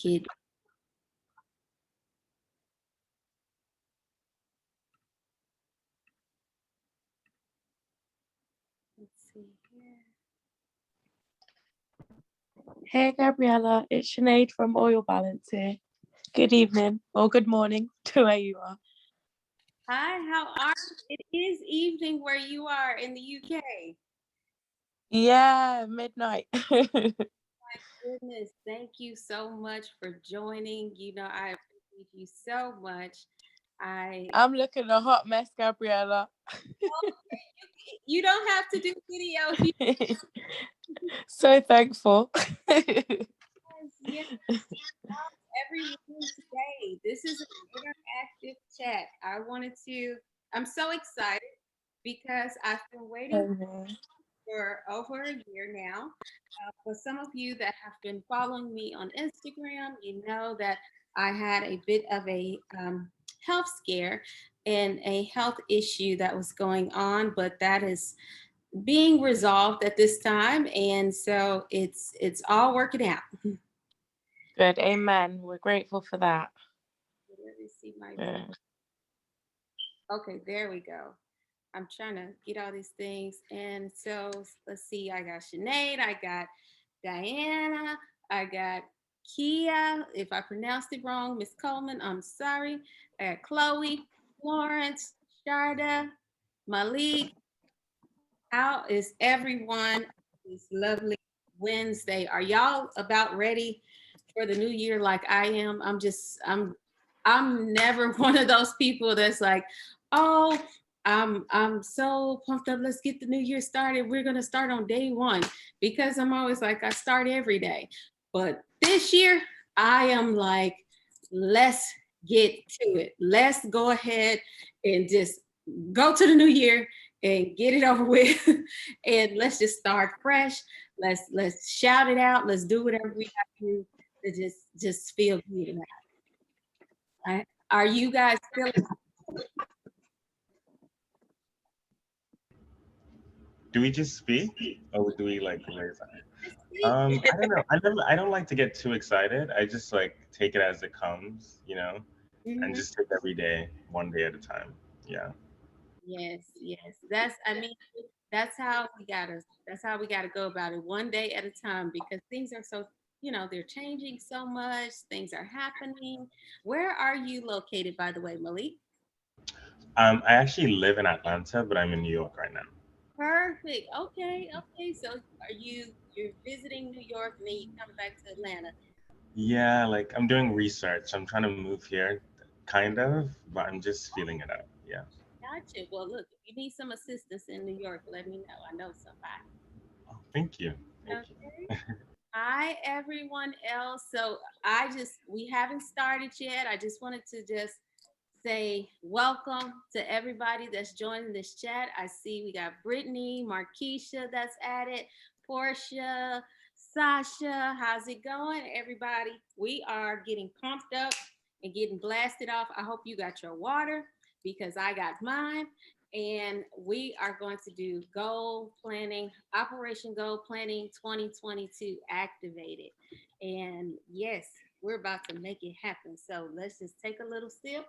get. Let's see here. Hey Gabriella, it's Sinead from Oil Balance here. Good evening or good morning to where you are. Hi, how are you? It is evening where you are in the UK. Yeah, midnight. My goodness, thank you so much for joining. I appreciate you so much. I I'm looking a hot mess, Gabriella. You don't have to do video if you So thankful. yes, every Wednesday. This is an interactive chat. I'm so excited because I've been waiting for over a year now. For some of you that have been following me on Instagram, you know that I had a bit of a health scare and a health issue that was going on, but that is being resolved at this time, and so it's all working out. Good, amen. We're grateful for that. Let me see my. Good. Okay, there we go. I'm trying to get all these things. And so let's see. I got Sinead, I got Diana, I got Kia. If I pronounced it wrong, Miss Coleman, I'm sorry. I got Chloe, Florence, Sharda, Malik. How is everyone this lovely Wednesday? Are y'all about ready for the new year like I am? I'm never one of those people that's like, oh, I'm so pumped up. Let's get the new year started. We're gonna start on day one because I'm always like I start every day. But this year I am like, let's get to it. Let's go ahead and just go to the new year and get it over with and let's just start fresh. Let's shout it out. Let's do whatever we have to do to just feel good about it. Are you guys feeling? Do we just speak, or do we like raise our I don't know. I don't like to get too excited. I just like take it as it comes, and Mhm. just take every day one day at a time. Yeah. Yes, yes. That's how we gotta go about it, one day at a time, because things are so, they're changing so much, things are happening. Where are you located, by the way, Malik? I actually live in Atlanta, but I'm in New York right now. Perfect. Okay, okay. So you're visiting New York and then you come back to Atlanta? Yeah, like I'm doing research. I'm trying to move here, kind of, but I'm just feeling it out. Yeah. Gotcha. Well, look, if you need some assistance in New York, let me know. I know somebody. Oh, thank you. Thank you. Okay. Hi, everyone else. So we haven't started yet. I just wanted to just say welcome to everybody that's joining this chat. I see we got Brittany, Markeisha that's added, Portia, Sasha. How's it going, everybody? We are getting pumped up and getting blasted off. I hope you got your water because I got mine. And we are going to do goal planning, Operation Goal Planning 2022 activated. And yes, we're about to make it happen. So let's just take a little sip.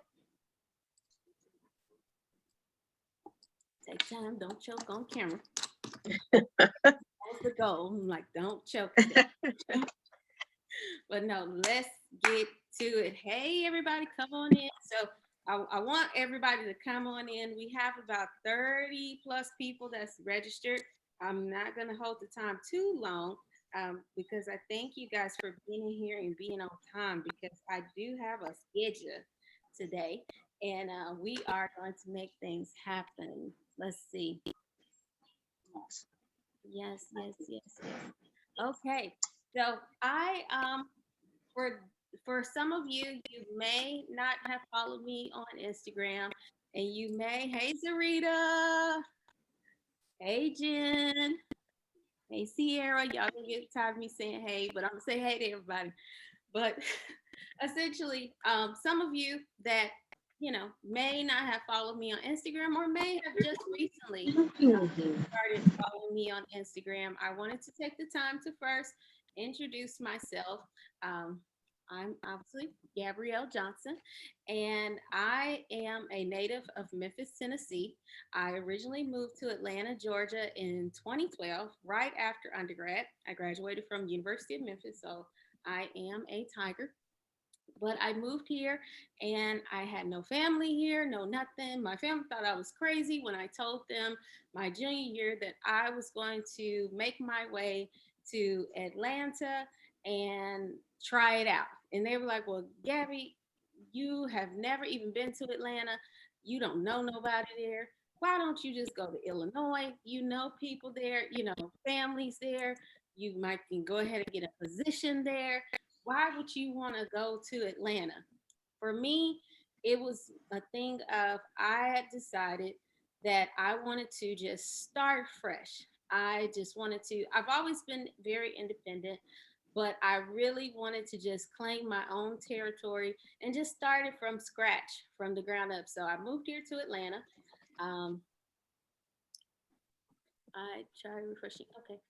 Take time, don't choke on camera. That's the goal. I'm like, don't choke. But no, let's get to it. Hey, everybody, come on in. So I want everybody to come on in. We have about 30 plus people that's registered. I'm not going to hold the time too long because I thank you guys for being in here and being on time because I do have a schedule today and we are going to make things happen. Let's see. Yes, yes, yes, yes. Okay. So for some of you, you may not have followed me on Instagram, and you may, hey Zarita, hey Jen, hey Sierra, y'all gonna get tired of me saying hey, but I'm gonna say hey to everybody. But essentially, some of you that may not have followed me on Instagram or may have just recently started following me on Instagram, I wanted to take the time to first introduce myself. Um, I'm obviously Gabrielle Johnson, and I am a native of Memphis, Tennessee. I originally moved to Atlanta, Georgia in 2012, right after undergrad. I graduated from University of Memphis, so I am a Tiger. But I moved here and I had no family here, no nothing. My family thought I was crazy when I told them my junior year that I was going to make my way to Atlanta and try it out. And they were like, "Well, Gabby, you have never even been to Atlanta. You don't know nobody there. Why don't you just go to Illinois? You know people there, you know, families there. You might can go ahead and get a position there. Why would you want to go to Atlanta?" For me, it was a thing of I had decided that I wanted to just start fresh. I just wanted to, I've always been very independent, but I really wanted to just claim my own territory and just started from scratch, from the ground up. So I moved here to Atlanta. Um, I try refreshing. Okay.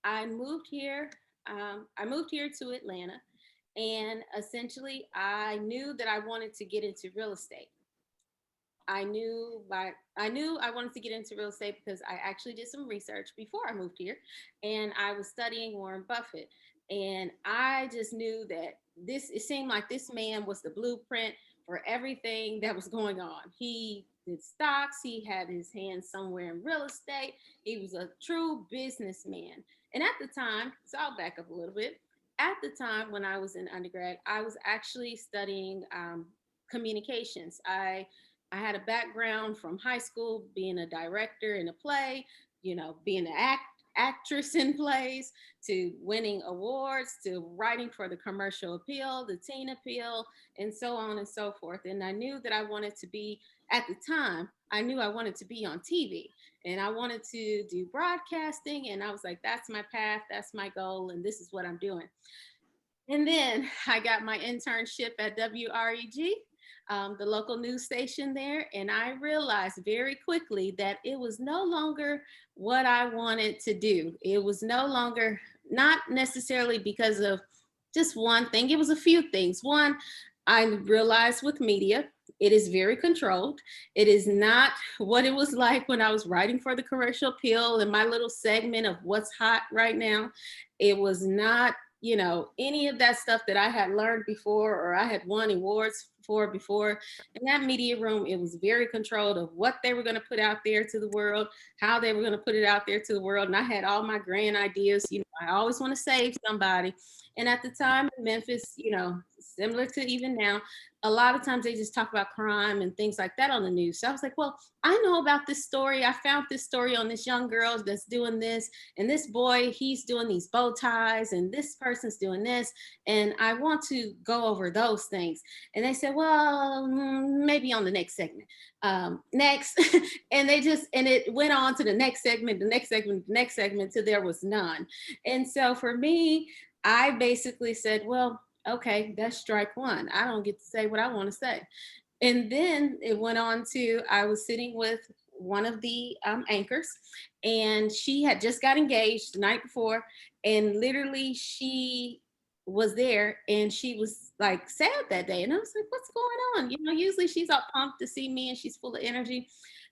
I moved here. I moved here to Atlanta, and essentially, I knew that I wanted to get into real estate. I knew I wanted to get into real estate because I actually did some research before I moved here, and I was studying Warren Buffett, and I just knew that this it seemed like this man was the blueprint for everything that was going on. He did stocks, he had his hands somewhere in real estate. He was a true businessman. And at the time, so I'll back up a little bit. At the time when I was in undergrad, I was actually studying communications. I had a background from high school being a director in a play, you know, being an actress in plays, to winning awards, to writing for the Commercial Appeal, the Teen Appeal, and so on and so forth. And I knew that I wanted to be, at the time, I knew I wanted to be on TV and I wanted to do broadcasting. And I was like, that's my path, that's my goal, and this is what I'm doing. And then I got my internship at WREG, the local news station there, and I realized very quickly that it was no longer what I wanted to do. It was no longer, not necessarily because of just one thing, it was a few things. One, I realized with media, it is very controlled. It is not what it was like when I was writing for the Commercial Appeal and my little segment of what's hot right now. It was not, you know, any of that stuff that I had learned before or I had won awards for before. In that media room, it was very controlled of what they were going to put out there to the world, how they were going to put it out there to the world. And I had all my grand ideas. You know, I always want to save somebody. And at the time in Memphis, you know, similar to even now, a lot of times they just talk about crime and things like that on the news. So I was like, well, I know about this story. I found this story on this young girl that's doing this, and this boy, he's doing these bow ties, and this person's doing this, and I want to go over those things. And they said, well, maybe on the next segment. Next. And they just, and it went on to the next segment, the next segment, the next segment, till there was none. And so for me, I basically said, well, okay, that's strike one. I don't get to say what I want to say. And then it went on to, I was sitting with one of the anchors, and she had just got engaged the night before. And literally, she was there and she was like sad that day. And I was like, what's going on? You know, usually she's all pumped to see me and she's full of energy.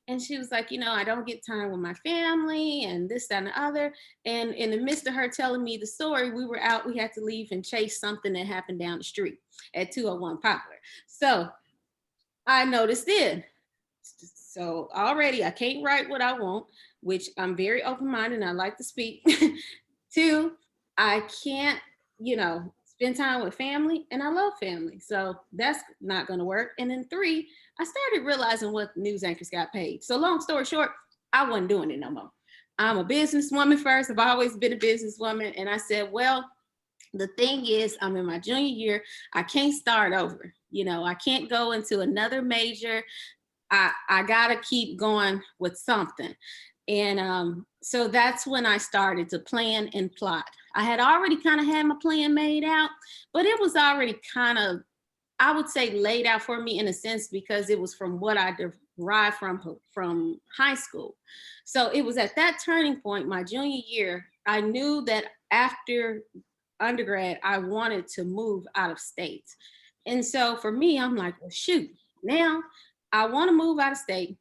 And she was like, you know, I don't get time with my family and this, that, and the other. And in the midst of her telling me the story, we were out, we had to leave and chase something that happened down the street at 201 Poplar. So I noticed then. So already I can't write what I want, which I'm very open-minded and I like to speak. Two, I can't, you know, spend time with family, and I love family. So that's not going to work. And then three, I started realizing what news anchors got paid. So long story short, I wasn't doing it no more. I'm a businesswoman first. I've always been a businesswoman. And I said, well, the thing is, I'm in my junior year. I can't start over. You know, I can't go into another major. I got to keep going with something. And so that's when I started to plan and plot. I had already kind of had my plan made out, but it was already kind of, I would say, laid out for me in a sense because it was from what I derived from high school. So it was at that turning point, my junior year, I knew that after undergrad, I wanted to move out of state. And so for me, I'm like, well, shoot, now I want to move out of state,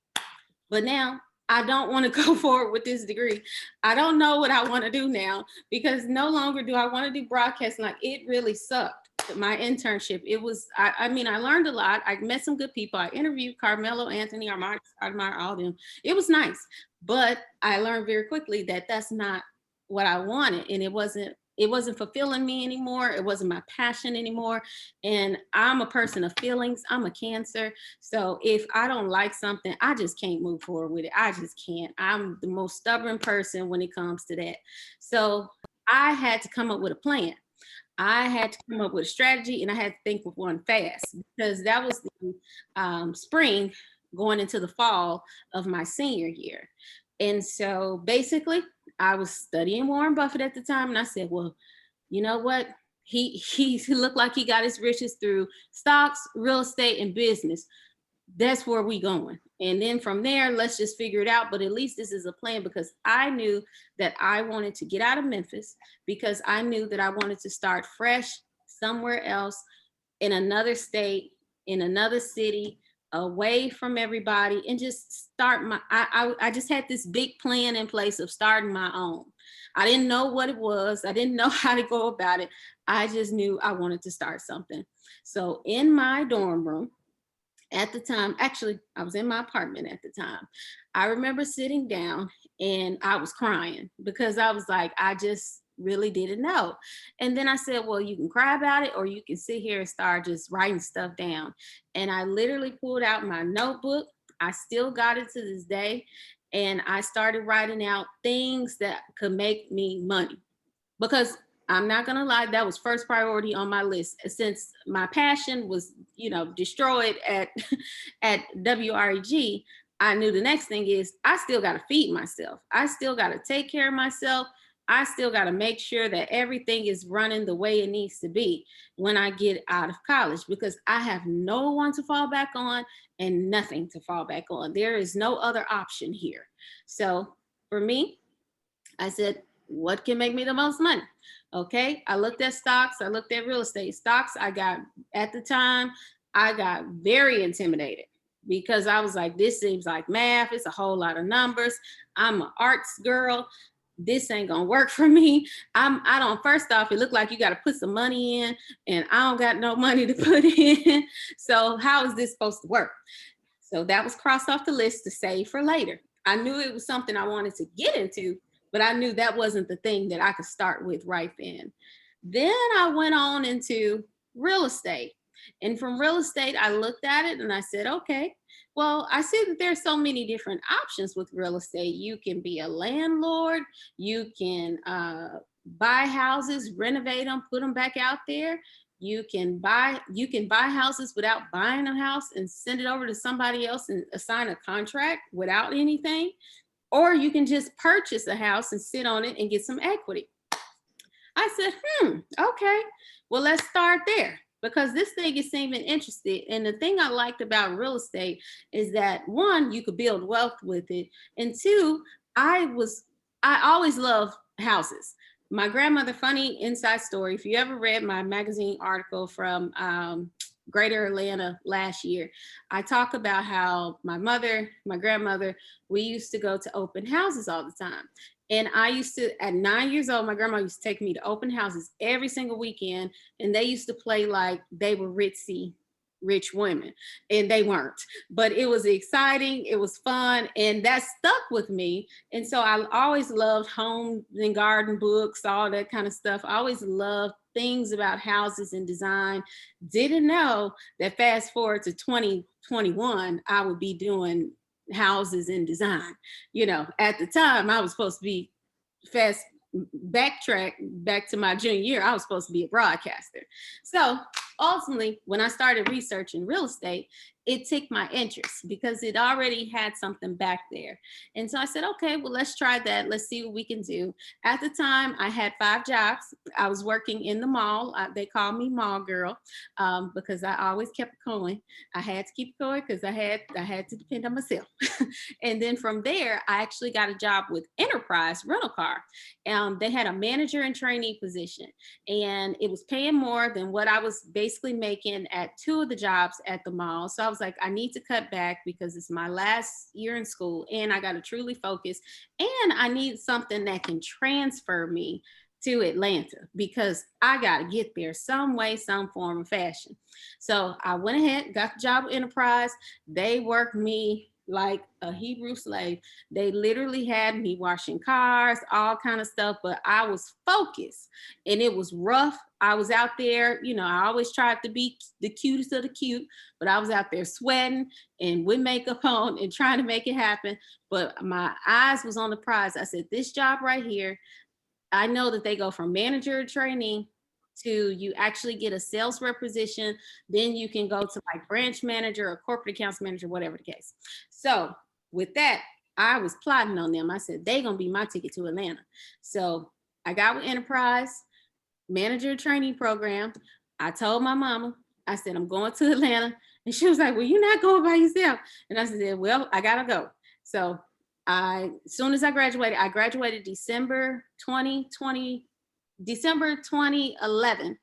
but now I don't want to go forward with this degree. I don't know what I want to do now, because no longer do I want to do broadcasting. Like, it really sucked. My internship, it was, I mean, I learned a lot. I met some good people. I interviewed Carmelo, Anthony, I admire all of them. It was nice, but I learned very quickly that that's not what I wanted. And it wasn't fulfilling me anymore. It wasn't my passion anymore. And I'm a person of feelings. I'm a Cancer. So if I don't like something, I just can't move forward with it. I just can't. I'm the most stubborn person when it comes to that. So I had to come up with a plan. I had to come up with a strategy, and I had to think of one fast, because that was the spring going into the fall of my senior year. And so basically, I was studying Warren Buffett at the time, and I said, well, you know what? He looked like he got his riches through stocks, real estate, and business. That's where we going. And then from there, let's just figure it out. But at least this is a plan, because I knew that I wanted to get out of Memphis, because I knew that I wanted to start fresh somewhere else, in another state, in another city, away from everybody, and just start I just had this big plan in place of starting my own. I didn't know what it was. I didn't know how to go about it. I just knew I wanted to start something. So in my dorm room, at the time, actually, I was in my apartment at the time. I remember sitting down and I was crying, because I was like, I just really didn't know. And then I said, well, you can cry about it, or you can sit here and start just writing stuff down. And I literally pulled out my notebook. I still got it to this day. And I started writing out things that could make me money, because I'm not gonna lie, that was first priority on my list. Since my passion was, destroyed at at WREG, I knew the next thing is I still gotta feed myself. I still gotta take care of myself. I still gotta make sure that everything is running the way it needs to be when I get out of college, because I have no one to fall back on and nothing to fall back on. There is no other option here. So for me, I said, what can make me the most money? Okay, I looked at stocks, I looked at real estate. Stocks, at the time, I got very intimidated, because I was like, this seems like math, it's a whole lot of numbers. I'm an arts girl. This ain't gonna work for me. I don't, first off, it looked like you gotta put some money in, and I don't got no money to put in. So how is this supposed to work? So that was crossed off the list to save for later. I knew it was something I wanted to get into, but I knew that wasn't the thing that I could start with right then. Then I went on into real estate. And from real estate, I looked at it and I said, okay, well, I see that there's so many different options with real estate. You can be a landlord, you can buy houses, renovate them, put them back out there. You can buy houses without buying a house and send it over to somebody else and assign a contract without anything. Or you can just purchase a house and sit on it and get some equity. I said, okay, well, let's start there, because this thing is seeming interested. And the thing I liked about real estate is that, one, you could build wealth with it. And two, I always loved houses. My grandmother, funny inside story, if you ever read my magazine article from Greater Atlanta last year, I talk about how my grandmother, we used to go to open houses all the time. And I used to, at 9 years old, my grandma used to take me to open houses every single weekend. And they used to play like they were ritzy, rich women, and they weren't. But it was exciting, it was fun, and that stuck with me. And so I always loved home and garden books, all that kind of stuff. I always loved things about houses and design. Didn't know that fast forward to 2021, I would be doing houses and design. At the time, I was supposed to be backtrack back to my junior year, I was supposed to be a broadcaster. So ultimately, when I started researching real estate, it took my interest because it already had something back there. And so I said, okay, well, let's try that. Let's see what we can do. At the time, I had 5 jobs. I was working in the mall. They called me mall girl because I always kept going. I had to keep going because I had to depend on myself. And then from there, I actually got a job with Enterprise Rental Car. They had a manager and trainee position, and it was paying more than what I was basically making at 2 of the jobs at the mall. So I was like, I need to cut back because it's my last year in school and I got to truly focus. And I need something that can transfer me to Atlanta because I got to get there some way, some form of fashion. So I went ahead, got the job with Enterprise. They worked me like a Hebrew slave. They literally had me washing cars, all kind of stuff, but I was focused and it was rough. I was out there, you know, I always tried to be the cutest of the cute, but I was out there sweating and with makeup on and trying to make it happen. But my eyes was on the prize. I said, this job right here, I know that they go from manager training to you actually get a sales rep position. Then you can go to like branch manager or corporate accounts manager, whatever the case. So with that, I was plotting on them. I said, they gonna be my ticket to Atlanta. So I got with Enterprise, manager training program. I told my mama, I said, I'm going to Atlanta. And she was like, well, you're not going by yourself. And I said, well, I gotta go. So as soon as I graduated December 2011,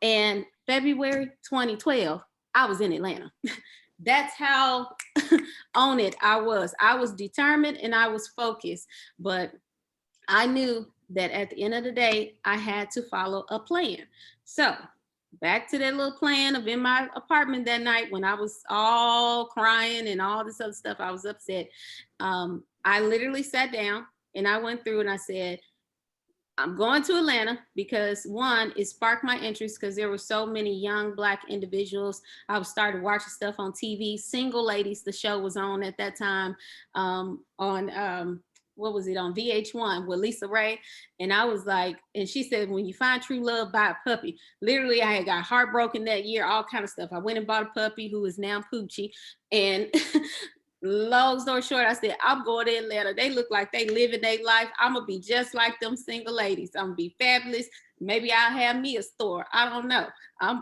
and February 2012, I was in Atlanta. That's how on it I was. I was determined and I was focused, but I knew that at the end of the day, I had to follow a plan. So back to that little plan of in my apartment that night when I was all crying and all this other stuff, I was upset. I literally sat down and I went through and I said, I'm going to Atlanta because one, it sparked my interest because there were so many young Black individuals. I was started watching stuff on TV, Single Ladies, the show was on at that time on what was it on VH1 with Lisa Ray. And I was like, and she said, when you find true love, buy a puppy. Literally, I had got heartbroken that year, all kind of stuff. I went and bought a puppy who is now Poochie. And long story short, I said, I'm going to Atlanta. They look like they living their life. I'm going to be just like them single ladies. I'm going to be fabulous. Maybe I'll have me a store. I don't know.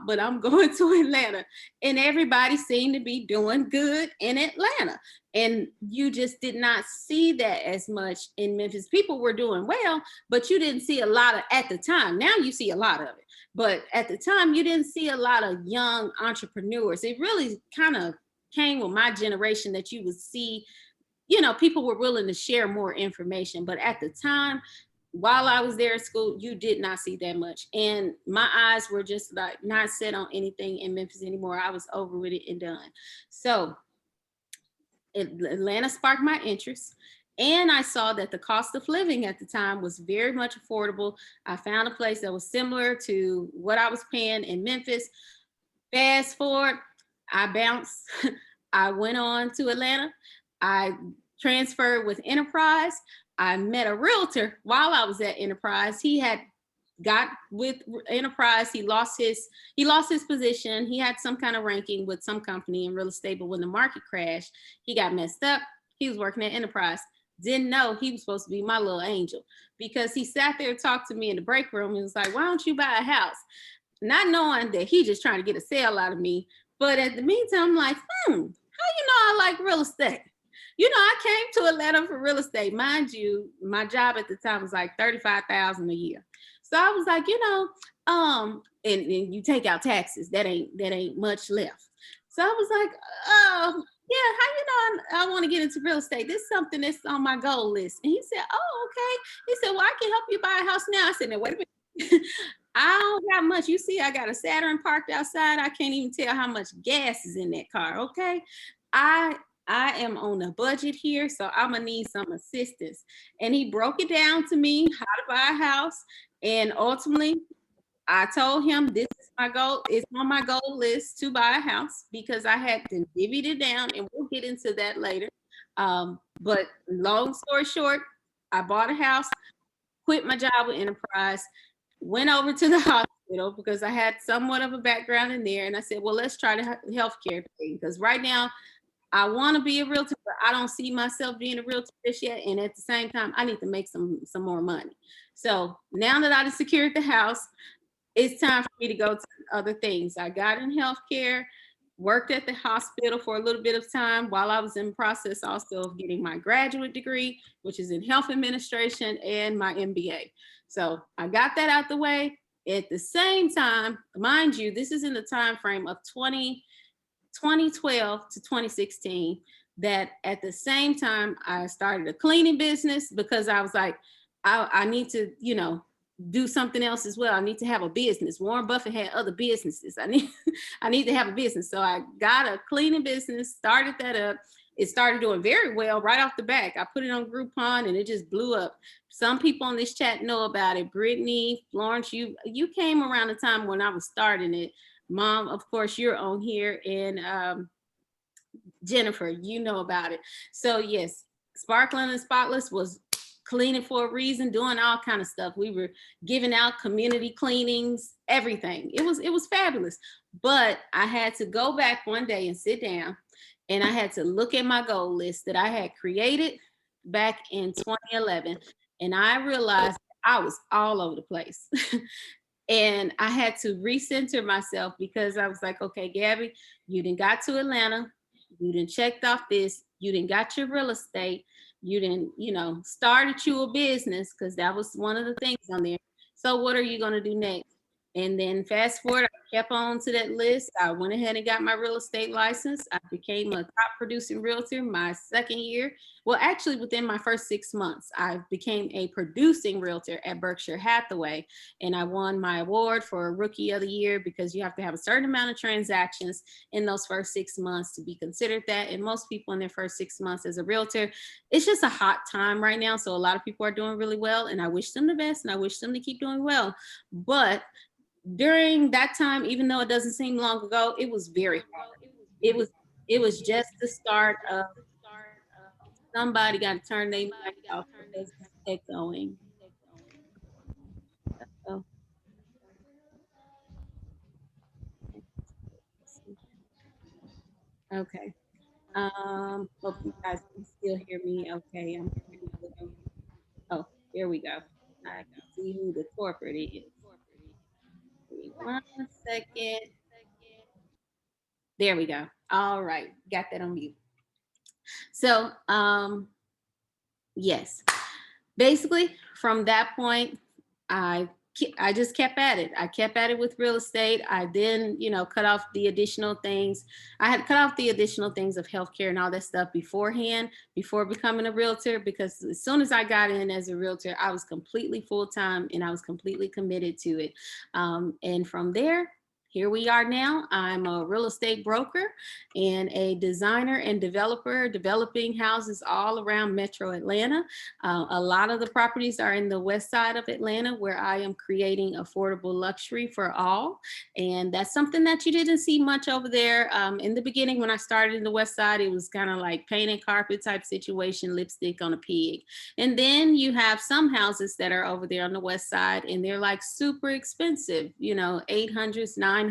But I'm going to Atlanta. And everybody seemed to be doing good in Atlanta. And you just did not see that as much in Memphis. People were doing well, but you didn't see a lot of at the time. Now you see a lot of it. But at the time, you didn't see a lot of young entrepreneurs. It really kind of came with my generation that you would see, you know, people were willing to share more information. But at the time, while I was there at school, you did not see that much. And my eyes were just like not set on anything in Memphis anymore. I was over with it and done. So Atlanta sparked my interest. And I saw that the cost of living at the time was very much affordable. I found a place that was similar to what I was paying in Memphis. Fast forward, I bounced. I went on to Atlanta. I transferred with Enterprise. I met a realtor while I was at Enterprise. He had got with Enterprise. He lost his position. He had some kind of ranking with some company in real estate, but when the market crashed, he got messed up. He was working at Enterprise. Didn't know he was supposed to be my little angel because he sat there and talked to me in the break room and was like, why don't you buy a house? Not knowing that he just trying to get a sale out of me. But at the meantime, I'm like, how you know I like real estate? You know, I came to Atlanta for real estate. Mind you, my job at the time was like $35,000 a year. So I was like, you know, and you take out taxes, that ain't much left. So I was like, oh, yeah, how you know I want to get into real estate? This is something that's on my goal list. And he said, oh, okay. He said, well, I can help you buy a house now. I said, now, wait a minute. I don't got much. You see, I got a Saturn parked outside. I can't even tell how much gas is in that car. Okay. I am on a budget here, so I'm gonna need some assistance. And he broke it down to me how to buy a house. And ultimately, I told him this is my goal. It's on my goal list to buy a house because I had to divvy it down, and we'll get into that later. But long story short, I bought a house, quit my job with Enterprise, went over to the hospital, hospital because I had somewhat of a background in there. And I said, well, let's try the healthcare thing. Because right now I want to be a realtor, but I don't see myself being a realtor just yet. And at the same time, I need to make some more money. So now that I've secured the house, it's time for me to go to other things. I got in healthcare, worked at the hospital for a little bit of time while I was in process also of getting my graduate degree, which is in health administration, and my MBA. So I got that out the way. At the same time, mind you, this is in the time frame of 2012 to 2016, that at the same time I started a cleaning business because I was like, I need to, do something else as well. I need to have a business. Warren Buffett had other businesses. I need to have a business. So I got a cleaning business, started that up. It started doing very well right off the back. I put it on Groupon and it just blew up. Some people on this chat know about it. Brittany, Florence, you came around the time when I was starting it. Mom, of course, you're on here, and Jennifer, you know about it. So yes, Sparkling and Spotless was cleaning for a reason, doing all kind of stuff. We were giving out community cleanings, everything. It was fabulous. But I had to go back one day and sit down, and I had to look at my goal list that I had created back in 2011, and I realized I was all over the place. And I had to recenter myself because I was like, okay, Gabby, you done got to Atlanta, you done checked off this, you done got your real estate, you done, started you a business, because that was one of the things on there. So what are you gonna do next? And then fast forward, I kept on to that list. I went ahead and got my real estate license. I became a top producing realtor my second year. Well, actually, within my first 6 months, I became a producing realtor at Berkshire Hathaway. And I won my award for Rookie of the Year because you have to have a certain amount of transactions in those first 6 months to be considered that. And most people in their first 6 months as a realtor, it's just a hot time right now. So a lot of people are doing really well, and I wish them the best, and I wish them to keep doing well. But during that time, even though it doesn't seem long ago, it was very hard. It was just the start of somebody got to turn their mic off because it's echoing. So, okay. Hope you guys can still hear me. Okay, I'm pretty good. Oh, here we go. I can see who the corporate is. Give me 1 second. There we go. All right, got that on mute. So, yes, basically from that point, I just kept at it. I kept at it with real estate. I then, cut off the additional things. I had cut off the additional things of healthcare and all that stuff beforehand, before becoming a realtor, because as soon as I got in as a realtor, I was completely full-time and I was completely committed to it. And from there, here we are now. I'm a real estate broker and a designer and developer, developing houses all around Metro Atlanta. A lot of the properties are in the west side of Atlanta, where I am creating affordable luxury for all. And that's something that you didn't see much over there. In the beginning, when I started in the west side, it was kind of like paint and carpet type situation, lipstick on a pig. And then you have some houses that are over there on the west side, and they're like super expensive, 800s, 900s.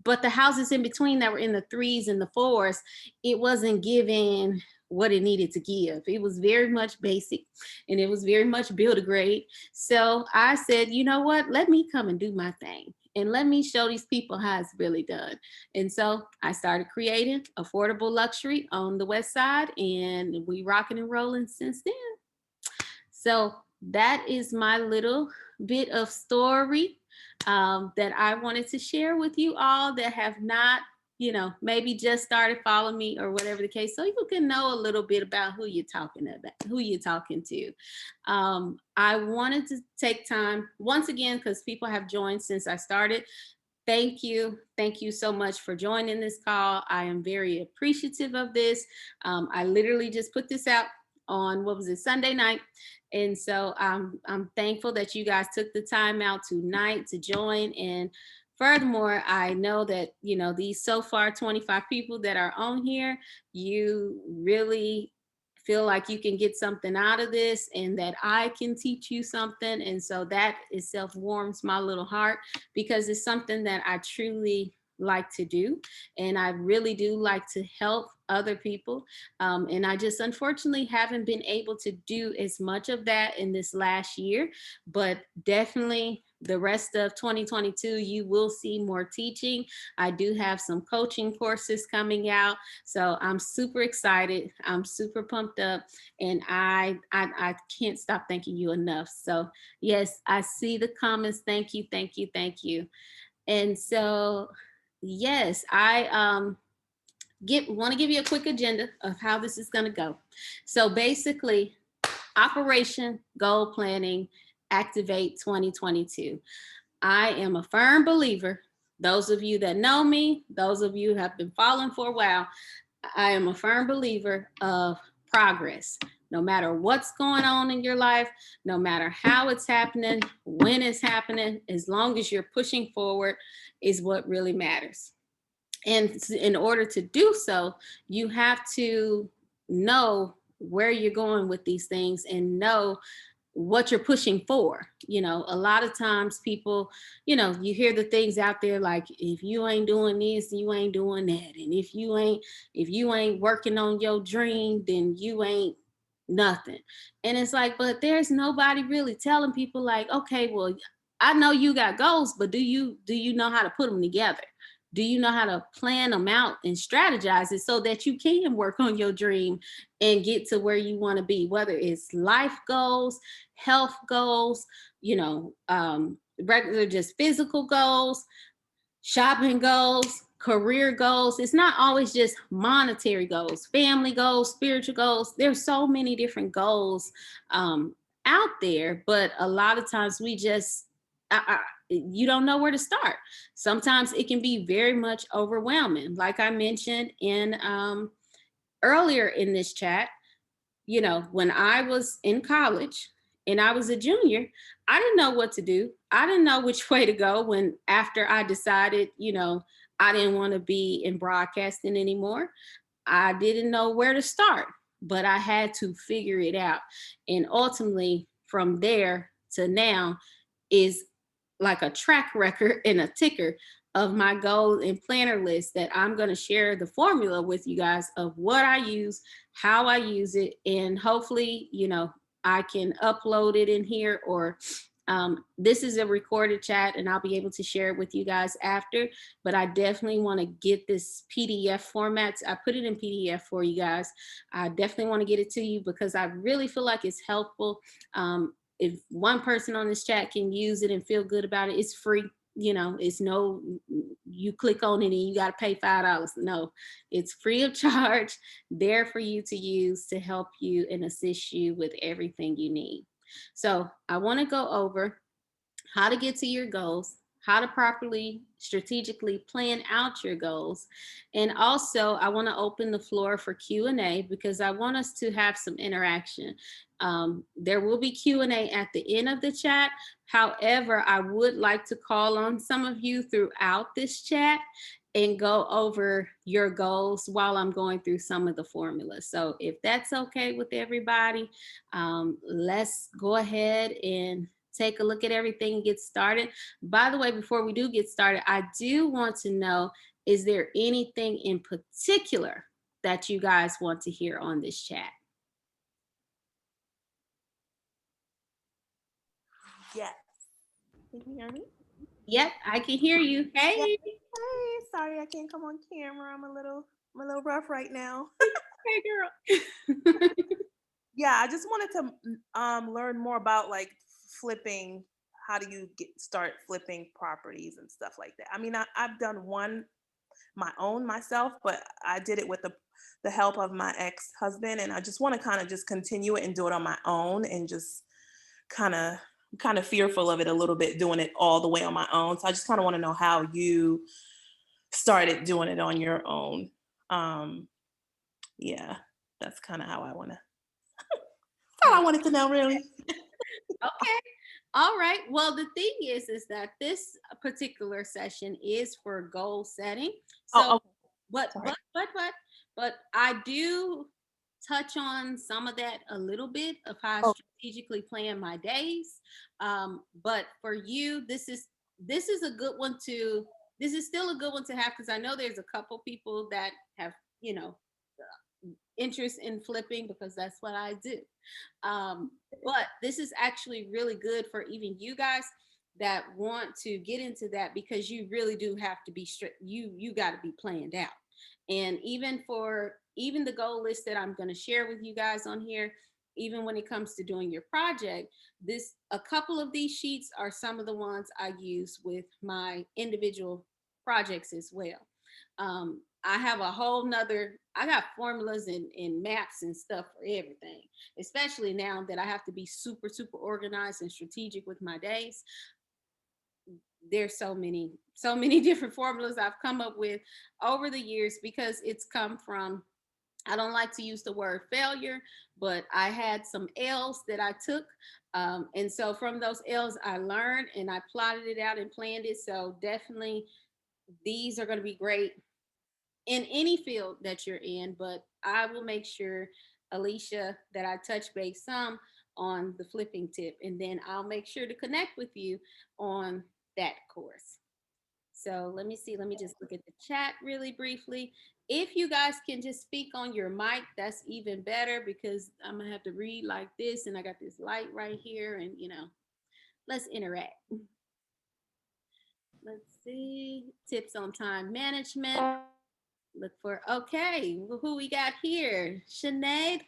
But the houses in between that were in the 3s and the 4s, it wasn't giving what it needed to give. It was very much basic, and it was very much build a grade. So I said, you know what, let me come and do my thing, and let me show these people how it's really done. And so I started creating affordable luxury on the west side, and we rocking and rolling since then. So that is my little bit of story that I wanted to share with you all that have not, maybe just started following me or whatever the case, so you can know a little bit about who you're talking to. I wanted to take time once again, because people have joined since I started. Thank you so much for joining this call. I am very appreciative of this. I literally just put this out on, Sunday night. And so I'm thankful that you guys took the time out tonight to join. And furthermore, I know that, these so far 25 people that are on here, you really feel like you can get something out of this and that I can teach you something. And so that itself warms my little heart, because it's something that I truly like to do. And I really do like to help other people. And I just unfortunately haven't been able to do as much of that in this last year, but definitely the rest of 2022, you will see more teaching. I do have some coaching courses coming out. So I'm super excited. I'm super pumped up, and I can't stop thanking you enough. So yes, I see the comments. Thank you, thank you, thank you. And so yes, I want to give you a quick agenda of how this is going to go. So basically, Operation Goal Planning Activate 2022. I am a firm believer. Those of you that know me, those of you who have been following for a while, I am a firm believer of progress. No matter what's going on in your life, no matter how it's happening, when it's happening, as long as you're pushing forward is what really matters. And in order to do so, you have to know where you're going with these things and know what you're pushing for. You know, a lot of times people, you know, you hear the things out there like, if you ain't doing this, you ain't doing that. And if you ain't working on your dream, then you ain't nothing. And it's like, but there's nobody really telling people like, okay, well, I know you got goals, but do you know how to put them together? Do you know how to plan them out and strategize it so that you can work on your dream and get to where you want to be, whether it's life goals, health goals, you know, regular just physical goals, shopping goals, career goals. It's not always just monetary goals, family goals, spiritual goals. There's so many different goals out there, but a lot of times we just, you don't know where to start. Sometimes it can be very much overwhelming. Like I mentioned in earlier in this chat, you know, when I was in college and I was a junior, I didn't know what to do. I didn't know which way to go when after I decided, you know, I didn't want to be in broadcasting anymore. I didn't know where to start, but I had to figure it out. And ultimately, from there to now is like a track record and a ticker of my goal and planner list that I'm going to share the formula with you guys of what I use, how I use it, and hopefully, you know, I can upload it in here, or this is a recorded chat and I'll be able to share it with you guys after, but I definitely want to get this PDF format. I put it in PDF for you guys. I definitely want to get it to you because I really feel like it's helpful. If one person on this chat can use it and feel good about it, it's free. You know, it's no, you click on it and you got to pay $5. No, it's free of charge, there for you to use to help you and assist you with everything you need. So I want to go over how to get to your goals, how to properly strategically plan out your goals. And also I want to open the floor for Q&A because I want us to have some interaction. There will be Q&A at the end of the chat. However, I would like to call on some of you throughout this chat and go over your goals while I'm going through some of the formulas. So if that's okay with everybody, let's go ahead and take a look at everything and get started. By the way, before we do get started, I do want to know, is there anything in particular that you guys want to hear on this chat? Yes. Can you hear me? Yep, I can hear you. Hey. Hey, sorry I can't come on camera. I'm a little rough right now. Hey, girl. Yeah, I just wanted to learn more about like flipping. How do you start flipping properties and stuff like that? I mean, I've done one my own myself, but I did it with the help of my ex-husband, and I just want to kind of just continue it and do it on my own, and just kind of fearful of it a little bit, doing it all the way on my own. So I just kind of want to know how you started doing it on your own. Yeah, that's kind of how I want to. All I wanted to know, really. Okay. All right. Well, the thing is that this particular session is for goal setting. So, Oh, okay. but Sorry. I do touch on some of that a little bit of how I strategically plan my days. But for you, this is a good one to this is still a good one to have, because I know there's a couple people that have, interest in flipping, because that's what I do. But this is actually really good for even you guys that want to get into that, because you really do have to be strict. You got to be planned out. And even the goal list that I'm going to share with you guys on here, even when it comes to doing your project, a couple of these sheets are some of the ones I use with my individual projects as well. I have a whole nother, I got formulas and maps and stuff for everything, especially now that I have to be super, super organized and strategic with my days. There's so many different formulas I've come up with over the years, because it's come from, I don't like to use the word failure, but I had some L's that I took. And so from those L's, I learned and I plotted it out and planned it. So definitely these are going to be great in any field that you're in, but I will make sure, Alicia, that I touch base some on the flipping tip, and then I'll make sure to connect with you on that course. So let me see. Let me just look at the chat really briefly. If you guys can just speak on your mic, that's even better, because I'm gonna have to read like this, and I got this light right here, and let's interact. Let's see. Tips on time management. Look for, okay, who we got here? Sinead?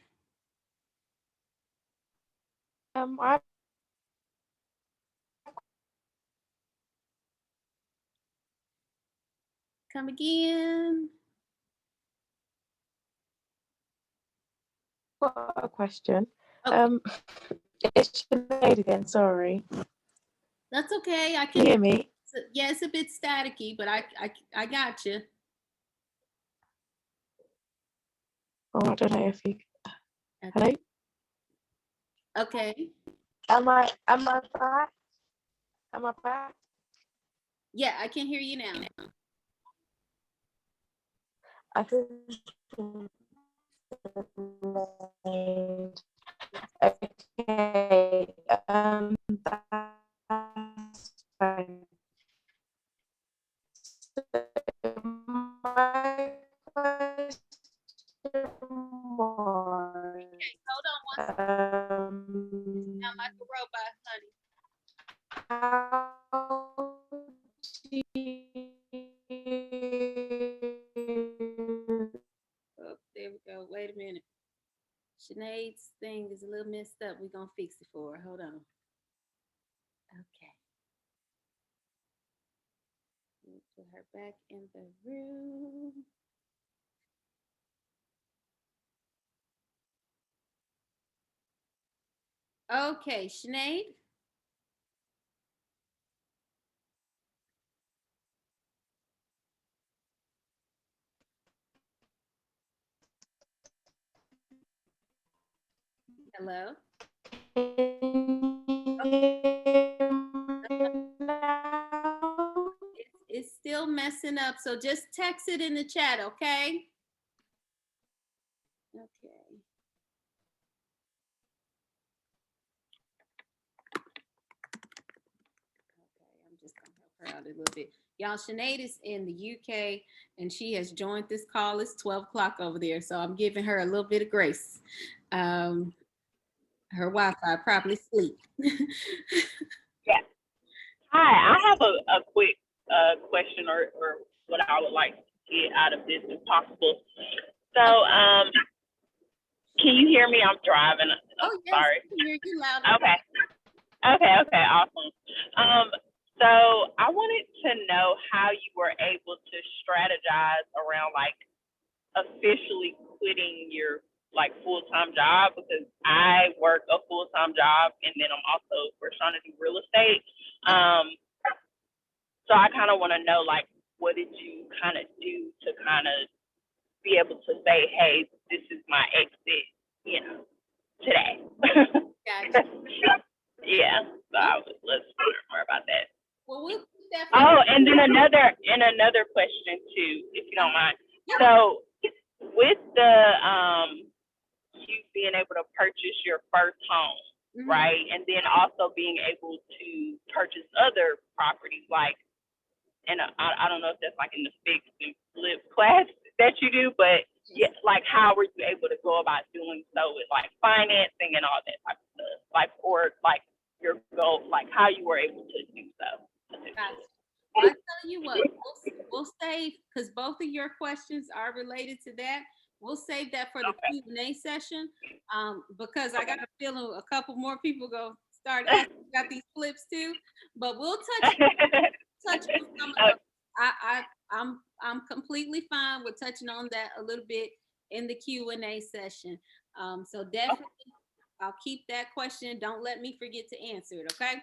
I Come again. got a question. Okay. It's Sinead again, sorry. That's okay. I Can you hear me? Yeah, it's a bit staticky, but I got you. Oh, I don't know if you. Okay. Hello? Okay. Am I back? Am I back? Yeah, I can hear you now. I think. Okay. That's fine. So my question was, Hold on one second. Sound like a robot, honey. how do Oh, there we go. Wait a minute. Sinead's thing is a little messed up. We're gonna fix it for her. Hold on. Okay. We'll put her back in the room. Okay, Sinead. Hello. It's still messing up, so just text it in the chat, okay? Okay. Okay, I'm just gonna help her out a little bit. Y'all, Sinead is in the UK and she has joined this call. It's 12 o'clock over there, so I'm giving her a little bit of grace. Her Wi-Fi probably sleep. Yeah. Hi, I have a quick question or what I would like to get out of this if possible. So, can you hear me? I'm driving. Oh, yes, sorry. I can hear you loud. Okay, awesome. So I wanted to know how you were able to strategize around like officially quitting your like full-time job, because I work a full-time job and then I'm also trying to do real estate. So I kind of want to know, like, what did you kind of do to kind of be able to say, hey, this is my exit, today. Gotcha. Yeah. So let's learn more about that. Well, we'll definitely. Oh, and then another question too, if you don't mind. Yeah. So with the you being able to purchase your first home, right? And then also being able to purchase other properties, like, and I don't know if that's like in the fix and flip class that you do, but yeah, like how were you able to go about doing so with like financing and all that type of stuff, like, or like your goal, like how you were able to do so. Gotcha. Well, I tell you what, we'll save, because both of your questions are related to that. We'll save that for the Okay. Q&A session, because I got a feeling a couple more people go start asking about these flips too. But we'll touch on some of those. I'm completely fine with touching on that a little bit in the Q&A session. So definitely, I'll keep that question. Don't let me forget to answer it. Okay.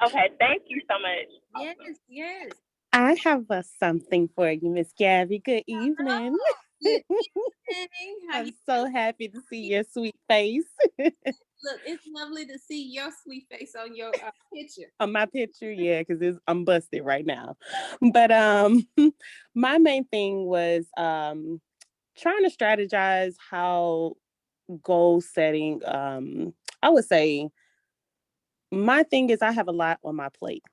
Okay, thank you so much. Yes, yes. I have something for you, Miss Gabby. Good evening. Good evening. How I'm you so happy to see your sweet face look? It's lovely to see your sweet face on your picture. on my picture. Yeah, because I'm busted right now. But my main thing was trying to strategize how goal setting. I would say my thing is I have a lot on my plate.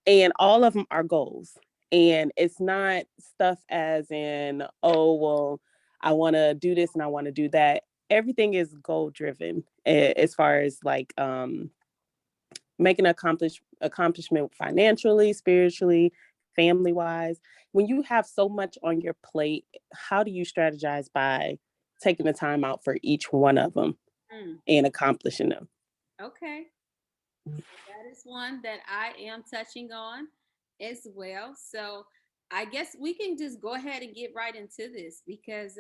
And all of them are goals. And it's not stuff as in, oh, well, I want to do this and I want to do that. Everything is goal driven as far as like making accomplishment financially, spiritually, family wise. When you have so much on your plate, how do you strategize by taking the time out for each one of them and accomplishing them? Okay. That is one that I am touching on as well. So I guess we can just go ahead and get right into this, because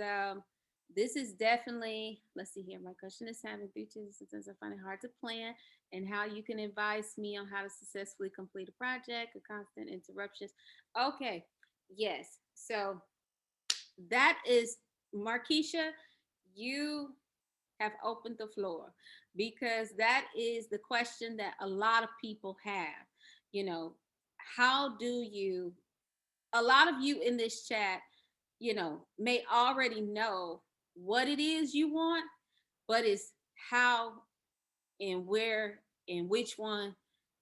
this is definitely, let's see here. My question is having features since I find it hard to plan, and how you can advise me on how to successfully complete a project, a constant interruptions. Okay. Yes. So that is Markeisha, you have opened the floor, because that is the question that a lot of people have. You know, how do you, a lot of you in this chat, may already know what it is you want, but it's how and where and which one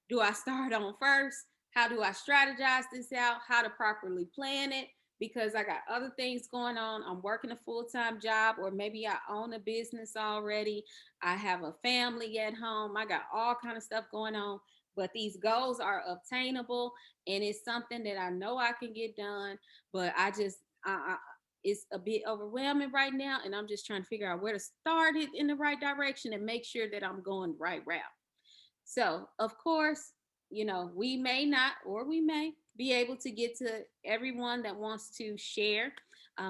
do I start on first? How do I strategize this out? How to properly plan it? Because I got other things going on. I'm working a full-time job, or maybe I own a business already. I have a family at home. I got all kind of stuff going on, but these goals are obtainable, and it's something that I know I can get done, but it's a bit overwhelming right now, and I'm just trying to figure out where to start it in the right direction and make sure that I'm going the right route. So, of course, we may not, or we may be able to get to everyone that wants to share,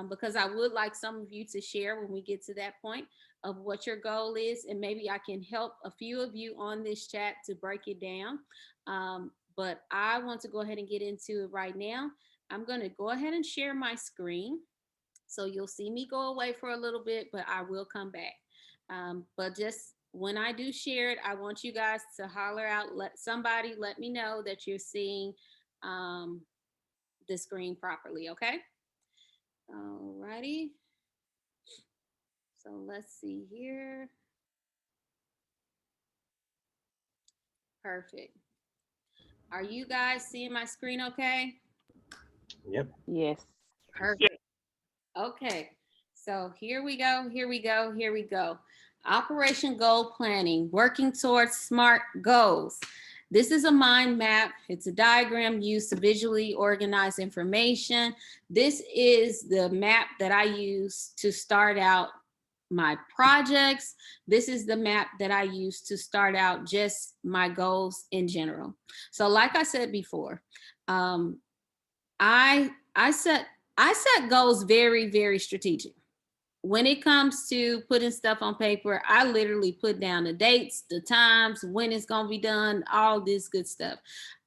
because I would like some of you to share when we get to that point of what your goal is. And maybe I can help a few of you on this chat to break it down. But I want to go ahead and get into it right now. I'm going to go ahead and share my screen. So you'll see me go away for a little bit, but I will come back. But just when I do share it, I want you guys to holler out, let me know that you're seeing the screen properly, okay? All righty. So let's see here. Perfect. Are you guys seeing my screen okay? Yep. Yes. Perfect. Okay. So here we go. Here we go. Here we go. Operation Goal Planning, working towards SMART goals. This is a mind map. It's a diagram used to visually organize information. This is the map that I use to start out my projects. This is the map that I use to start out just my goals in general. So like I said before, I set goals very, very strategic. When it comes to putting stuff on paper, I literally put down the dates, the times, when it's going to be done, all this good stuff.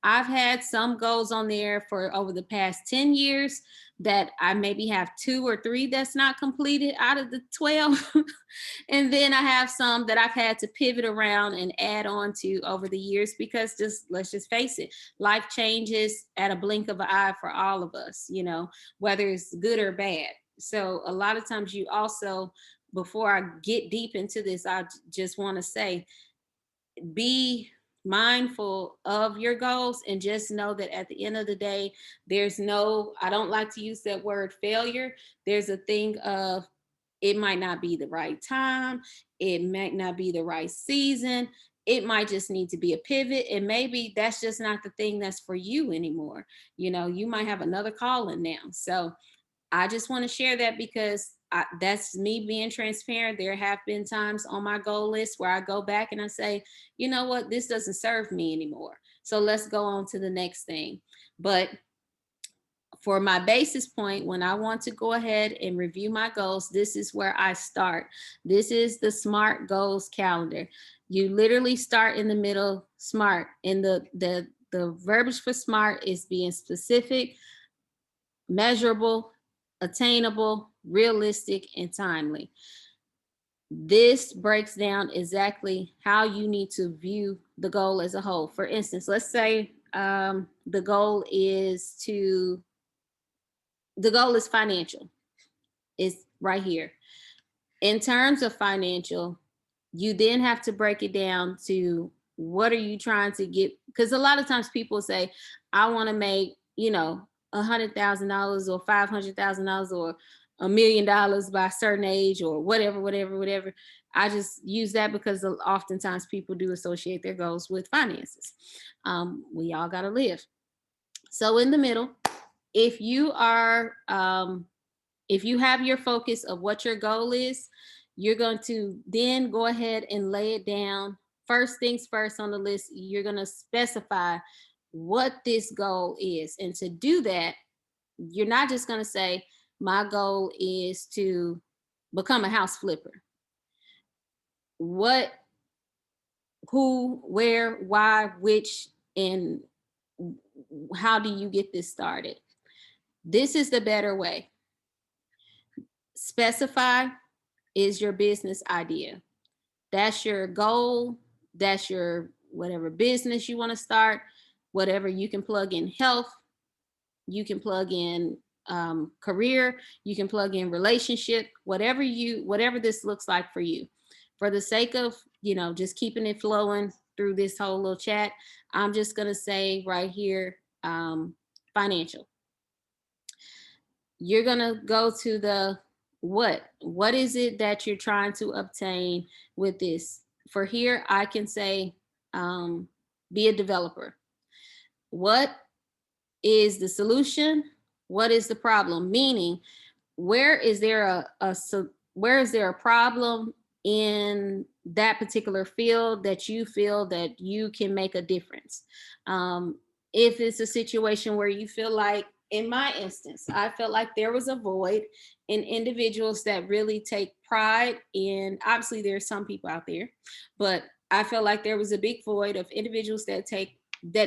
I've had some goals on there for over the past 10 years that I maybe have 2 or 3 that's not completed out of the 12. And then I have some that I've had to pivot around and add on to over the years, because let's just face it, life changes at a blink of an eye for all of us, whether it's good or bad. So a lot of times you also before I get deep into this, I just want to say, be mindful of your goals and just know that at the end of the day, there's no, I don't like to use that word failure. There's a thing of, it might not be the right time, it might not be the right season, it might just need to be a pivot, and maybe that's just not the thing that's for you anymore. You know, you might have another calling now. So I just want to share that because that's me being transparent. There have been times on my goal list where I go back and I say, you know what, this doesn't serve me anymore, so let's go on to the next thing. But for my basis point, when I want to go ahead and review my goals, this is where I start. This is the SMART goals calendar. You literally start in the middle, SMART. And the verbiage for SMART is being specific, measurable, attainable, realistic, and timely. This breaks down exactly how you need to view the goal as a whole. For instance, let's say the goal is financial. It's right here. In terms of financial, you then have to break it down to what are you trying to get? Because a lot of times people say, I want to make, $100,000 or $500,000 or $1,000,000 by a certain age or whatever. I just use that because oftentimes people do associate their goals with finances. We all got to live. So in the middle, if you are, if you have your focus of what your goal is, you're going to then go ahead and lay it down. First things first on the list, you're going to specify what this goal is. And to do that, you're not just going to say, my goal is to become a house flipper. What, who, where, why, which, and how do you get this started? This is the better way. Specify is your business idea. That's your goal. That's your whatever business you want to start, whatever. You can plug in health, you can plug in career, you can plug in relationship, whatever this looks like for you. For the sake of, just keeping it flowing through this whole little chat, I'm just going to say right here, financial. You're going to go to the what is it that you're trying to obtain with this? For here, I can say, be a developer. What is the solution? What is the problem? Meaning, where is there a problem in that particular field that you feel that you can make a difference? If it's a situation where you feel like, in my instance, I felt like there was a void in individuals that really take pride in, obviously there's some people out there, but I felt like there was a big void of individuals that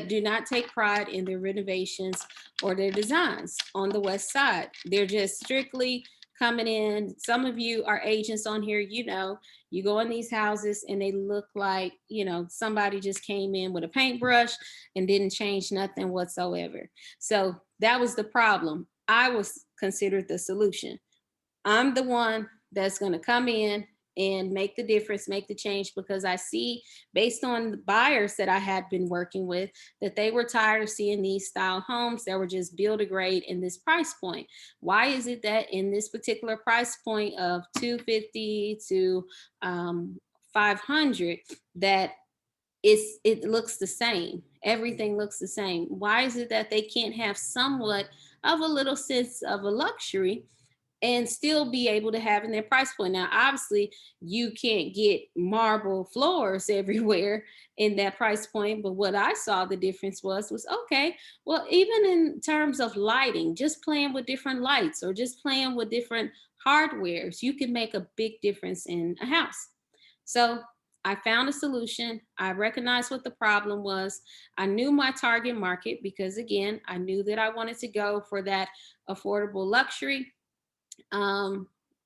do not take pride in their renovations or their designs on the West Side. They're just strictly coming in. Some of you are agents on here, you go in these houses and they look like, somebody just came in with a paintbrush and didn't change nothing whatsoever. So that was the problem. I was considered the solution. I'm the one that's going to come in and make the difference, make the change, because I see, based on the buyers that I had been working with, that they were tired of seeing these style homes that were just build a grade in this price point. Why is it that in this particular price point of $250 to $500 that it looks the same? Everything looks the same. Why is it that they can't have somewhat of a little sense of a luxury and still be able to have in their price point? Now, obviously, you can't get marble floors everywhere in that price point, but what I saw the difference was okay, well, even in terms of lighting, just playing with different lights or just playing with different hardwares, you can make a big difference in a house. So I found a solution. I recognized what the problem was. I knew my target market because, again, I knew that I wanted to go for that affordable luxury.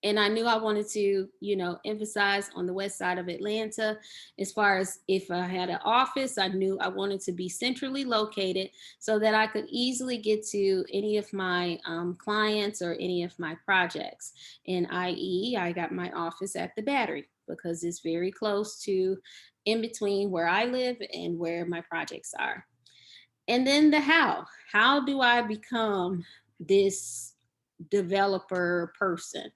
And I knew I wanted to, emphasize on the west side of Atlanta. As far as if I had an office, I knew I wanted to be centrally located so that I could easily get to any of my clients or any of my projects. And i.e., I got my office at the Battery because it's very close to in between where I live and where my projects are. And then the how. How do I become this developer person?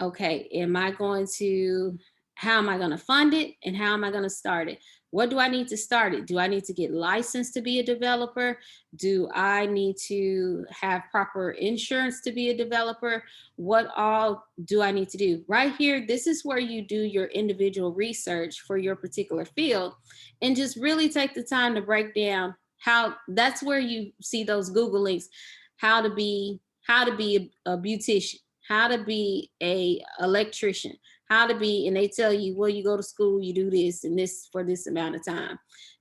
Okay, how am I going to fund it and how am I going to start it? What do I need to start it? Do I need to get licensed to be a developer? Do I need to have proper insurance to be a developer? What all do I need to do? Right here, this is where you do your individual research for your particular field and just really take the time to break down how. That's where you see those Google links, how to be a beautician, how to be a electrician, how to be, and they tell you, well, you go to school, you do this and this for this amount of time.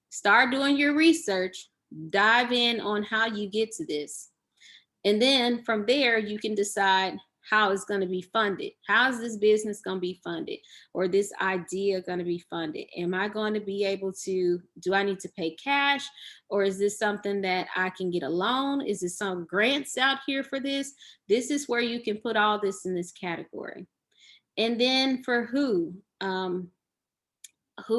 Start doing your research, dive in on how you get to this. And then from there, you can decide how it's going to be funded. How is this business going to be funded, or this idea going to be funded? Am I going to be able to, do I need to pay cash, or is this something that I can get a loan? Is there some grants out here for this? This is where you can put all this in this category. And then for who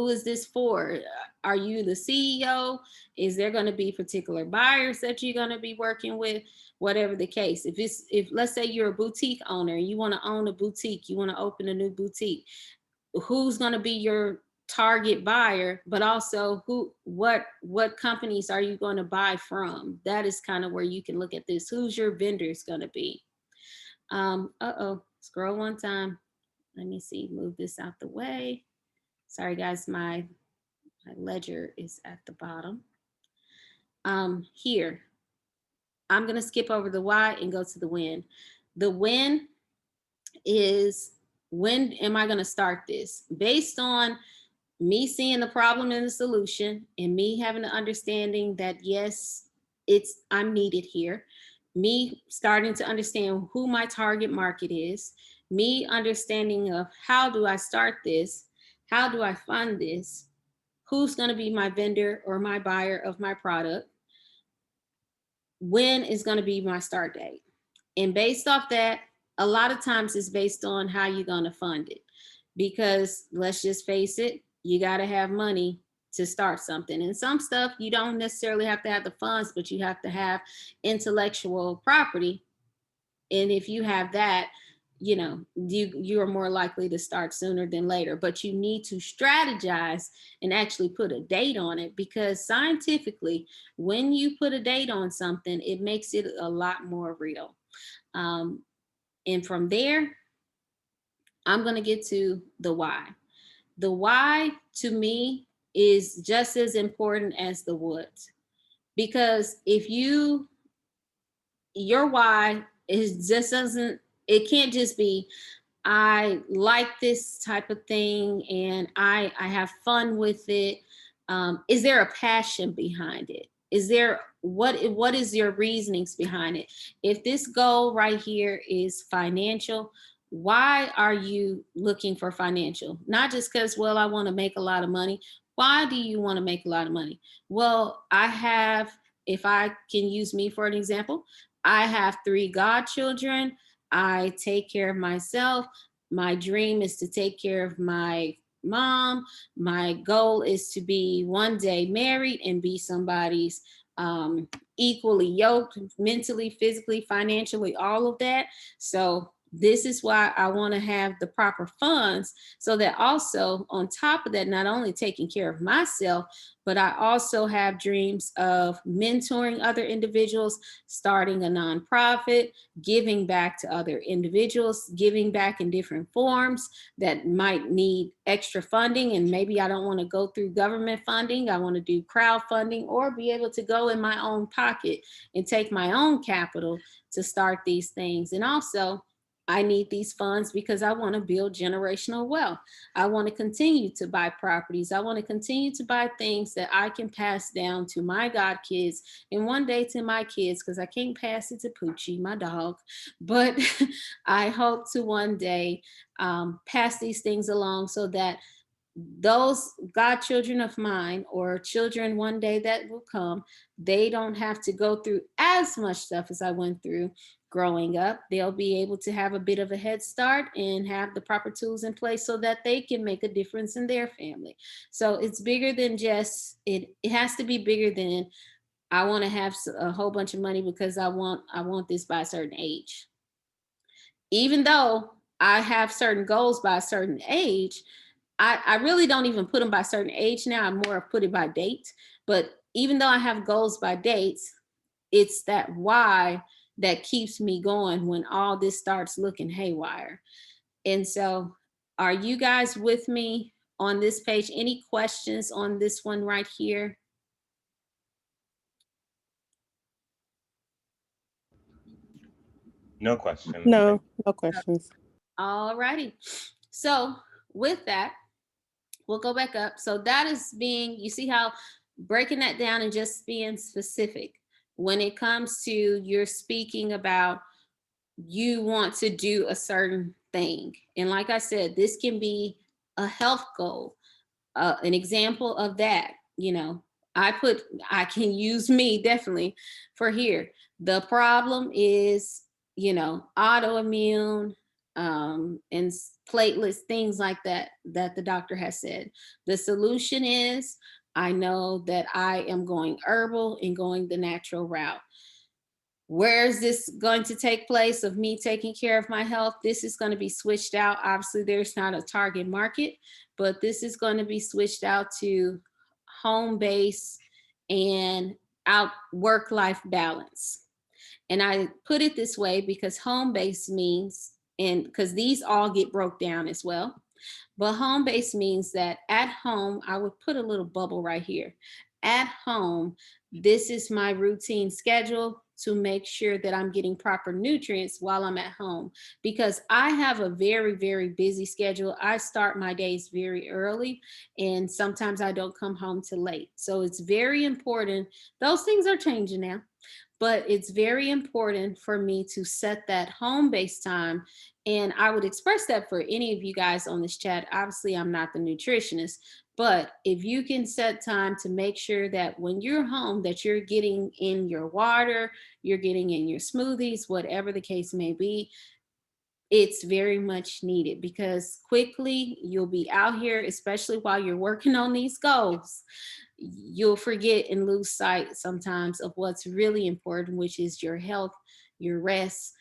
is this for? Are you the CEO? Is there going to be particular buyers that you're going to be working with? Whatever the case. If let's say you're a boutique owner and you want to own a boutique, you want to open a new boutique, who's going to be your target buyer, but also what companies are you going to buy from? That is kind of where you can look at this. Who's your vendors going to be? Scroll one time. Let me see, move this out the way. Sorry guys, my ledger is at the bottom. Here, I'm gonna skip over the why and go to the when. The when is, when am I gonna start this? Based on me seeing the problem and the solution and me having the understanding that yes, I'm needed here. Me starting to understand who my target market is, me understanding of how do I start this, how do I fund this, who's going to be my vendor or my buyer of my product, when is going to be my start date. And based off that, a lot of times it's based on how you're going to fund it. Because let's just face it, you got to have money to start something. And some stuff you don't necessarily have to have the funds, but you have to intellectual property. And if you have that, you are more likely to start sooner than later. But you need to strategize and actually put a date on it, because scientifically, when you put a date on something, it makes it a lot more real. And from there, I'm going to get to the why. The why to me is just as important as the what. Because if your why is just doesn't, it can't just be, I like this type of thing and I have fun with it. Is there a passion behind it? Is there, what is your reasonings behind it? If this goal right here is financial, why are you looking for financial? Not just because, well, I want to make a lot of money. Why do you want to make a lot of money? Well, if I can use me for an example, I have 3 godchildren. I take care of myself. My dream is to take care of my mom. My goal is to be one day married and be somebody's equally yoked, mentally, physically, financially, all of that. So this is why I want to have the proper funds, so that also on top of that, not only taking care of myself, but I also have dreams of mentoring other individuals, starting a nonprofit, giving back to other individuals, giving back in different forms that might need extra funding. And maybe I don't want to go through government funding. I want to do crowdfunding or be able to go in my own pocket and take my own capital to start these things. And also, I need these funds because I want to build generational wealth. I want to continue to buy properties. I want to continue to buy things that I can pass down to my god kids and one day to my kids, because I can't pass it to Poochie, my dog. But I hope to one day pass these things along so that those godchildren of mine or children one day that will come, they don't have to go through as much stuff as I went through growing up. They'll be able to have a bit of a head start and have the proper tools in place so that they can make a difference in their family. So it's bigger than just it has to be bigger than I want to have a whole bunch of money because I want this by a certain age. Even though I have certain goals by a certain age, I really don't even put them by certain age now. I'm more of put it by date. But even though I have goals by dates, it's that why that keeps me going when all this starts looking haywire. And so, are you guys with me on this page? Any questions on this one right here? No questions. No questions. All righty. So, with that, we'll go back up. So that is being, you see how breaking that down and just being specific when it comes to you're speaking about you want to do a certain thing. And like I said, this can be a health goal. An example of that, I can use me definitely for here. The problem is, autoimmune, and platelets, things like that, that the doctor has said. The solution is I know that I am going herbal and going the natural route. Where is this going to take place of me taking care of my health? This is going to be switched out. Obviously, there's not a target market, but this is going to be switched out to home base and out work-life balance. And I put it this way because home base means, and because these all get broke down as well, but home base means that at home, I would put a little bubble right here. At home, this is my routine schedule to make sure that I'm getting proper nutrients while I'm at home, because I have a very, very busy schedule. I start my days very early and sometimes I don't come home till late. So it's very important. Those things are changing now, but it's very important for me to set that home base time. And I would express that for any of you guys on this chat. Obviously, I'm not the nutritionist, but if you can set time to make sure that when you're home, that you're getting in your water, you're getting in your smoothies, whatever the case may be, it's very much needed, because quickly you'll be out here, especially while you're working on these goals, you'll forget and lose sight sometimes of what's really important, which is your health, your rest,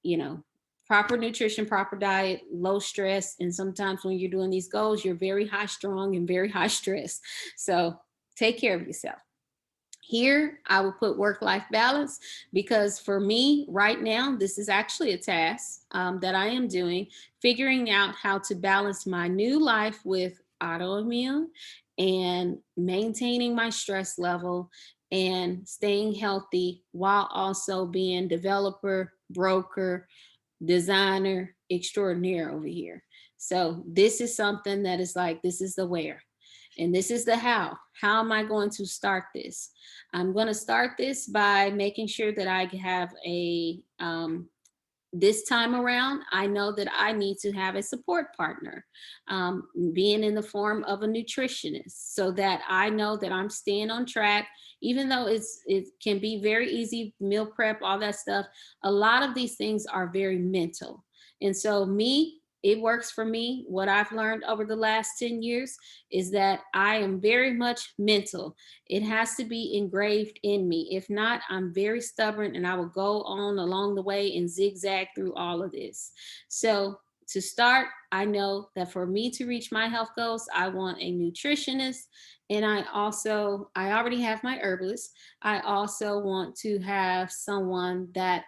you know, proper nutrition, proper diet, low stress. And sometimes when you're doing these goals, you're very high strung and very high stress. So take care of yourself. Here, I will put work-life balance, because for me right now, this is actually a task that I am doing, figuring out how to balance my new life with autoimmune and maintaining my stress level and staying healthy while also being developer, broker, designer extraordinaire over here. So this is something that is like, this is the where. And this is the how. How am I going to start this? I'm going to start this by making sure that I have this time around, I know that I need to have a support partner, being in the form of a nutritionist, so that I know that I'm staying on track, even though it can be very easy, meal prep, all that stuff. A lot of these things are very mental. And so it works for me. What I've learned over the last 10 years is that I am very much mental. It has to be engraved in me. If not, I'm very stubborn and I will go on along the way and zigzag through all of this. So to start, I know that for me to reach my health goals, I want a nutritionist. And I already have my herbalist. I also want to have someone that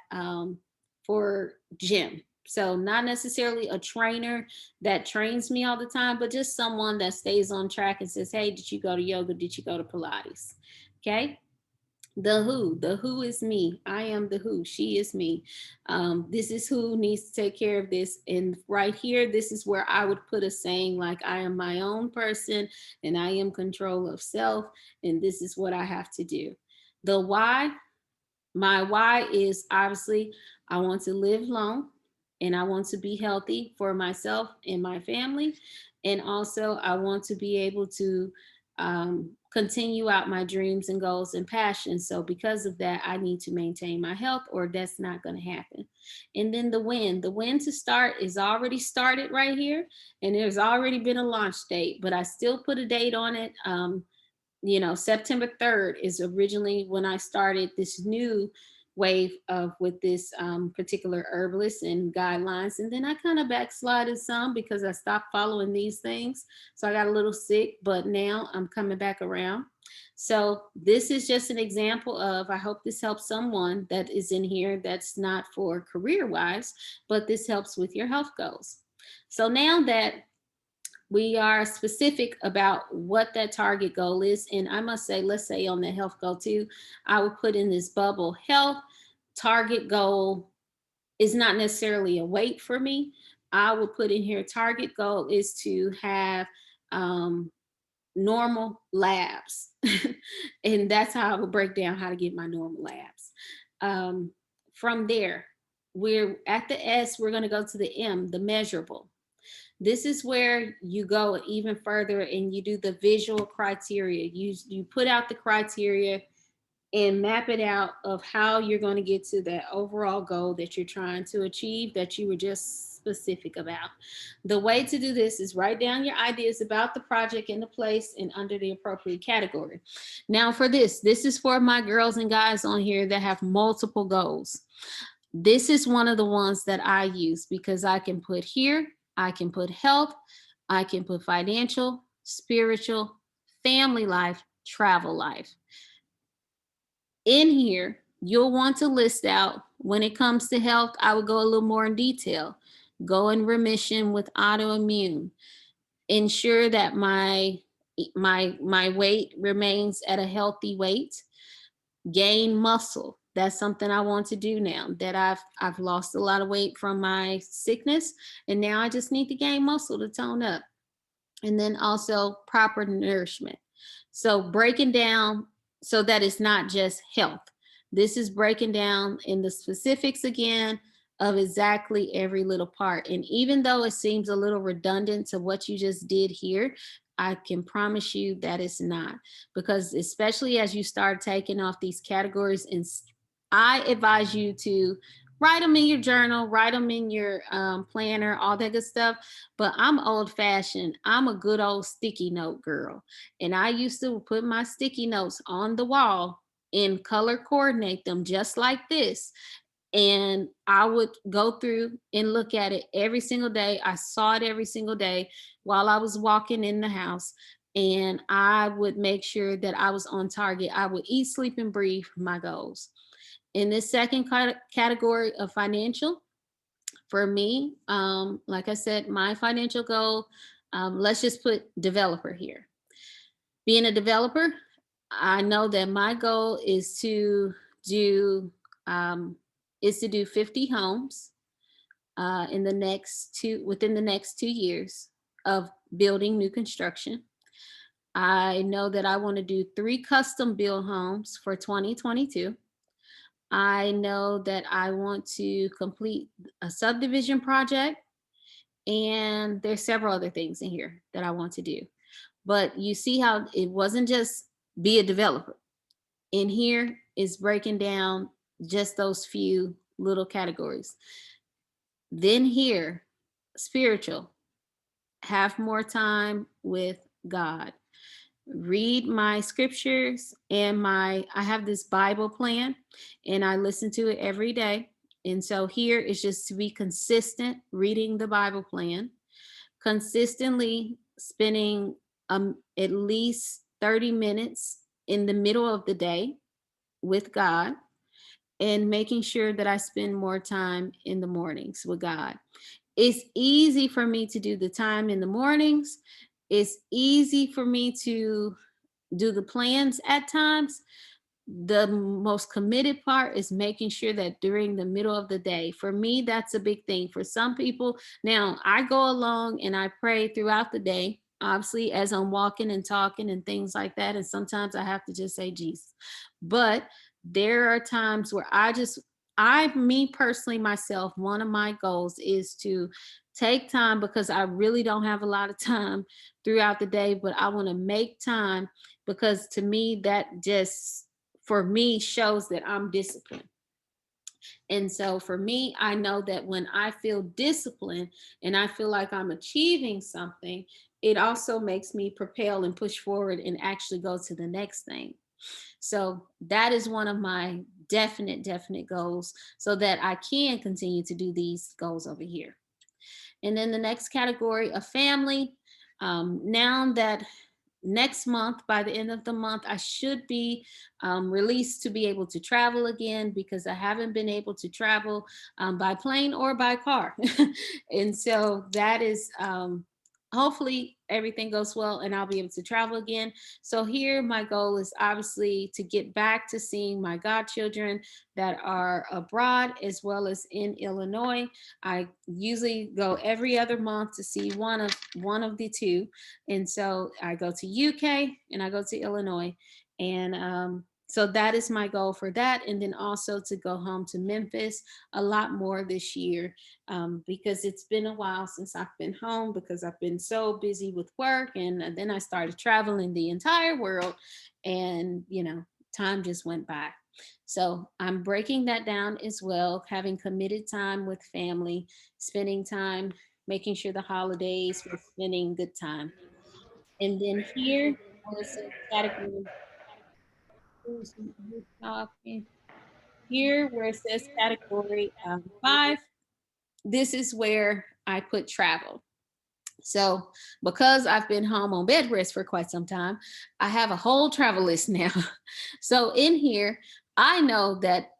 for gym. So not necessarily a trainer that trains me all the time, but just someone that stays on track and says, hey, did you go to yoga? Did you go to Pilates? Okay. The who is me. I am the who. She is me. This is who needs to take care of this. And right here, this is where I would put a saying like, I am my own person and I am control of self. And this is what I have to do. The why, my why is obviously I want to live long and I want to be healthy for myself and my family. And also, I want to be able to continue out my dreams and goals and passions. So, because of that, I need to maintain my health, or that's not going to happen. And then the when to start is already started right here. And there's already been a launch date, but I still put a date on it. September 3rd is originally when I started this new wave of with this particular herbalist and guidelines. And then I kind of backslided some because I stopped following these things. So I got a little sick, but now I'm coming back around. So this is just an example of, I hope this helps someone that is in here that's not for career wise, but this helps with your health goals. So now that we are specific about what that target goal is. And I must say, let's say on the health goal too, I would put in this bubble, health target goal is not necessarily a weight for me. I would put in here, target goal is to have normal labs. And that's how I would break down how to get my normal labs. From there, we're at the S, we're going to go to the M, the measurable. This is where you go even further and you do the visual criteria. You put out the criteria and map it out of how you're going to get to that overall goal that you're trying to achieve, that you were just specific about. The way to do this is write down your ideas about the project in the place and under the appropriate category. Now for this is for my girls and guys on here that have multiple goals. This is one of the ones that I use because I can put here, I can put health, I can put financial, spiritual, family life, travel life. In here, you'll want to list out, when it comes to health, I would go a little more in detail. Go in remission with autoimmune. Ensure that my weight remains at a healthy weight. Gain muscle. That's something I want to do now that I've lost a lot of weight from my sickness, and now I just need to gain muscle to tone up. And then also proper nourishment. So breaking down so that it's not just health. This is breaking down in the specifics again of exactly every little part. And even though it seems a little redundant to what you just did here, I can promise you that it's not, because especially as you start taking off these categories, and I advise you to write them in your journal, write them in your planner, all that good stuff. But I'm old fashioned. I'm a good old sticky note girl. And I used to put my sticky notes on the wall and color coordinate them just like this. And I would go through and look at it every single day. I saw it every single day while I was walking in the house. And I would make sure that I was on target. I would eat, sleep, and breathe my goals. In this second category of financial, for me, like I said, my financial goal, let's just put developer here. Being a developer, I know that my goal is to do 50 homes within the next 2 years of building new construction. I know that I want to do 3 custom build homes for 2022. I know that I want to complete a subdivision project, and there's several other things in here that I want to do. But you see how it wasn't just be a developer. In here is breaking down just those few little categories. Then here, spiritual, have more time with God. Read my scriptures and I have this Bible plan and I listen to it every day. And so here is just to be consistent reading the Bible plan, consistently spending at least 30 minutes in the middle of the day with God, and making sure that I spend more time in the mornings with God. It's easy for me to do the time in the mornings. It's easy for me to do the plans at times, the most committed part is making sure that during the middle of the day, for me, that's a big thing. For some people, now I go along and I pray throughout the day, obviously, as I'm walking and talking and things like that. And sometimes I have to just say Jesus. But there are times where me personally, myself, one of my goals is to take time, because I really don't have a lot of time throughout the day, but I want to make time, because to me, that just, for me, shows that I'm disciplined. And so for me, I know that when I feel disciplined and I feel like I'm achieving something, it also makes me propel and push forward and actually go to the next thing. So that is one of my definite goals, so that I can continue to do these goals over here. And then the next category of family. Now that next month, by the end of the month, I should be released to be able to travel again, because I haven't been able to travel by plane or by car. And so that is, hopefully everything goes well and I'll be able to travel again. So here my goal is obviously to get back to seeing my godchildren that are abroad as well as in Illinois. I usually go every other month to see one of the two. And so I go to UK and I go to Illinois. And so that is my goal for that. And then also to go home to Memphis a lot more this year, because it's been a while since I've been home, because I've been so busy with work. And then I started traveling the entire world, and, time just went by. So I'm breaking that down as well, having committed time with family, spending time, making sure the holidays, we're spending good time. And then here, where it says category, who's talking? Here, where it says category 5, this is where I put travel. So because I've been home on bed rest for quite some time, I have a whole travel list now. So in here, I know that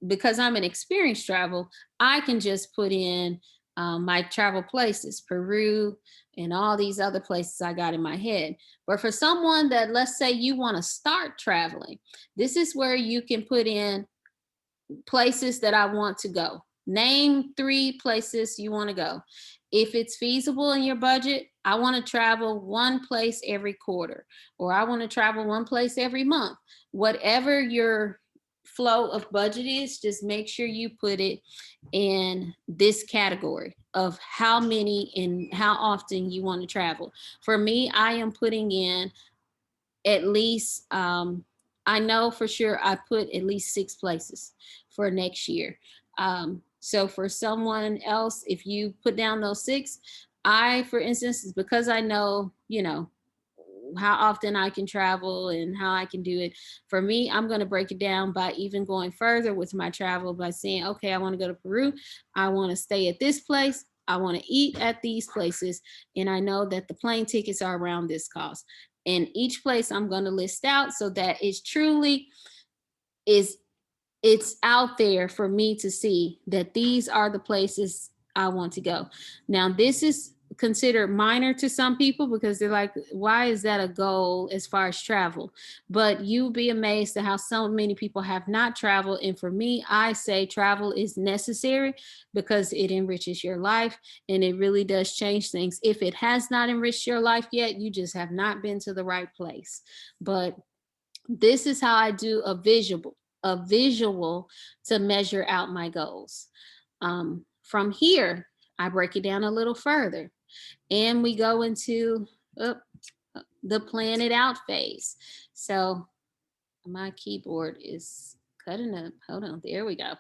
because I'm an experienced travel, I can just put in my travel places, Peru and all these other places I got in my head. But for someone that, let's say you want to start traveling, this is where you can put in places that I want to go. Name 3 places you want to go. If it's feasible in your budget, I want to travel one place every quarter, or I want to travel one place every month. Whatever your flow of budget is, just make sure you put it in this category of how many and how often you want to travel. For me, I am putting in at least, I know for sure I put at least 6 places for next year. So for someone else, if you put down those 6, I, for instance, is because I know, how often I can travel and how I can do it. For me, I'm going to break it down by even going further with my travel by saying, okay, I want to go to Peru. I want to stay at this place. I want to eat at these places. And I know that the plane tickets are around this cost. And each place I'm going to list out so that it's truly it's out there for me to see that these are the places I want to go. Now, this is considered minor to some people because they're like, why is that a goal as far as travel? But you'll be amazed at how so many people have not traveled. And for me, I say travel is necessary because it enriches your life and it really does change things. If it has not enriched your life yet, you just have not been to the right place. But this is how I do a visual to measure out my goals. From here, I break it down a little further and we go into the plan it out phase. So my keyboard is cutting up. Hold on, there we go.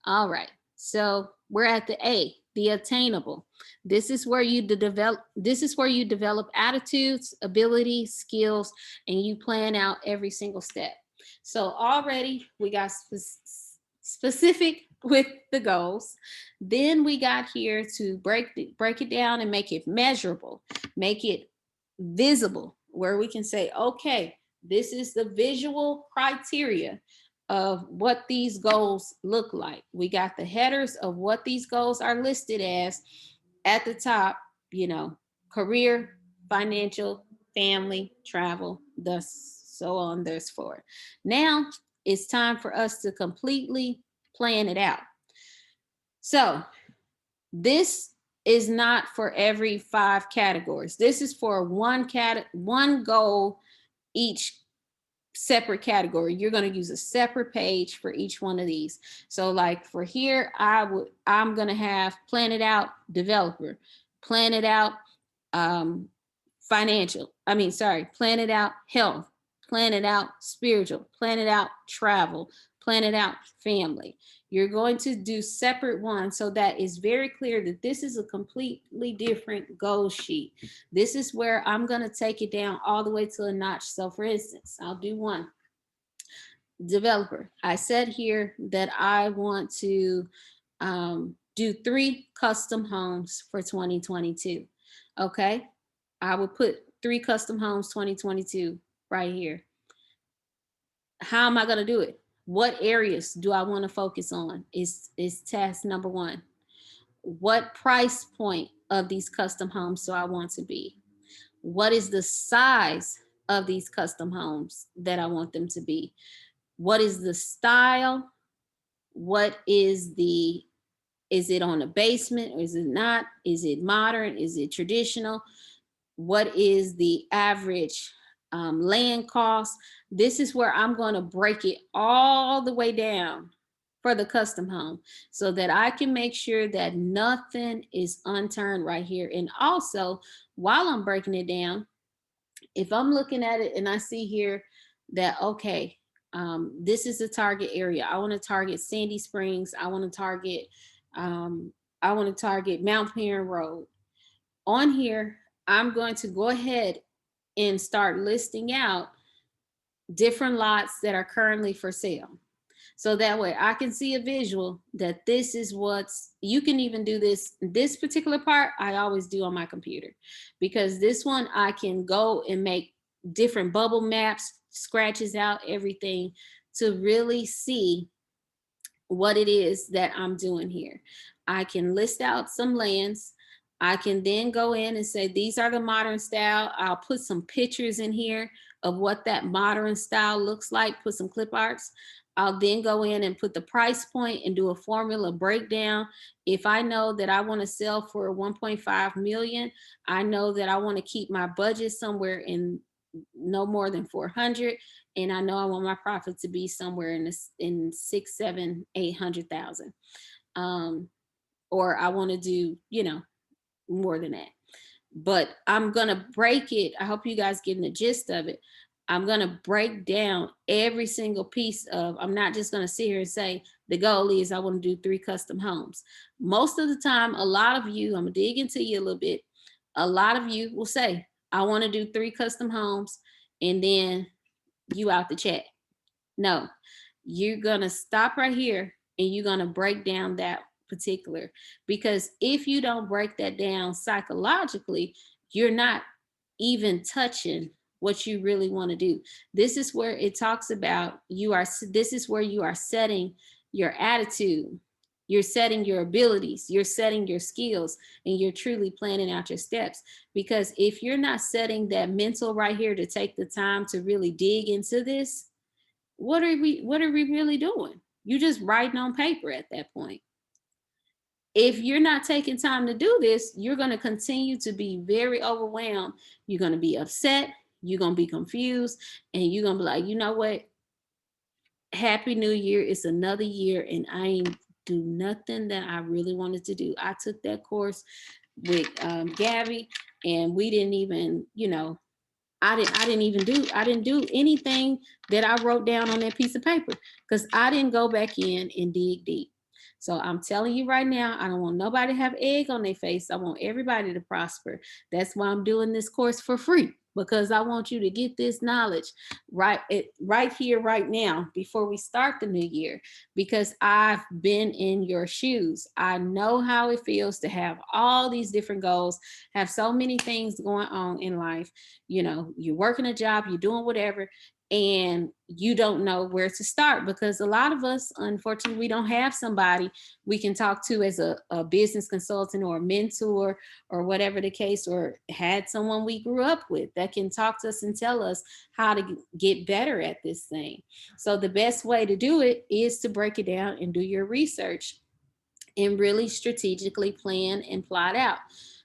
All right, so we're at the A, the attainable. This is where you develop attitudes, abilities, skills, and you plan out every single step. So already we got specific with the goals. Then we got here to break it down and make it measurable, make it visible, where we can say, okay, this is the visual criteria of what these goals look like. We got the headers of what these goals are listed as at the top, career, financial, family, travel, thus so on, thus forth. Now It's time for us to completely plan it out. So this is not for every 5 categories. This is for one goal each separate category. You're going to use a separate page for each one of these. So like for here, I'm going to have plan it out developer, plan it out plan it out health, plan it out spiritual, plan it out travel, plan it out family. You're going to do separate ones so that it's very clear that this is a completely different goal sheet. This is where I'm going to take it down all the way to a notch. So for instance, I'll do one. Developer. I said here that I want to do 3 custom homes for 2022. Okay. I will put 3 custom homes 2022 right here. How am I going to do it? What areas do I want to focus on? Is task number 1. What price point of these custom homes do I want to be? What is the size of these custom homes that I want them to be? What is the style? What is it on a basement or is it not? Is it modern? Is it traditional? What is the average land cost? This is where I'm going to break it all the way down for the custom home so that I can make sure that nothing is unturned right here. And also, while I'm breaking it down, if I'm looking at it and I see here that, okay, this is the target area. I want to target Sandy Springs. I want to target Mount Perrin Road. On here, I'm going to go ahead and start listing out different lots that are currently for sale. So that way I can see a visual that this is you can even do this particular part I always do on my computer, because this one I can go and make different bubble maps, scratches out everything to really see what it is that I'm doing here. I can list out some lands. I can then go in and say, these are the modern style. I'll put some pictures in here of what that modern style looks like, put some clip arts. I'll then go in and put the price point and do a formula breakdown. If I know that I want to sell for 1.5 million, I know that I want to keep my budget somewhere in no more than 400. And I know I want my profit to be somewhere in 6, 7, 800,000. Or I want to do, more than that. But I'm going to break it. I hope you guys getting the gist of it. I'm going to break down every single piece I'm not just going to sit here and say, the goal is I want to do 3 custom homes. Most of the time, a lot of you, I'm going to dig into you a little bit. A lot of you will say, I want to do 3 custom homes, and then you out the chat. No, you're going to stop right here and you're going to break down that particular, because if you don't break that down psychologically, you're not even touching what you really want to do. This is where it talks about this is where you are setting your attitude, you're setting your abilities, you're setting your skills, and you're truly planning out your steps. Because if you're not setting that mental right here to take the time to really dig into this, what are we really doing? You just writing on paper at that point. If you're not taking time to do this, you're going to continue to be very overwhelmed. You're going to be upset. You're going to be confused. And you're going to be like, you know what? Happy New Year. It's another year and I ain't do nothing that I really wanted to do. I took that course with Gabby, and we didn't even, I didn't do anything that I wrote down on that piece of paper, because I didn't go back in and dig deep. So I'm telling you right now, I don't want nobody to have egg on their face. I want everybody to prosper. That's why I'm doing this course for free, because I want you to get this knowledge right here, right now, before we start the new year, because I've been in your shoes. I know how it feels to have all these different goals, have so many things going on in life. You're working a job, you're doing whatever, and you don't know where to start, because a lot of us, unfortunately, we don't have somebody we can talk to as a business consultant or a mentor or whatever the case, or had someone we grew up with that can talk to us and tell us how to get better at this thing. So the best way to do it is to break it down and do your research and really strategically plan and plot out.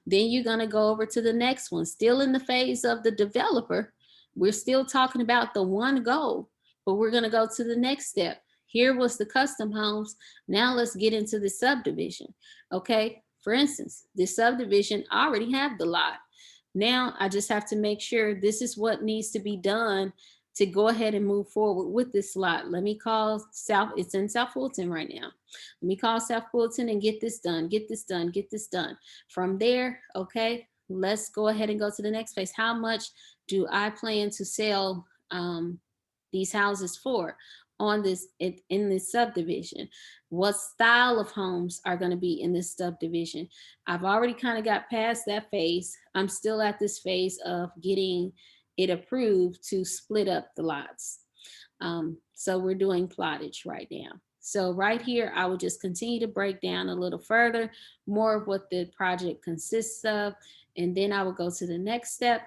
Then you're going to go over to the next one, still in the phase of the developer. We're still talking about the one goal, but we're going to go to the next step. Here was the custom homes. Now let's get into the subdivision. Okay, for instance, this subdivision, I already have the lot. Now I just have to make sure this is what needs to be done to go ahead and move forward with this lot. Let me call South, it's in South Fulton right now. Let me call South Fulton and get this done, get this done, get this done. From there, okay, let's go ahead and go to the next phase. How much do I plan to sell these houses for on this, in this subdivision? What style of homes are going to be in this subdivision? I've already kind of got past that phase. I'm still at this phase of getting it approved to split up the lots. So we're doing plottage right now. So right here, I will just continue to break down a little further, more of what the project consists of. And then I will go to the next step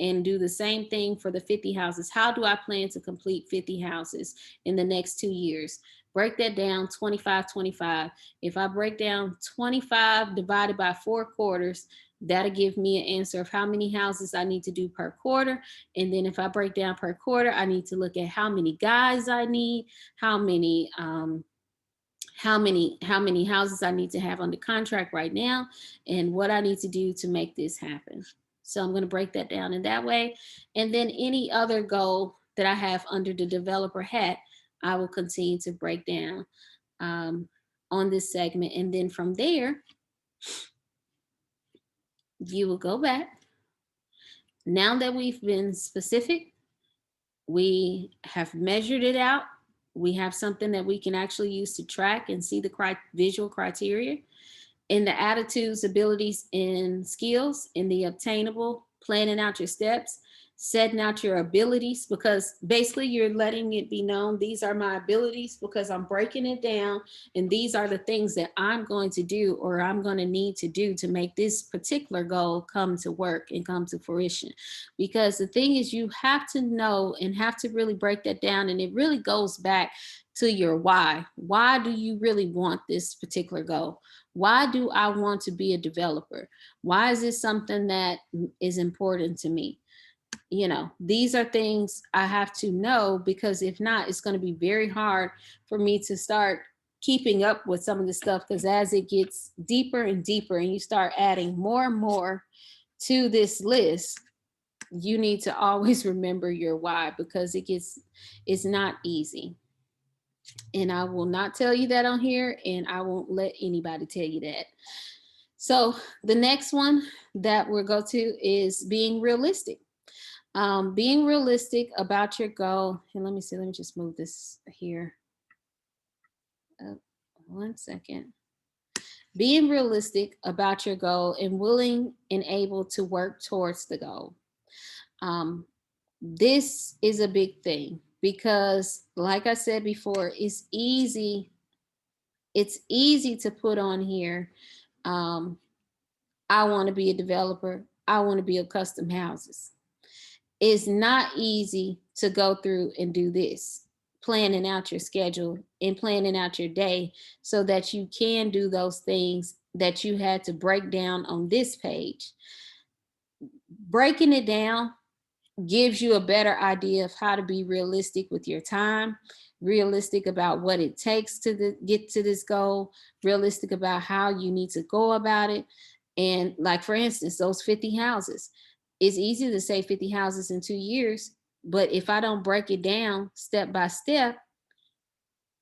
and do the same thing for the 50 houses. How do I plan to complete 50 houses in the next 2 years? Break that down 25, 25. If I break down 25 divided by 4 quarters, that'll give me an answer of how many houses I need to do per quarter. And then if I break down per quarter, I need to look at how many guys I need, how many houses I need to have under contract right now, and what I need to do to make this happen. So I'm going to break that down in that way. And then any other goal that I have under the developer hat, I will continue to break down on this segment. And then from there, you will go back. Now that we've been specific, we have measured it out. We have something that we can actually use to track and see the visual criteria in the attitudes, abilities, and skills, in the obtainable, planning out your steps, setting out your abilities, because basically you're letting it be known, these are my abilities because I'm breaking it down, and these are the things that I'm going to do or I'm going to need to do to make this particular goal come to work and come to fruition. Because the thing is, you have to know and have to really break that down, and it really goes back to your why. Why do you really want this particular goal? Why do I want to be a developer? Why is this something that is important to me? You know, these are things I have to know, because if not, it's going to be very hard for me to start keeping up with some of this stuff, because as it gets deeper and deeper and you start adding more and more to this list, you need to always remember your why, because it's not easy. And I will not tell you that on here, and I won't let anybody tell you that. So the next one that we'll go to is being realistic. Being realistic about your goal. And let me just move this here. 1 second. Being realistic about your goal and willing and able to work towards the goal. This is a big thing, because like I said before, it's easy to put on here, I want to be a developer, I want to build custom houses. It's not easy to go through and do this, planning out your schedule and planning out your day so that you can do those things that you had to break down on this page. Breaking it down gives you a better idea of how to be realistic with your time, realistic about what it takes to get to this goal, realistic about how you need to go about it. And like, for instance, those 50 houses, it's easy to say 50 houses in 2 years, but if I don't break it down step by step,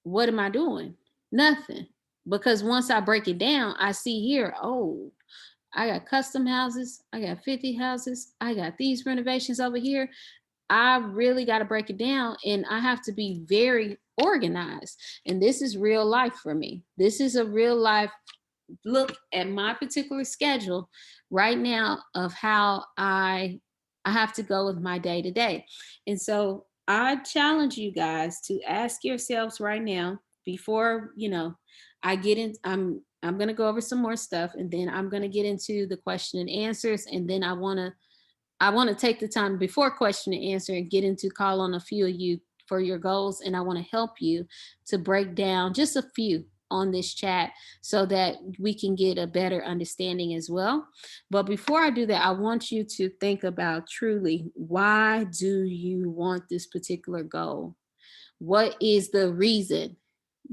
what am I doing? Nothing. Because once I break it down, I see here, oh, I got custom houses, I got 50 houses, I got these renovations over here. I really got to break it down, and I have to be very organized. And this is real life for me. This is a real life look at my particular schedule right now of how I have to go with my day to day. And so I challenge you guys to ask yourselves right now before, I get in. I'm gonna go over some more stuff, and then I'm gonna get into the question and answers, and then I want to take the time before question and answer and get into call on a few of you for your goals. And I want to help you to break down just a few on this chat so that we can get a better understanding as well. But before I do that, I want you to think about truly, why do you want this particular goal? What is the reason?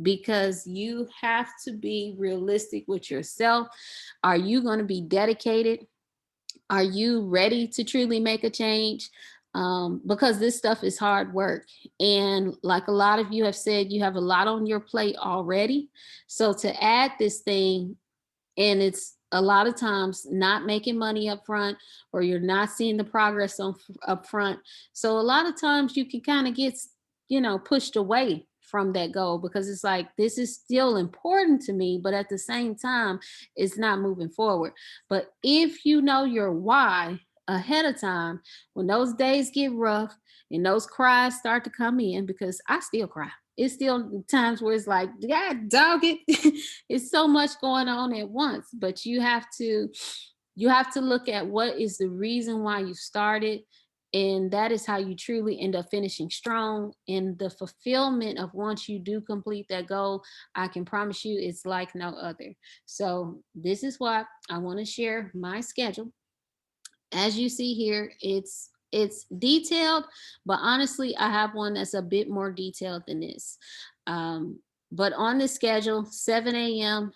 Because you have to be realistic with yourself. Are you going to be dedicated? Are you ready to truly make a change? Because this stuff is hard work. And like a lot of you have said, you have a lot on your plate already. So to add this thing, and it's a lot of times not making money up front, or you're not seeing the progress on up front. So a lot of times you can kind of get pushed away from that goal, because it's like, this is still important to me, but at the same time it's not moving forward. But if you know your why ahead of time, when those days get rough and those cries start to come in, because I still cry, it's still times where it's like, God dog it, it's so much going on at once. But you have to look at what is the reason why you started, and that is how you truly end up finishing strong. And the fulfillment of once you do complete that goal, I can promise you it's like no other. So this is why I want to share my schedule. As you see here, it's detailed, but honestly I have one that's a bit more detailed than this. But on the schedule, 7 a.m.,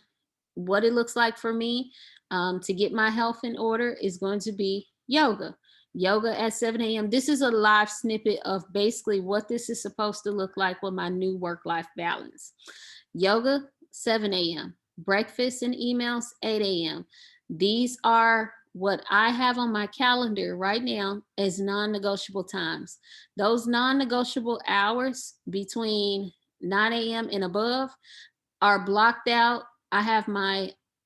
what it looks like for me, to get my health in order, is going to be yoga at 7 a.m. This is a live snippet of basically what this is supposed to look like with my new work-life balance. Yoga, 7 a.m. Breakfast and emails, 8 a.m. These are what I have on my calendar right now as non-negotiable times. Those non-negotiable hours between 9 a.m. and above are blocked out. I have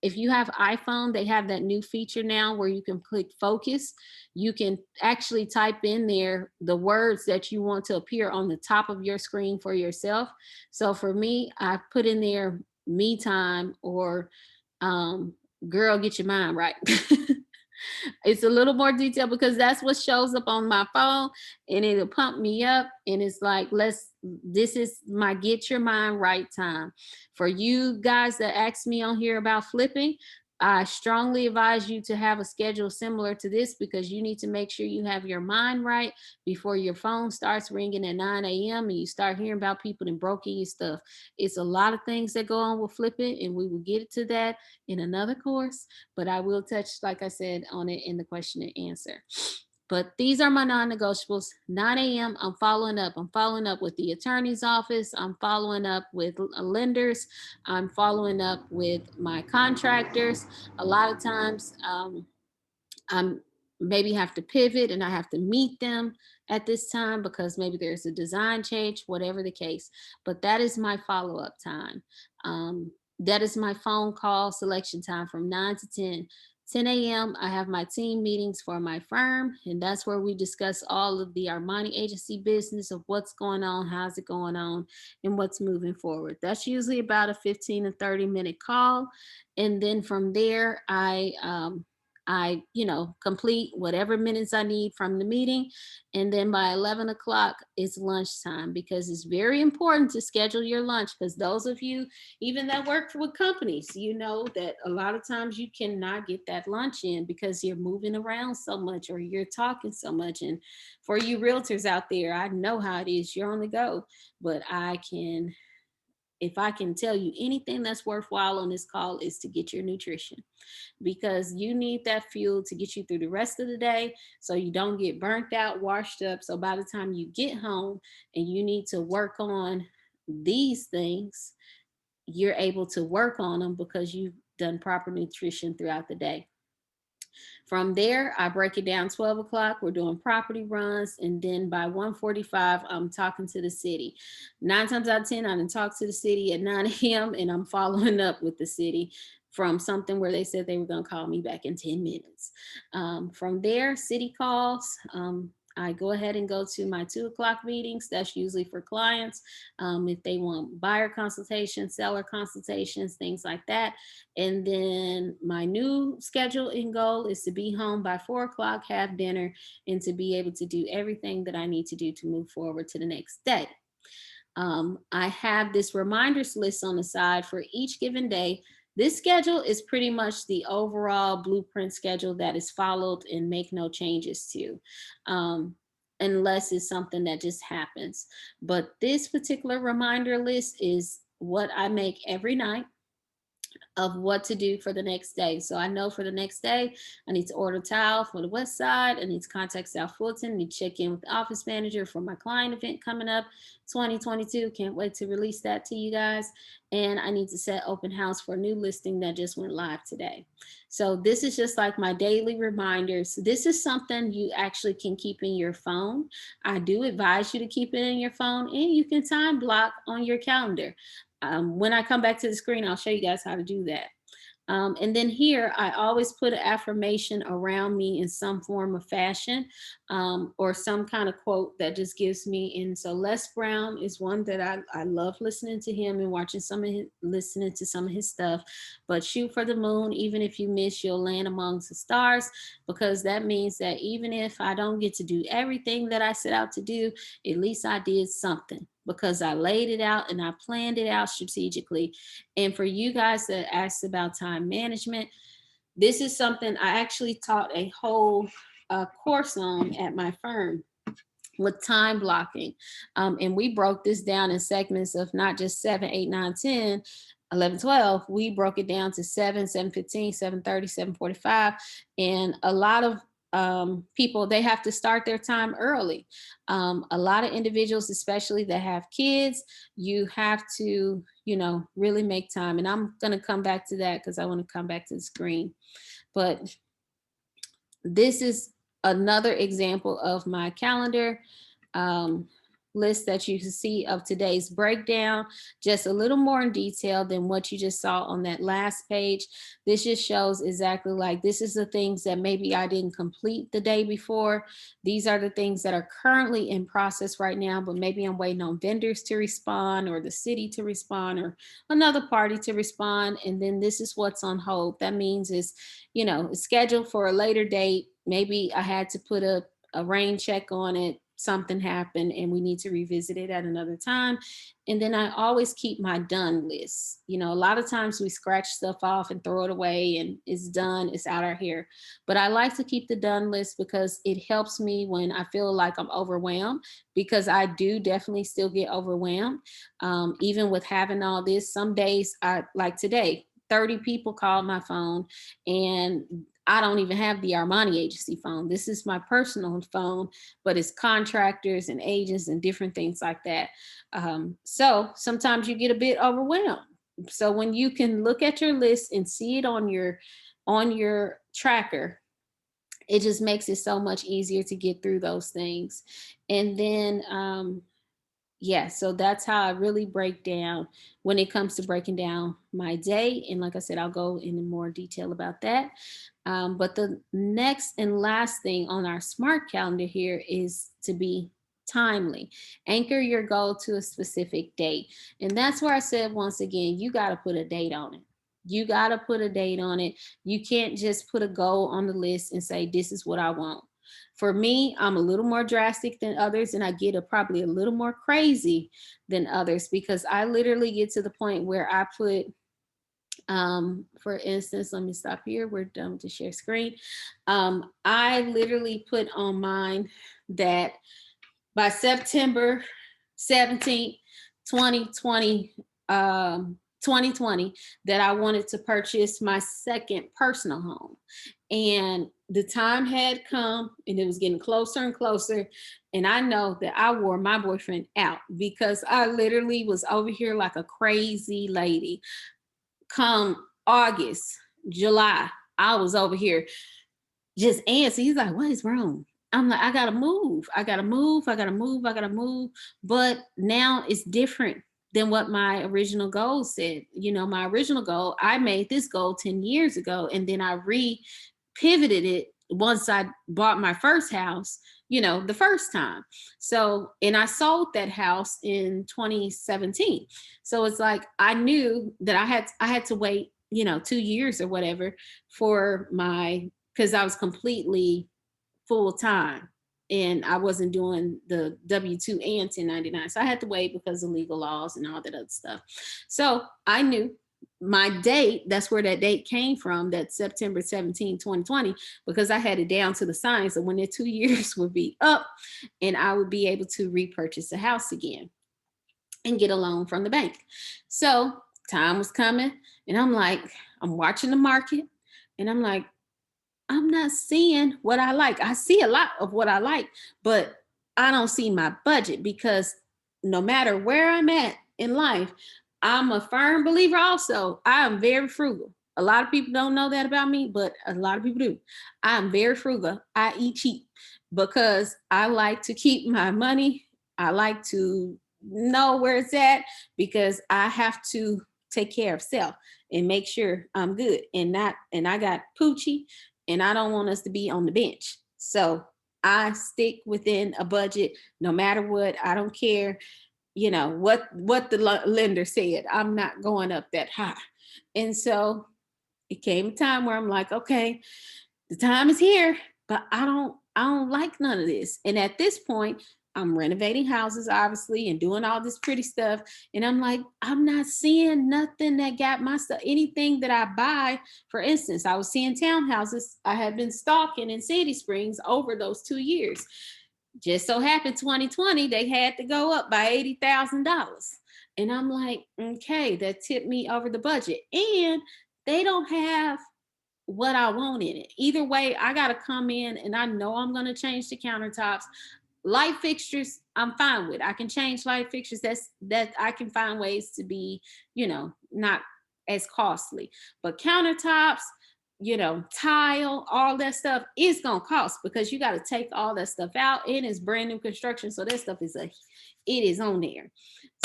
if you have iPhone, they have that new feature now where you can click focus. You can actually type in there the words that you want to appear on the top of your screen for yourself. So for me, I put in there me time, or girl, get your mind right. It's a little more detailed because that's what shows up on my phone, and it'll pump me up. And it's like, this is my get your mind right time. For you guys that ask me on here about flipping, I strongly advise you to have a schedule similar to this, because you need to make sure you have your mind right before your phone starts ringing at 9 a.m. and you start hearing about people and broken your stuff. It's a lot of things that go on with flipping, and we will get to that in another course, but I will touch, like I said, on it in the question and answer. But these are my non-negotiables. 9 a.m. I'm following up. I'm following up with the attorney's office. I'm following up with lenders. I'm following up with my contractors. A lot of times, I'm maybe have to pivot and I have to meet them at this time because maybe there's a design change, whatever the case. But that is my follow-up time. That is my phone call selection time from 9 to 10. 10 a.m. I have my team meetings for my firm, and that's where we discuss all of the Armani agency business of what's going on, how's it going on, and what's moving forward. That's usually about a 15 to 30-minute call. And then from there, I complete whatever minutes I need from the meeting. And then by 11 o'clock, it's lunchtime, because it's very important to schedule your lunch. Because those of you, even that work with companies, you know that a lot of times you cannot get that lunch in because you're moving around so much or you're talking so much. And for you realtors out there, I know how it is. You're on the go. But if I can tell you anything that's worthwhile on this call, is to get your nutrition, because you need that fuel to get you through the rest of the day so you don't get burnt out, washed up. So by the time you get home and you need to work on these things, you're able to work on them because you've done proper nutrition throughout the day. From there, I break it down 12 o'clock. We're doing property runs. And then by 1:45, I'm talking to the city. 9 times out of 10, I didn't talk to the city at 9 a.m. and I'm following up with the city from something where they said they were going to call me back in 10 minutes. From there, city calls. I go ahead and go to my 2 o'clock meetings. That's usually for clients. If they want buyer consultations, seller consultations, things like that. And then my new schedule and goal is to be home by 4 o'clock, have dinner, and to be able to do everything that I need to do to move forward to the next day. I have this reminders list on the side for each given day. This schedule is pretty much the overall blueprint schedule that is followed and make no changes to, unless it's something that just happens. But this particular reminder list is what I make every night of what to do for the next day. So I know for the next day, I need to order tile for the west side. I need to contact South Fulton. I need to check in with the office manager for my client event coming up 2022. Can't wait to release that to you guys. And I need to set open house for a new listing that just went live today. So this is just like my daily reminders. This is something you actually can keep in your phone. I do advise you to keep it in your phone, and you can time block on your calendar. When I come back to the screen, I'll show you guys how to do that. And then here, I always put an affirmation around me in some form of fashion, or some kind of quote that just gives me. And so Les Brown is one that I love listening to him and watching listening to some of his stuff. But shoot for the moon, even if you miss, you'll land amongst the stars, because that means that even if I don't get to do everything that I set out to do, at least I did something, because I laid it out and I planned it out strategically. And for you guys that asked about time management, this is something I actually taught a whole course on at my firm with time blocking. And we broke this down in segments of not just 7, 8, 9, 10, 11, 12. We broke it down to 7, 7:15, 7:30, 7:45. And a lot of people, they have to start their time early. A lot of individuals, especially that have kids, you have to, really make time. And I'm going to come back to that because I want to come back to the screen. But this is another example of my calendar list that you can see of today's breakdown, just a little more in detail than what you just saw on that last page. This just shows exactly like, this is the things that maybe I didn't complete the day before. These are the things that are currently in process right now, but maybe I'm waiting on vendors to respond, or the city to respond, or another party to respond. And then this is what's on hold. That means it's, it's scheduled for a later date. Maybe I had to put a rain check on it, something happened, and we need to revisit it at another time. And then I always keep my done list. A lot of times we scratch stuff off and throw it away and it's done, it's out our hair. But I like to keep the done list because it helps me when I feel like I'm overwhelmed, because I do definitely still get overwhelmed. Even with having all this, some days like today, 30 people called my phone, and I don't even have the Armani agency phone. This is my personal phone, but it's contractors and agents and different things like that. So sometimes you get a bit overwhelmed. So when you can look at your list and see it on your tracker, it just makes it so much easier to get through those things. And then, so that's how I really break down when it comes to breaking down my day. And like I said, I'll go into more detail about that. But the next and last thing on our SMART calendar here is to be timely. Anchor your goal to a specific date. And that's where I said, once again, you got to put a date on it. You got to put a date on it. You can't just put a goal on the list and say, this is what I want. For me, I'm a little more drastic than others, and I get probably a little more crazy than others, because I literally get to the point where I put, for instance, let me stop here. We're done with the share screen. I literally put on mine that by September 17th, 2020, 2020, that I wanted to purchase my second personal home. And the time had come, and it was getting closer and closer. And I know that I wore my boyfriend out, because I literally was over here like a crazy lady. Come August, July, I was over here just antsy. He's like, what is wrong? I'm like, I gotta move. But now it's different than what my original goal said. My original goal, I made this goal 10 years ago, and then I pivoted it once I bought my first house the first time. So, and I sold that house in 2017. So it's like I knew that I had to wait, 2 years or whatever for because I was completely full time and I wasn't doing the W-2 and 1099. So I had to wait because of legal laws and all that other stuff. So I knew my date, that's where that date came from, that September 17, 2020, because I had it down to the science of when the 2 years would be up and I would be able to repurchase the house again and get a loan from the bank. So time was coming and I'm watching the market and I'm like, I'm not seeing what I like. I see a lot of what I like, but I don't see my budget because no matter where I'm at in life, I'm a firm believer also. I am very frugal. A lot of people don't know that about me, but a lot of people do. I'm very frugal. I eat cheap because I like to keep my money. I like to know where it's at because I have to take care of self and make sure I'm good and I got Poochie and I don't want us to be on the bench. So I stick within a budget no matter what. I don't care, what the lender said. I'm not going up that high. And so it came a time where I'm like, okay, the time is here, but I don't like none of this. And at this point, I'm renovating houses, obviously, and doing all this pretty stuff. And I'm like, I'm not seeing nothing that got my stuff. Anything that I buy, for instance, I was seeing townhouses. I had been stalking in Sandy Springs over those 2 years. Just so happened 2020, they had to go up by $80,000. And I'm like, okay, that tipped me over the budget. And they don't have what I want in it. Either way, I got to come in and I know I'm going to change the countertops. Light fixtures, I'm fine with. I can change light fixtures. That I can find ways to be, not as costly. But countertops, tile, all that stuff is gonna cost because you got to take all that stuff out. And it's brand new construction, so that stuff it is on there.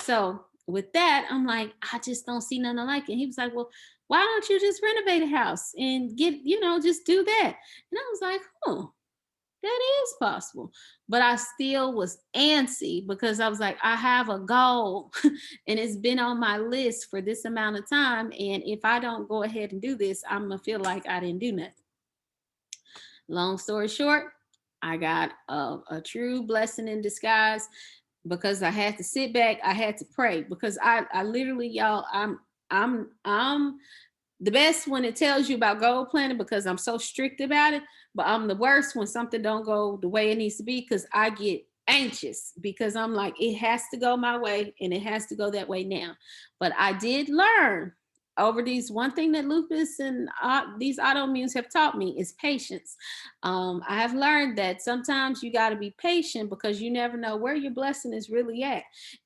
So with that, I'm like, I just don't see nothing like it. He was like, well, why don't you just renovate a house and get, just do that? And I was like, oh, that is possible. But I still was antsy because I was like, I have a goal and it's been on my list for this amount of time. And if I don't go ahead and do this, I'm going to feel like I didn't do nothing. Long story short, I got a true blessing in disguise because I had to sit back. I had to pray because I literally, y'all, I'm the best when it tells you about goal planning because I'm so strict about it, but I'm the worst when something don't go the way it needs to be because I get anxious because I'm like, it has to go my way and it has to go that way now. But I did learn over these, one thing that lupus and these autoimmunes have taught me is patience. I have learned that sometimes you got to be patient because you never know where your blessing is really at.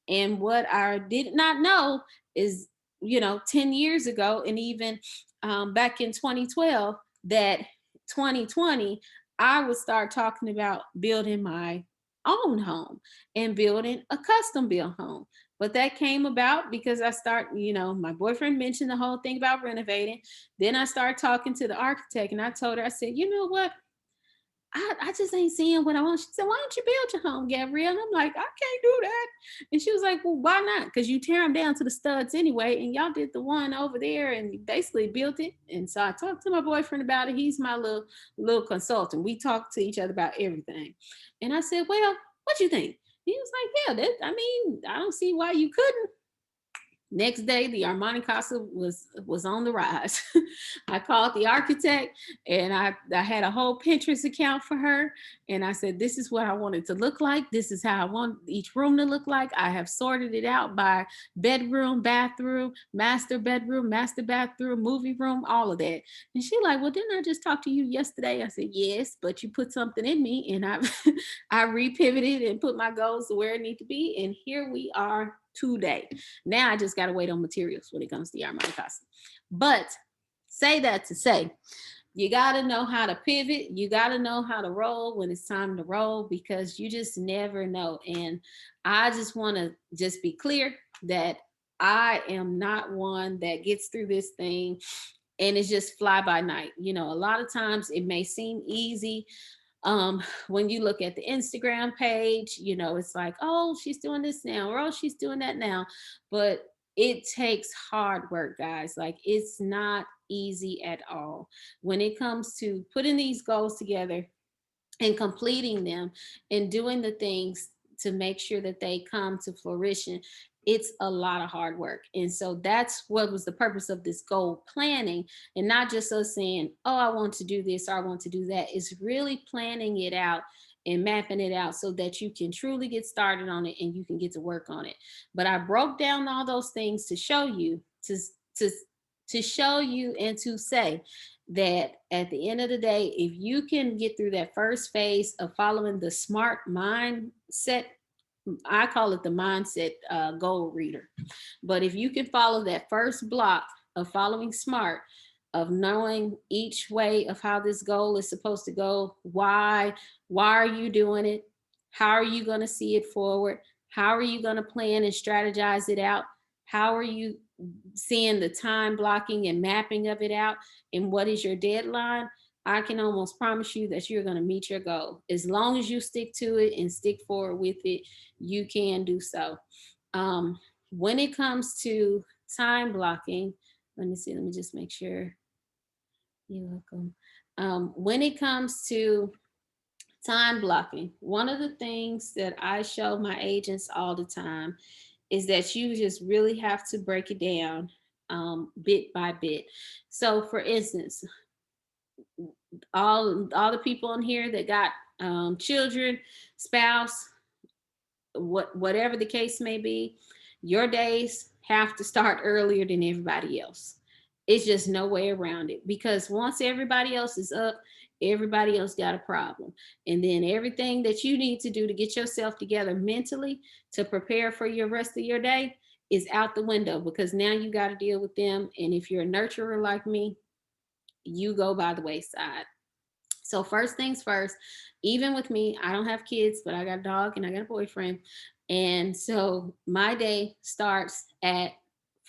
And what I did not know is 10 years ago and even back in 2012 that 2020 I would start talking about building my own home and building a custom built home. But that came about because I my boyfriend mentioned the whole thing about renovating. Then I started talking to the architect and I told her, I said, you know what, I just ain't seeing what I want. She said, why don't you build your home, Gabrielle? And I'm like, I can't do that. And she was like, well, why not? Because you tear them down to the studs anyway. And y'all did the one over there and basically built it. And so I talked to my boyfriend about it. He's my little consultant. We talk to each other about everything. And I said, well, what you think? He was like, yeah, I don't see why you couldn't. Next day, the Armani Casa was on the rise. I called the architect and I had a whole Pinterest account for her. And I said, this is what I want it to look like. This is how I want each room to look like. I have sorted it out by bedroom, bathroom, master bedroom, master bathroom, movie room, all of that. And she like, well, didn't I just talk to you yesterday? I said, yes, but you put something in me and I repivoted and put my goals to where it need to be. And here we are today. Now I just got to wait on materials when it comes to the Armani Casa. But say that to say, you got to know how to pivot. You got to know how to roll when it's time to roll because you just never know. And I just want to just be clear that I am not one that gets through this thing and it's just fly by night. A lot of times it may seem easy. When you look at the Instagram page, you know, it's like, oh, she's doing this now, or oh, she's doing that now. But it takes hard work, guys. Like, it's not easy at all. When it comes to putting these goals together and completing them and doing the things to make sure that they come to fruition, it's a lot of hard work. And so that's what was the purpose of this goal planning, and not just us saying, oh, I want to do this or I want to do that. It's really planning it out and mapping it out so that you can truly get started on it and you can get to work on it. But I broke down all those things to show you, to show you and to say that at the end of the day, if you can get through that first phase of following the SMART mindset, I call it the mindset goal reader. But if you can follow that first block of following SMART, of knowing each way of how this goal is supposed to go, why are you doing it? How are you going to see it forward? How are you going to plan and strategize it out? How are you seeing the time blocking and mapping of it out? And what is your deadline? I can almost promise you that you're going to meet your goal. As long as you stick to it and stick forward with it, you can do so. When it comes to time blocking, let me see, let me just make sure. You're welcome. When it comes to time blocking, one of the things that I show my agents all the time is that you just really have to break it down bit by bit. So for instance, all the people in here that got children, spouse, whatever the case may be, your days have to start earlier than everybody else. It's just no way around it, because once everybody else is up, everybody else got a problem. And then everything that you need to do to get yourself together mentally to prepare for your rest of your day is out the window, because now you got to deal with them. And if you're a nurturer like me, you go by the wayside. So first things first, even with me, I don't have kids, but I got a dog and I got a boyfriend. And so my day starts at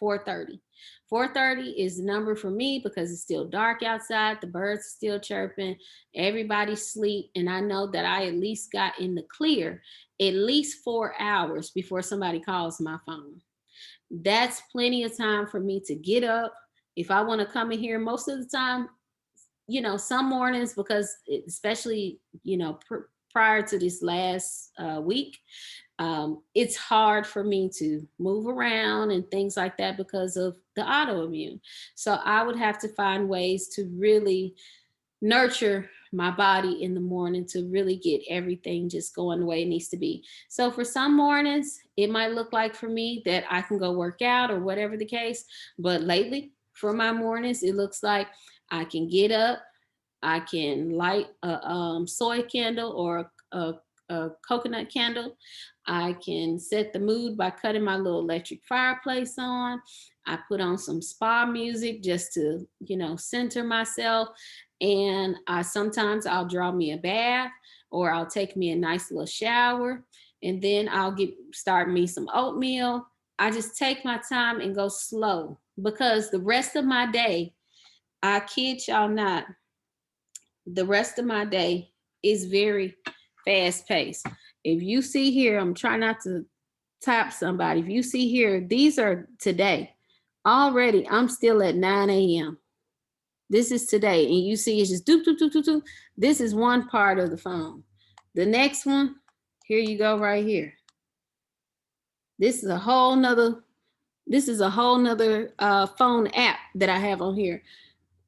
4:30. 4:30 is the number for me because it's still dark outside, the birds are still chirping, everybody's asleep, and I know that I at least got in the clear at least 4 hours before somebody calls my phone. That's plenty of time for me to get up. If I want to come in here, most of the time, you know, some mornings, because especially, you know, prior to this last week, it's hard for me to move around and things like that because of the autoimmune. So I would have to find ways to really nurture my body in the morning to really get everything just going the way it needs to be. So for some mornings, it might look like for me that I can go work out or whatever the case. But lately, for my mornings, it looks like I can get up, I can light a soy candle or a coconut candle. I can set the mood by cutting my little electric fireplace on. I put on some spa music just to, you know, center myself. And sometimes I'll draw me a bath, or I'll take me a nice little shower, and then I'll start me some oatmeal. I just take my time and go slow, because the rest of my day, I kid y'all not, the rest of my day is very fast paced. If you see here, I'm trying not to tap somebody. If you see here, these are today. Already, I'm still at 9 a.m. This is today. And you see it's just doop, doop, doop, doop, doop. This is one part of the phone. The next one, here you go right here. This is a whole nother phone app that I have on here.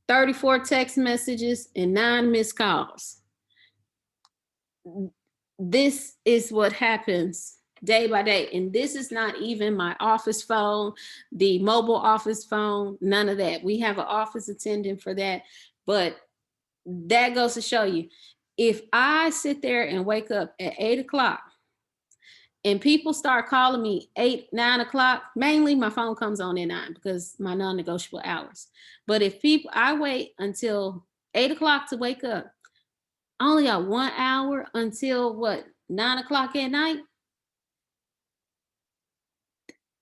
34 text messages and 9 missed calls. This is what happens day by day. And this is not even my office phone, the mobile office phone, none of that. We have an office attendant for that. But that goes to show you, if I sit there and wake up at 8 o'clock and people start calling me 8, 9 o'clock, mainly my phone comes on at 9 because my non-negotiable hours. But if I wait until 8 o'clock to wake up, I only got 1 hour until 9 o'clock at night.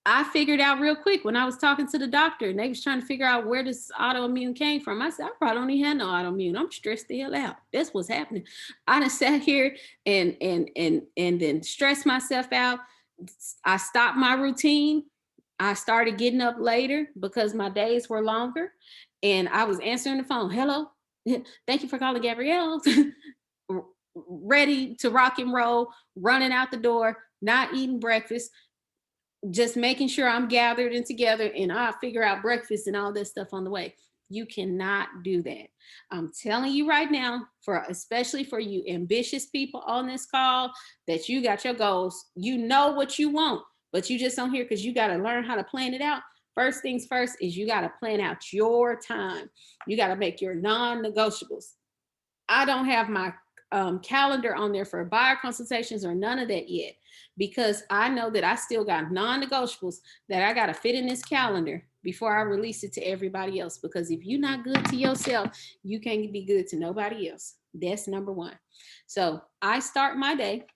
I figured out real quick when I was talking to the doctor and they was trying to figure out where this autoimmune came from. I said, I probably don't even have no autoimmune. I'm stressed the hell out. That's what's happening. I done sat here and then stressed myself out. I stopped my routine. I started getting up later because my days were longer, and I was answering the phone. Hello, thank you for calling Gabrielle. Ready to rock and roll, running out the door, not eating breakfast, just making sure I'm gathered and together, and I'll figure out breakfast and all this stuff on the way. You cannot do that. I'm telling you right now, especially for you ambitious people on this call, that you got your goals. You know what you want, but you just don't hear because you got to learn how to plan it out. First things first is you got to plan out your time. You got to make your non-negotiables. I don't have my calendar on there for buyer consultations or none of that yet, because I know that I still got non-negotiables that I got to fit in this calendar before I release it to everybody else. Because if you're not good to yourself, you can't be good to nobody else. That's number one. So I start my day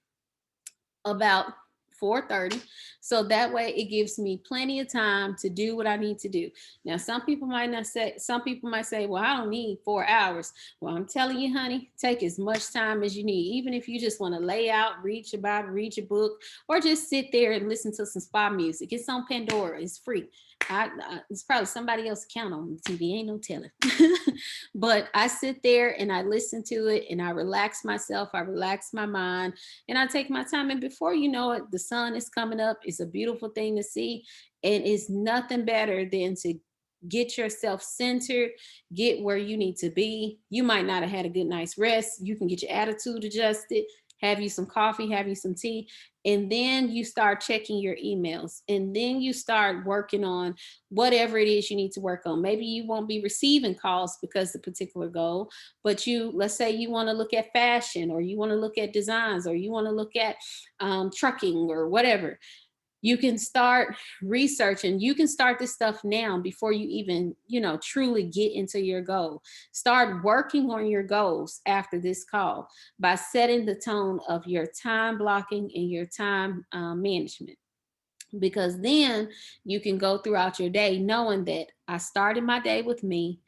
about 4:30, so that way it gives me plenty of time to do what I need to do. Now, some people might say, well, I don't need 4 hours. Well, I'm telling you, honey, take as much time as you need. Even if you just want to lay out, read your Bible, read your book, or just sit there and listen to some spa music. It's on Pandora. It's free. It's probably somebody else's account on the TV. Ain't no telling. But I sit there and I listen to it and I relax myself. I relax my mind and I take my time. And before you know it, the sun is coming up. It's a beautiful thing to see. And it's nothing better than to get yourself centered, get where you need to be. You might not have had a good night's rest. You can get your attitude adjusted, have you some coffee, have you some tea, and then you start checking your emails, and then you start working on whatever it is you need to work on. Maybe you won't be receiving calls because the particular goal, but let's say you want to look at fashion, or you want to look at designs, or you want to look at trucking or whatever. You can start researching. You can start this stuff now before you even, truly get into your goal. Start working on your goals after this call by setting the tone of your time blocking and your time management. Because then you can go throughout your day knowing that I started my day with me.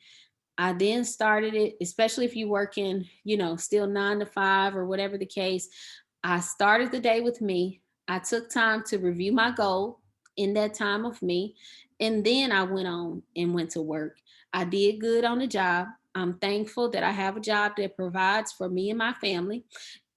I then started it, especially if you work in, still 9 to 5 or whatever the case. I started the day with me. I took time to review my goal in that time of me. And then I went on and went to work. I did good on the job. I'm thankful that I have a job that provides for me and my family.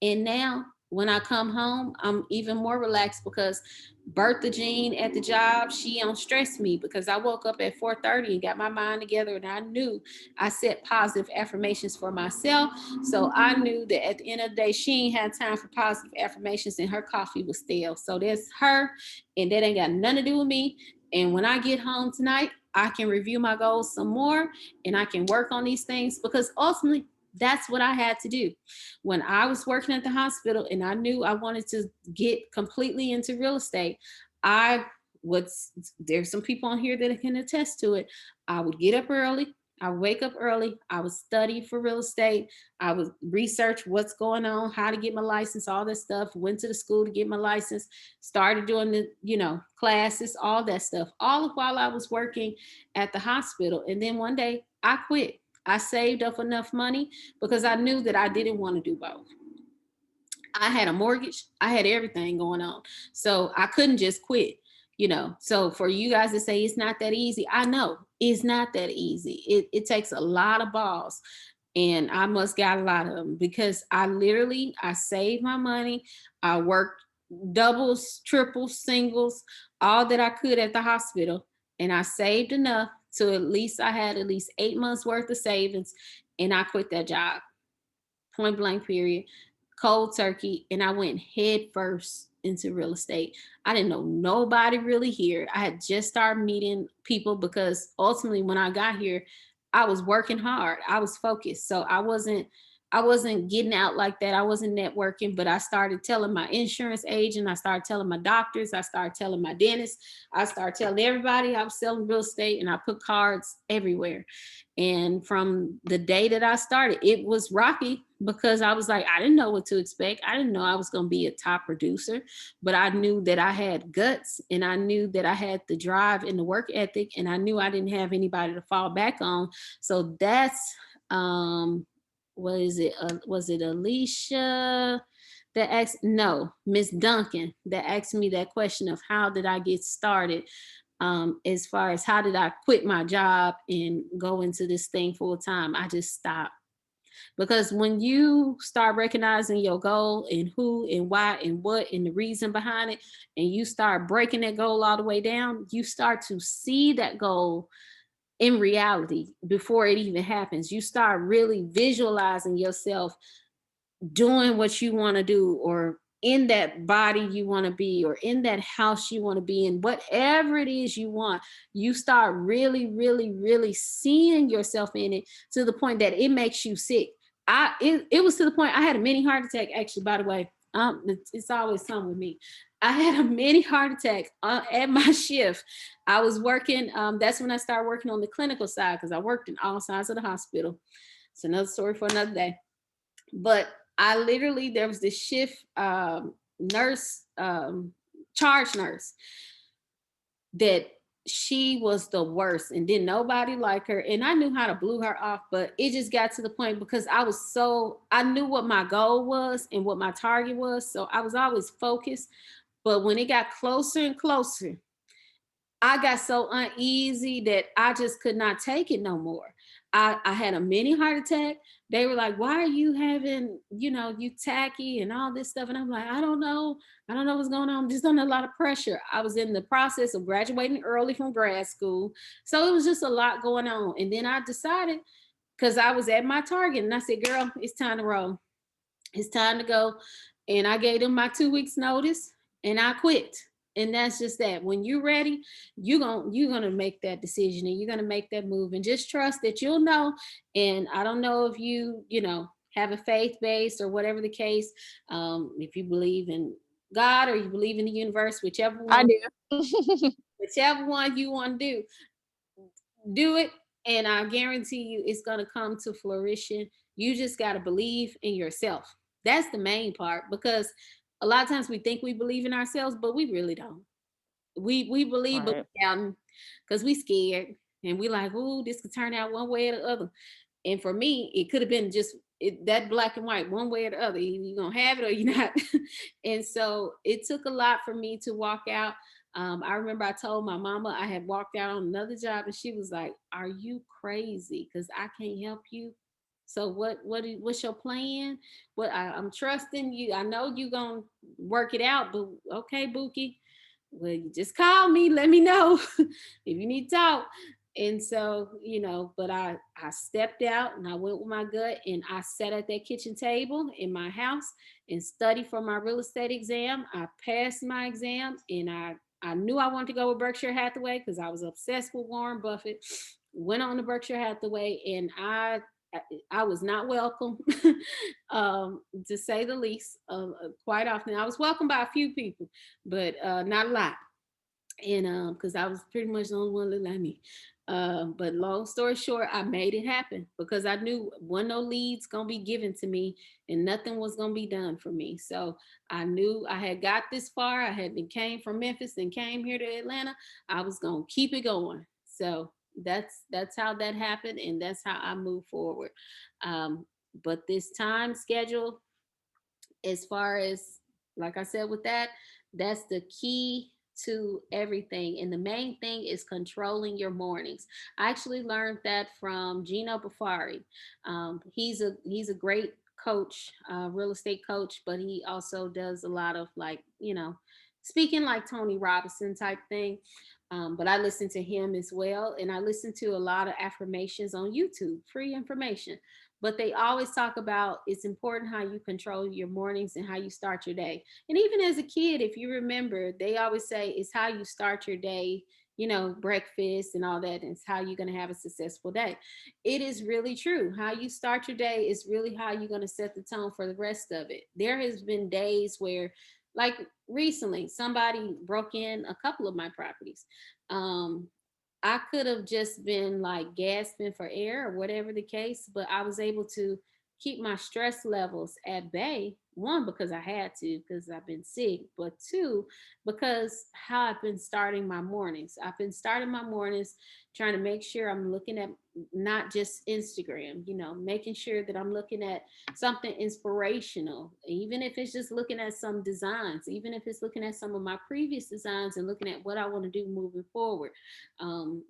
And now when I come home, I'm even more relaxed because Bertha Jean at the job, she don't stress me because I woke up at 4:30 and got my mind together, and I knew I set positive affirmations for myself. So I knew that at the end of the day, she ain't had time for positive affirmations and her coffee was stale. So that's her, and that ain't got nothing to do with me. And when I get home tonight, I can review my goals some more and I can work on these things, because ultimately that's what I had to do. When I was working at the hospital and I knew I wanted to get completely into real estate, there's some people on here that can attest to it. I would get up early. I would wake up early. I would study for real estate. I would research what's going on, how to get my license, all that stuff. Went to the school to get my license, started doing the, classes, all that stuff, all while I was working at the hospital. And then one day I quit. I saved up enough money because I knew that I didn't want to do both. I had a mortgage. I had everything going on. So I couldn't just quit, So for you guys to say it's not that easy, I know it's not that easy. It takes a lot of balls. And I must got a lot of them because I saved my money. I worked doubles, triples, singles, all that I could at the hospital. And I saved enough so at least I had at least 8 months worth of savings, and I quit that job. Point blank period. Cold turkey. And I went head first into real estate. I didn't know nobody really here. I had just started meeting people because ultimately when I got here, I was working hard. I was focused. So I I wasn't getting out like that. I wasn't networking, but I started telling my insurance agent, I started telling my doctors, I started telling my dentist, I started telling everybody I was selling real estate, and I put cards everywhere. And from the day that I started, it was rocky because I was like, I didn't know what to expect. I didn't know I was going to be a top producer, but I knew that I had guts, and I knew that I had the drive and the work ethic, and I knew I didn't have anybody to fall back on. So that's, what is it? Was it Alicia that asked? No, Miss Duncan that asked me that question of how did I get started? As far as how did I quit my job and go into this thing full time? I just stopped. Because when you start recognizing your goal and who and why and what and the reason behind it, and you start breaking that goal all the way down, you start to see that goal in reality before it even happens. You start really visualizing yourself doing what you want to do, or in that body you want to be, or in that house you want to be in, whatever it is you want. You start really, really, really seeing yourself in it to the point that it makes you sick. It was to the point I had a mini heart attack, actually, by the way. It's always something with me. I had a mini heart attack at my shift. I was working. That's when I started working on the clinical side, because I worked in all sides of the hospital. It's another story for another day. But I literally, there was this shift nurse, charge nurse, that she was the worst, and didn't nobody like her. And I knew how to blew her off, but it just got to the point because I knew what my goal was and what my target was. So I was always focused. But when it got closer and closer, I got so uneasy that I just could not take it no more. I had a mini heart attack. They were like, why are you having, you tacky and all this stuff? And I'm like, I don't know. I don't know what's going on. I'm just under a lot of pressure. I was in the process of graduating early from grad school. So it was just a lot going on. And then I decided, because I was at my target, and I said, girl, it's time to roll. It's time to go. And I gave them my 2 weeks notice, and I quit. And that's just that. When you're ready, you're gonna make that decision, and you're gonna make that move, and just trust that you'll know. And I don't know if you have a faith base or whatever the case, if you believe in God or you believe in the universe, whichever one, I do. whichever one you want to do it. And I guarantee you it's gonna come to fruition. You just gotta believe in yourself. That's the main part, because a lot of times we think we believe in ourselves, but we really don't. We believe, but Right. we doubting because we scared, and we like, ooh, this could turn out one way or the other. And for me, it could have been just that black and white, one way or the other. You're gonna have it or you're not. And so it took a lot for me to walk out. I remember I told my mama I had walked out on another job, and she was like, "Are you crazy? Because I can't help you. So what's your plan? I'm trusting you. I know you gonna work it out, but okay, Bookie. Well, you just call me, let me know if you need to talk." And so, but I stepped out, and I went with my gut, and I sat at that kitchen table in my house and studied for my real estate exam. I passed my exam, and I knew I wanted to go with Berkshire Hathaway because I was obsessed with Warren Buffett. Went on to Berkshire Hathaway, and I was not welcome, to say the least. Quite often, I was welcomed by a few people, but not a lot. And because I was pretty much the only one that like me. But long story short, I made it happen because I knew no leads gonna be given to me, and nothing was gonna be done for me. So I knew I had got this far. I had been came from Memphis and came here to Atlanta. I was gonna keep it going. So that's how that happened, and that's how I move forward. But this time schedule, as far as, like I said, with that's the key to everything. And the main thing is controlling your mornings. I actually learned that from Gino Bafari. He's a great coach, real estate coach, but he also does a lot of, like, speaking like Tony Robinson type thing. But I listen to him as well, and I listen to a lot of affirmations on YouTube, free information. But they always talk about it's important how you control your mornings and how you start your day. And even as a kid, if you remember, they always say it's how you start your day breakfast and all that, and it's how you're going to have a successful day. It is really true. How you start your day is really how you're going to set the tone for the rest of it. There has been days where, like recently, somebody broke in a couple of my properties. I could have just been like gasping for air or whatever the case, but I was able to keep my stress levels at bay. One, because I had to, because I've been sick, but two, because how I've been starting my mornings. I've been starting my mornings trying to make sure I'm looking at not just Instagram, making sure that I'm looking at something inspirational, even if it's just looking at some designs, even if it's looking at some of my previous designs and looking at what I want to do moving forward.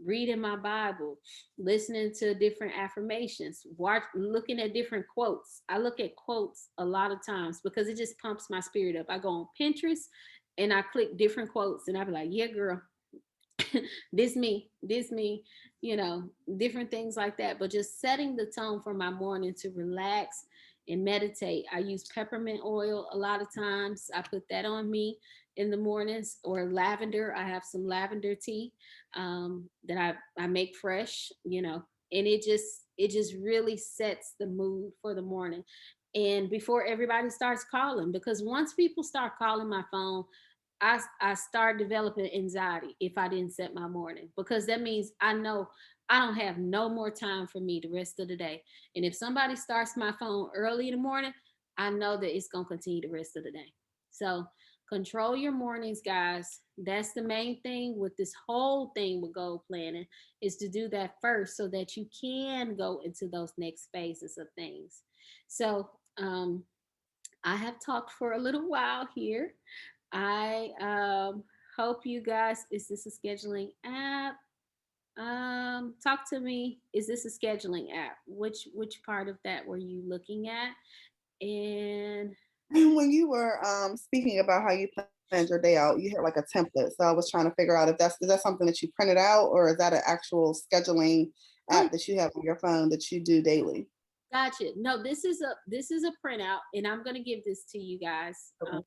Reading my Bible, listening to different affirmations, looking at different quotes. I look at quotes a lot of times because it just pumps my spirit up. I go on Pinterest and I click different quotes and I be like, yeah, girl, this me, different things like that. But just setting the tone for my morning to relax and meditate. I use peppermint oil a lot of times. I put that on me in the mornings, or lavender. I have some lavender tea that I make fresh, and it just really sets the mood for the morning. And before everybody starts calling, because once people start calling my phone, I start developing anxiety if I didn't set my morning, because that means I know I don't have no more time for me the rest of the day. And if somebody starts my phone early in the morning, I know that it's going to continue the rest of the day. So control your mornings, guys. That's the main thing with this whole thing with goal planning, is to do that first so that you can go into those next phases of things. So I have talked for a little while here. I hope you guys, is this a scheduling app? Talk to me. Is this a scheduling app? Which part of that were you looking at? And When you were speaking about how you planned your day out, you had like a template. So I was trying to figure out if is that something that you printed out, or is that an actual scheduling app that you have on your phone that you do daily? gotcha. No, this is a printout, and I'm gonna give this to you guys Okay.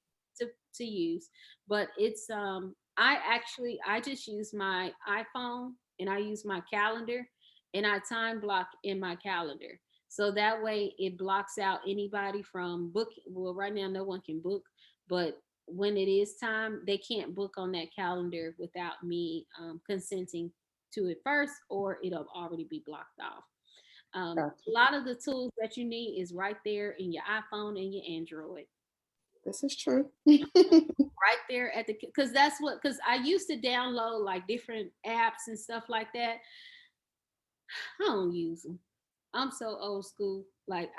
to use. But it's I just use my iPhone and I use my calendar, and I time block in my calendar. So that way it blocks out anybody from book. Well, right now no one can book, but when it is time, they can't book on that calendar without me consenting to it first, or it'll already be blocked off. Gotcha. A lot of the tools that you need is right there in your iPhone and your Android. This is true. Right there at the, because I used to download like different apps and stuff like that. I don't use them. I'm so old school. Like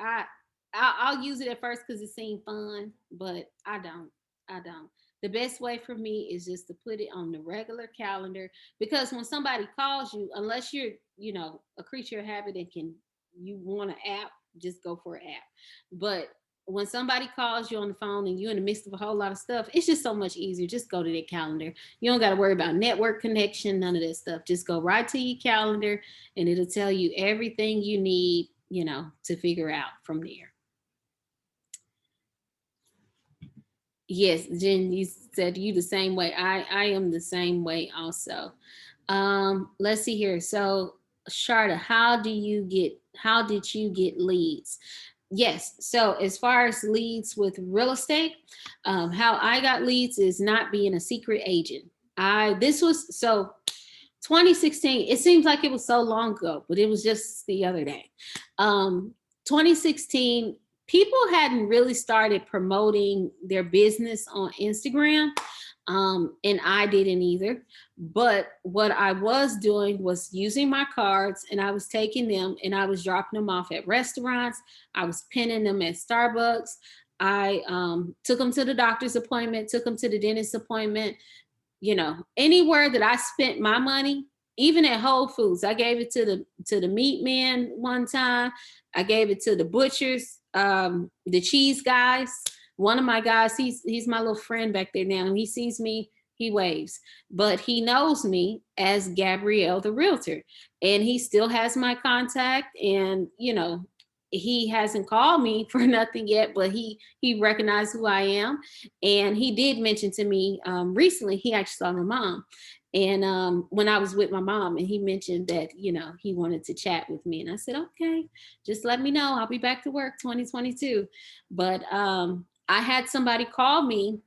I'll use it at first because it seemed fun, but I don't. I don't. The best way for me is just to put it on the regular calendar, because when somebody calls you, unless you're, a creature of habit and you want an app, just go for an app. But when somebody calls you on the phone and you're in the midst of a whole lot of stuff, it's just so much easier. Just go to their calendar. You don't got to worry about network connection, none of that stuff. Just go right to your calendar and it'll tell you everything you need, to figure out from there. Yes, Jen, you said you the same way. I am the same way also. Let's see here. So Sharda, how did you get leads? Yes. So as far as leads with real estate, how I got leads is not being a secret agent. This was so 2016. It seems like it was so long ago, but it was just the other day. 2016, people hadn't really started promoting their business on Instagram. And I didn't either. But what I was doing was using my cards, and I was taking them and I was dropping them off at restaurants. I was pinning them at Starbucks. I took them to the doctor's appointment, took them to the dentist appointment, anywhere that I spent my money, even at Whole Foods. I gave it to the meat man one time. I gave it to the butchers, the cheese guys. One of my guys, he's my little friend back there now. He sees me, he waves, but he knows me as Gabrielle, the realtor, and he still has my contact. And he hasn't called me for nothing yet, but he recognized who I am. And he did mention to me recently, he actually saw my mom, And when I was with my mom, and he mentioned that, you know, he wanted to chat with me, and I said, okay, just let me know. I'll be back to work 2022. But I had somebody call me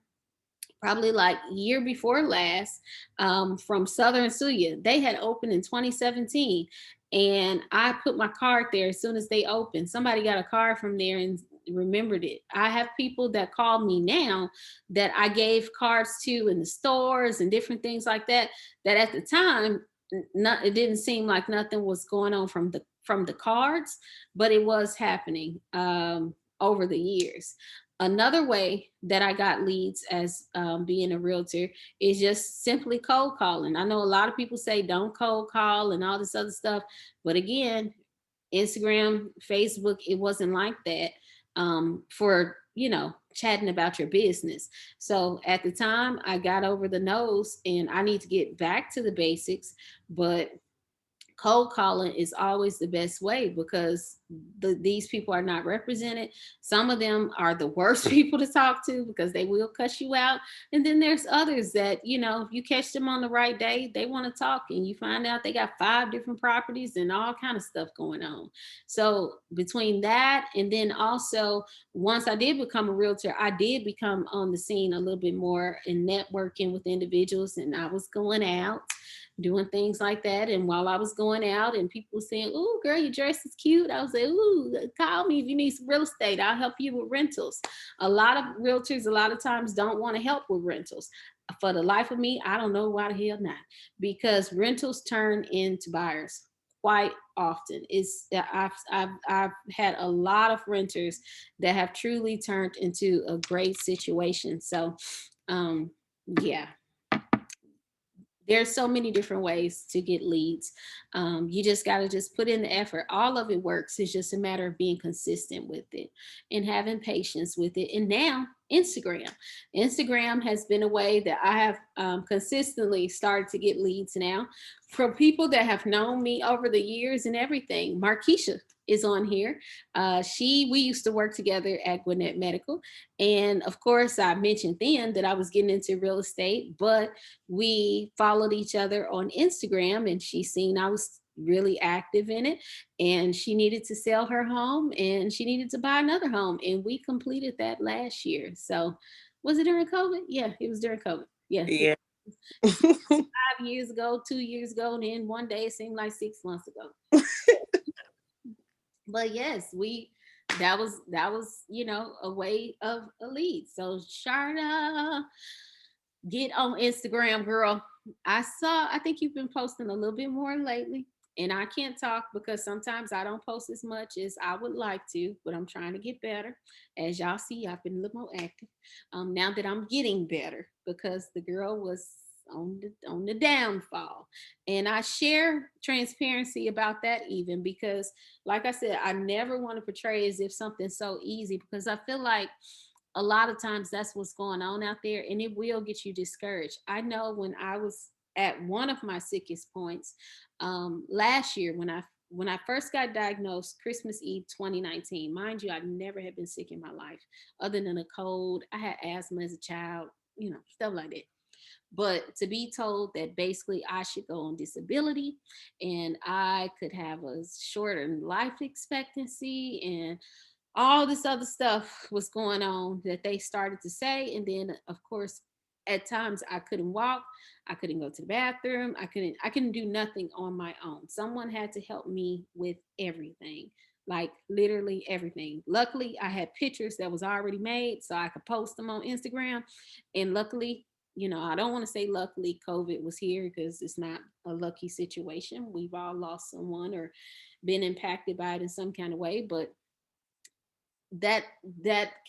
probably like year before last, from Southern Suya. They had opened in 2017, and I put my card there as soon as they opened. Somebody got a card from there and remembered it. I have people that call me now that I gave cards to in the stores and different things like that, that at the time, it didn't seem like nothing was going on from the cards, but it was happening over the years. Another way that I got leads as being a realtor is just simply cold calling. I know a lot of people say don't cold call and all this other stuff, but again, Instagram, Facebook, it wasn't like that for, you know, chatting about your business. So at the time, I got over the nose, and I need to get back to the basics, but cold calling is always the best way, because these people are not represented. Some of them are the worst people to talk to because they will cuss you out. And then there's others that, you know, if you catch them on the right day, they want to talk, and you find out they got 5 different properties and all kind of stuff going on. So between that, and then also once I did become a realtor, I did become on the scene a little bit more in networking with individuals, and I was going out doing things like that. And while I was going out and people were saying, "Ooh, girl, your dress is cute," I was like, "Ooh, call me if you need some real estate. I'll help you with rentals." A lot of realtors, a lot of times, don't want to help with rentals. For the life of me, I don't know why the hell not, because rentals turn into buyers quite often. I've had a lot of renters that have truly turned into a great situation. So yeah, there's so many different ways to get leads. You just got to just put in the effort. All of it works. It's just a matter of being consistent with it and having patience with it. And now Instagram has been a way that I have consistently started to get leads now from people that have known me over the years and everything. Markeisha is on here. We used to work together at Gwinnett Medical. And of course, I mentioned then that I was getting into real estate, but we followed each other on Instagram, and she seen I was really active in it, and she needed to sell her home and she needed to buy another home, and we completed that last year. So was it during COVID? Yeah, it was during COVID. Yeah. Yeah. 5 years ago, 2 years ago, and then one day it seemed like 6 months ago. But yes, that was, you know, a way of a lead. So Sharda, get on Instagram, girl. I think you've been posting a little bit more lately. And I can't talk because sometimes I don't post as much as I would like to, but I'm trying to get better. As y'all see, I've been a little more active. Now that I'm getting better, because the girl was on the downfall. And I share transparency about that, even because, like I said, I never want to portray as if something's so easy, because I feel like a lot of times that's what's going on out there, and it will get you discouraged. I know when I was at one of my sickest points last year, when I first got diagnosed, Christmas Eve 2019. Mind you, I never had been sick in my life other than a cold. I had asthma as a child, you know, stuff like that. But to be told that basically I should go on disability and I could have a shorter life expectancy and all this other stuff was going on that they started to say. And then of course, at times I couldn't walk, I couldn't go to the bathroom, I couldn't do nothing on my own. Someone had to help me with everything, like literally everything. Luckily, I had pictures that was already made so I could post them on Instagram. And luckily, you know, I don't want to say luckily COVID was here, because it's not a lucky situation. We've all lost someone or been impacted by it in some kind of way, but that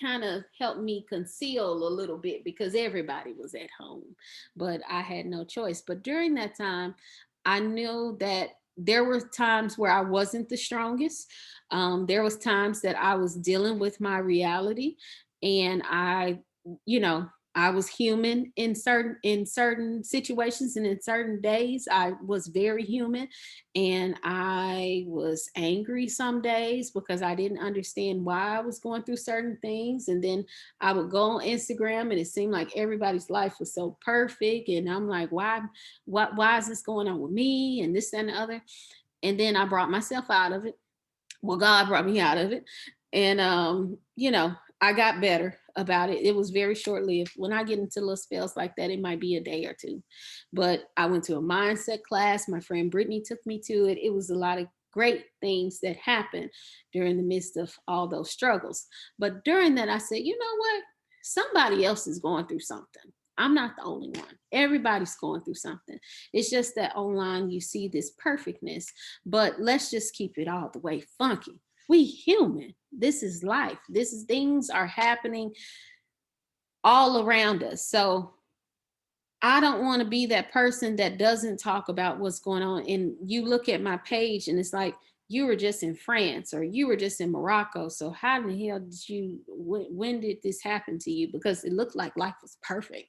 kind of helped me conceal a little bit because everybody was at home, but I had no choice. But during that time, I knew that there were times where I wasn't the strongest. There was times that I was dealing with my reality, and I, you know, I was human in certain situations, and in certain days I was very human, and I was angry some days because I didn't understand why I was going through certain things. And then I would go on Instagram and it seemed like everybody's life was so perfect, and I'm like, why is this going on with me, and this and the other. And then I brought myself out of it. Well, God brought me out of it. And I got better about it. It was very short-lived. When I get into little spells like that, it might be a day or two. But I went to a mindset class. My friend Brittany took me to it. It was a lot of great things that happened during the midst of all those struggles. But during that, I said, you know what? Somebody else is going through something. I'm not the only one. Everybody's going through something. It's just that online you see this perfectness, but let's just keep it all the way funky. We human. This is life. Things are happening all around us. So I don't want to be that person that doesn't talk about what's going on. And you look at my page and it's like, you were just in France or you were just in Morocco. So how in the hell when did this happen to you? Because it looked like life was perfect.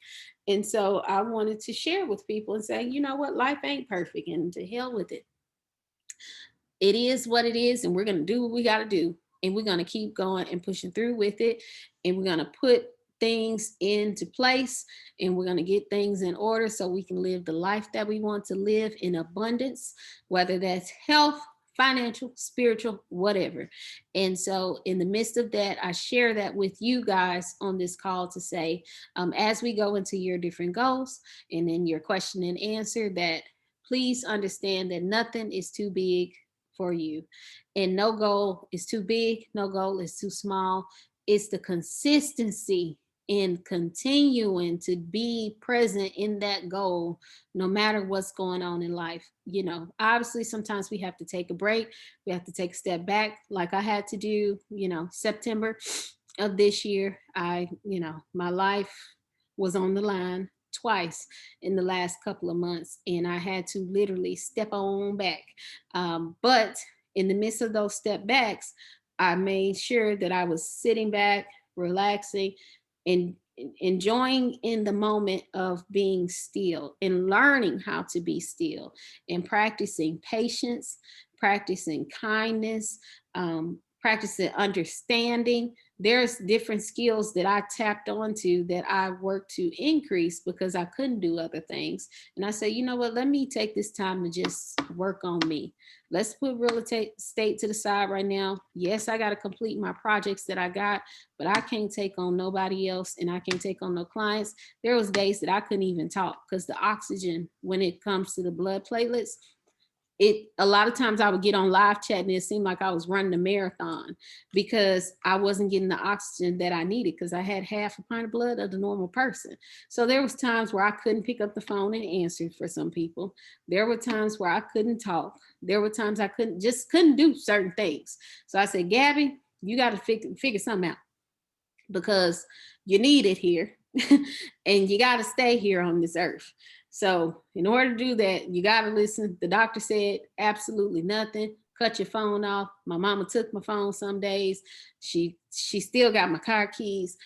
And so I wanted to share with people and say, you know what, life ain't perfect, and to hell with it. It is what it is, and we're going to do what we got to do. And we're going to keep going and pushing through with it. And we're going to put things into place, and we're going to get things in order so we can live the life that we want to live in abundance, whether that's health, financial, spiritual, whatever. And so in the midst of that, I share that with you guys on this call to say, as we go into your different goals and then your question and answer, that please understand that nothing is too big for you, and no goal is too big, no goal is too small. It's the consistency in continuing to be present in that goal, no matter what's going on in life. Obviously sometimes we have to take a break, we have to take a step back, like I had to do. September of this year, my life was on the line twice in the last couple of months, and I had to literally step on back. But in the midst of those step backs, I made sure that I was sitting back, relaxing, and enjoying in the moment of being still and learning how to be still and practicing patience, practicing kindness, practicing understanding. There's different skills that I tapped onto that I worked to increase because I couldn't do other things. And I said, you know what, let me take this time to just work on me. Let's put real estate to the side right now. Yes, I got to complete my projects that I got, but I can't take on nobody else, and I can't take on no clients. There was days that I couldn't even talk because the oxygen, when it comes to the blood platelets, a lot of times I would get on live chat and it seemed like I was running a marathon because I wasn't getting the oxygen that I needed, because I had half a pint of blood of the normal person. So there was times where I couldn't pick up the phone and answer for some people. There were times where I couldn't talk. There were times I couldn't do certain things. So I said, Gabby, you got to figure something out, because you need it here and you got to stay here on this earth. So in order to do that, you got to listen. The doctor said absolutely nothing. Cut your phone off. My mama took my phone some days. She still got my car keys.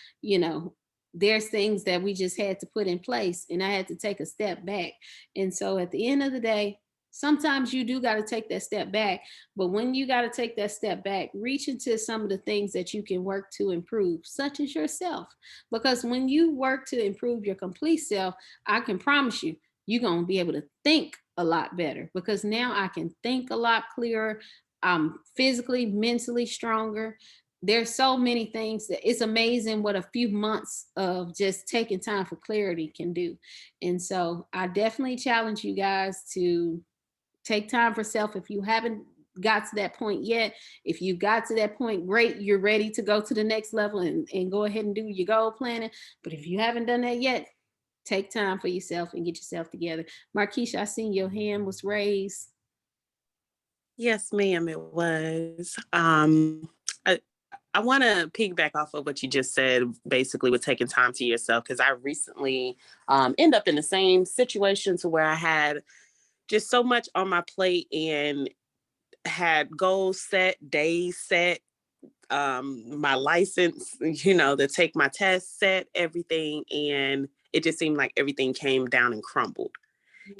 There's things that we just had to put in place, and I had to take a step back. And so at the end of the day, sometimes you do got to take that step back, but when you got to take that step back, reach into some of the things that you can work to improve, such as yourself. Because when you work to improve your complete self, I can promise you, you're going to be able to think a lot better, because now I can think a lot clearer. I'm physically, mentally stronger. There's so many things that it's amazing what a few months of just taking time for clarity can do. And so I definitely challenge you guys to take time for self. If you haven't got to that point yet, if you got to that point, great, you're ready to go to the next level and go ahead and do your goal planning. But if you haven't done that yet, take time for yourself and get yourself together. Markeisha, I seen your hand was raised. Yes, ma'am, it was. I want to piggyback off of what you just said, basically with taking time to yourself, because I recently end up in the same situation to where I had just so much on my plate and had goals set, days set, my license, to take my test, set everything, and it just seemed like everything came down and crumbled.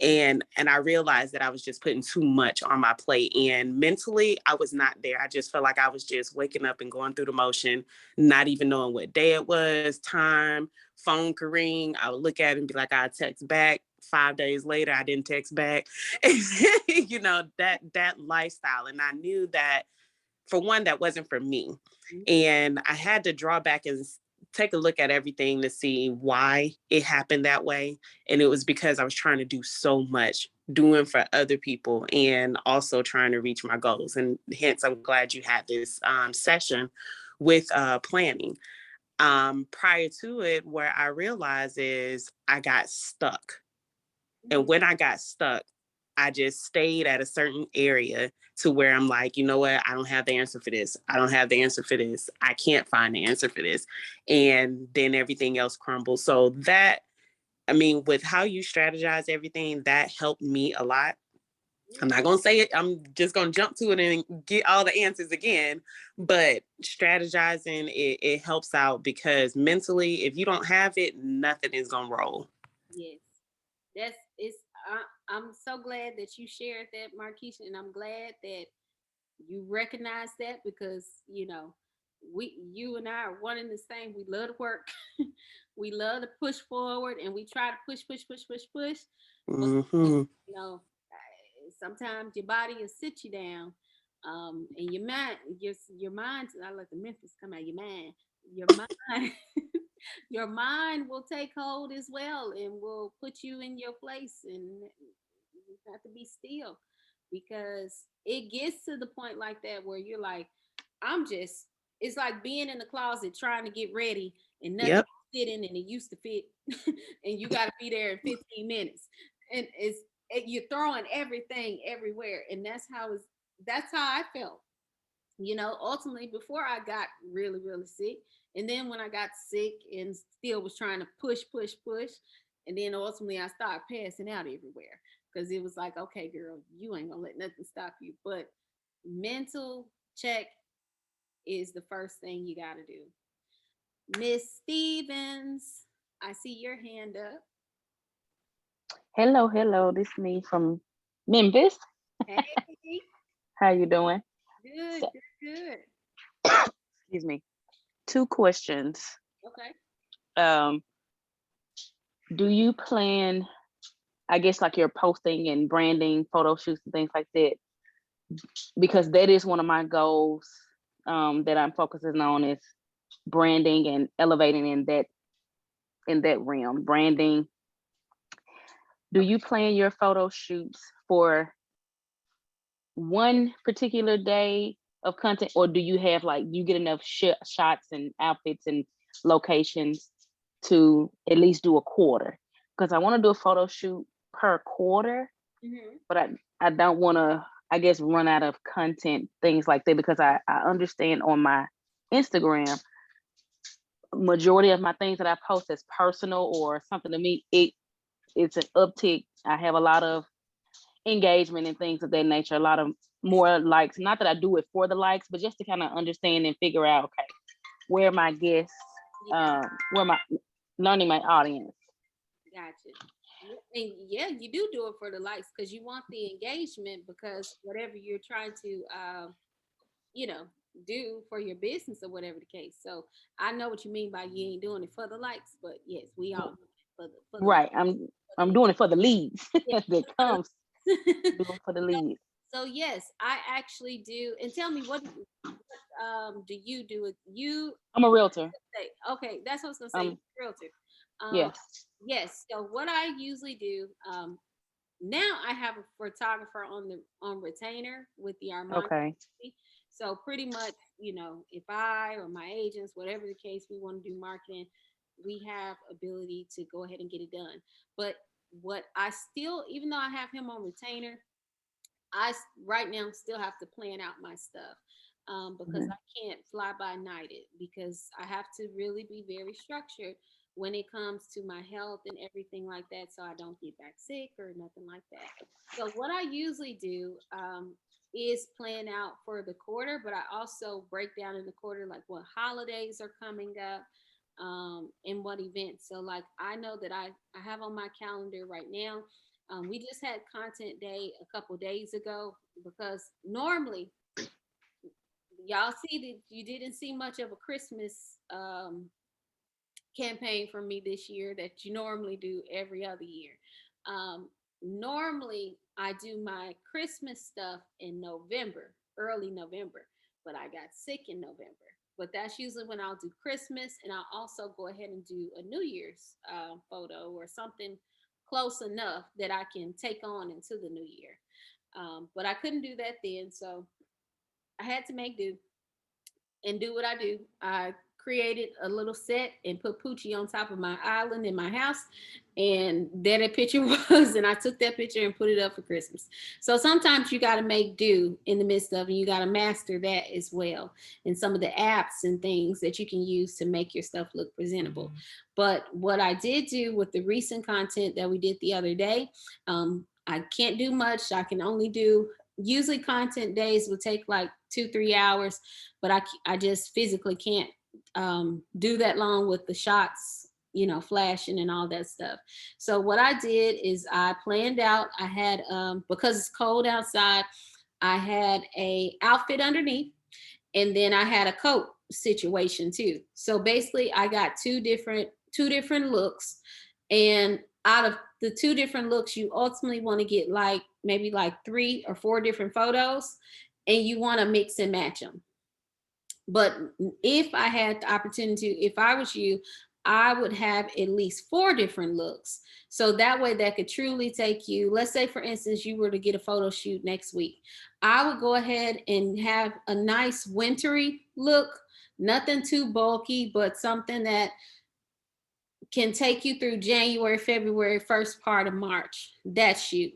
And I realized that I was just putting too much on my plate, and mentally I was not there. I just felt like I was just waking up and going through the motion, not even knowing what day it was, time, phone could ring. I would look at it and be like, I'd text back. 5 days later, I didn't text back. That lifestyle. And I knew that, for one, that wasn't for me. And I had to draw back and take a look at everything to see why it happened that way. And it was because I was trying to do so much, doing for other people, and also trying to reach my goals. And hence, I'm glad you had this session with planning. Prior to it, where I realized is I got stuck. And when I got stuck, I just stayed at a certain area to where I'm like, you know what? I don't have the answer for this. I don't have the answer for this. I can't find the answer for this. And then everything else crumbles. So that, with how you strategize everything, that helped me a lot. I'm not going to say it. I'm just going to jump to it and get all the answers again. But strategizing, it helps out, because mentally, if you don't have it, nothing is going to roll. Yes, I'm so glad that you shared that, Marquisha, and I'm glad that you recognize that, because you and I are one and the same. We love to work, we love to push forward, and we try to push. But Mm-hmm. sometimes your body will sit you down, and your mind. I let the Memphis come out. Your mind, your mind will take hold as well, and will put you in your place, and you have to be still, because it gets to the point like that where you're like, it's like being in the closet trying to get ready, and nothing fitting, and it used to fit, and you got to be there in 15 minutes, and you're throwing everything everywhere, and that's how I felt, ultimately, before I got really, really sick. And then when I got sick and still was trying to push, and then ultimately I started passing out everywhere, because it was like, okay, girl, you ain't gonna let nothing stop you. But mental check is the first thing you got to do. Miss Stevens, I see your hand up. Hello. This is me from Memphis. Hey, How you doing? good, So, good. excuse me. 2 questions. Okay. Um, do you plan, I guess, like your posting and branding, photo shoots and things like that? Because that is one of my goals, that I'm focusing on, is branding and elevating in that realm. Branding. Do you plan your photo shoots for one particular day of content, or do you have, like, you get enough shots and outfits and locations to at least do a quarter? Because I want to do a photo shoot per quarter, but I don't want to, I guess, run out of content, things like that, because I understand on my Instagram, majority of my things that I post is personal or something to me. It's an uptick. I have a lot of engagement and things of that nature, a lot of more likes. Not that I do it for the likes, but just to kind of understand and figure out, okay, where my guests, where my learning my audience. Gotcha. And yeah, you do it for the likes, because you want the engagement, because whatever you're trying to, you know, do for your business or whatever the case. So I know what you mean by you ain't doing it for the likes, but yes, we all do it for the Right. likes. I'm doing it for the leads Yeah. that comes. Doing for the leads. So yes, I actually do. And tell me, what do you do? I'm a realtor. Okay, that's what I was gonna say. Realtor. Yes. Yes. So what I usually do, now I have a photographer on retainer with the Armani. Okay. So pretty much, if I or my agents, whatever the case, we want to do marketing, we have ability to go ahead and get it done. But what I still, even though I have him on retainer, right now still have to plan out my stuff, because I can't fly by night it, because I have to really be very structured when it comes to my health and everything like that, so I don't get back sick or nothing like that. So what I usually do, is planned out for the quarter, but I also break down in the quarter like what holidays are coming up, and what events. So like I know that I have on my calendar right now. We just had content day a couple days ago because normally y'all see that you didn't see much of a Christmas campaign from me this year that you normally do every other year. Normally, I do my Christmas stuff in November, early November, but I got sick in November. But that's usually when I'll do Christmas, and I'll also go ahead and do a New Year's photo or something close enough that I can take on into the new year. But I couldn't do that then, so I had to make do and do what I do. I created a little set and put Poochie on top of my island in my house. And there that picture was. And I took that picture and put it up for Christmas. So sometimes you got to make do in the midst of, and you got to master that as well. And some of the apps and things that you can use to make your stuff look presentable. But what I did do with the recent content that we did the other day, I can't do much. I can only do, usually content days would take like 2-3 hours, but I just physically can't do that long with the shots, flashing and all that stuff. So what I did is I planned out, I had, because it's cold outside, I had a outfit underneath, and then I had a coat situation too. So basically I got two different looks, and out of the two different looks, you ultimately want to get like maybe like 3 or 4 different photos, and you want to mix and match them. But if I had the opportunity, if I was you, I would have at least 4 different looks. So that way that could truly take you, let's say for instance, you were to get a photo shoot next week. I would go ahead and have a nice wintry look, nothing too bulky, but something that can take you through January, February, first part of March, that shoot.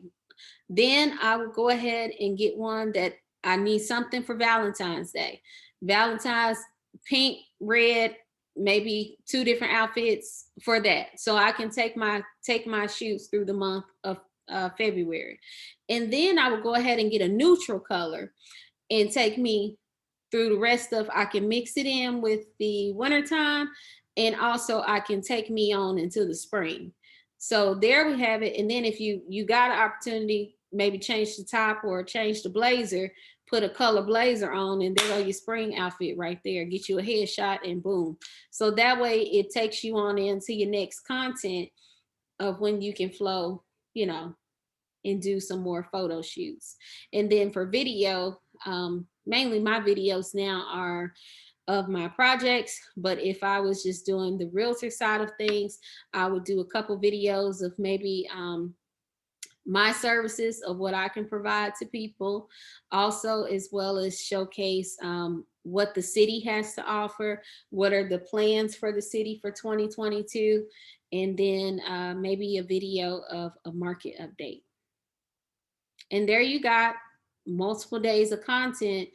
Then I would go ahead and get one that I need something for Valentine's Day. Valentine's pink, red, maybe 2 different outfits for that. So I can take my shoots through the month of February. And then I would go ahead and get a neutral color and take me through the rest of, I can mix it in with the wintertime, and also I can take me on into the spring. So there we have it. And then if you got an opportunity, maybe change the top or change the blazer, put a color blazer on, and there go your spring outfit right there. Get you a headshot and boom. So that way it takes you on into your next content of when you can flow, and do some more photo shoots. And then for video, mainly my videos now are of my projects, but if I was just doing the realtor side of things, I would do a couple videos of maybe my services of what I can provide to people, also as well as showcase what the city has to offer, what are the plans for the city for 2022, and then maybe a video of a market update. And there you got multiple days of content,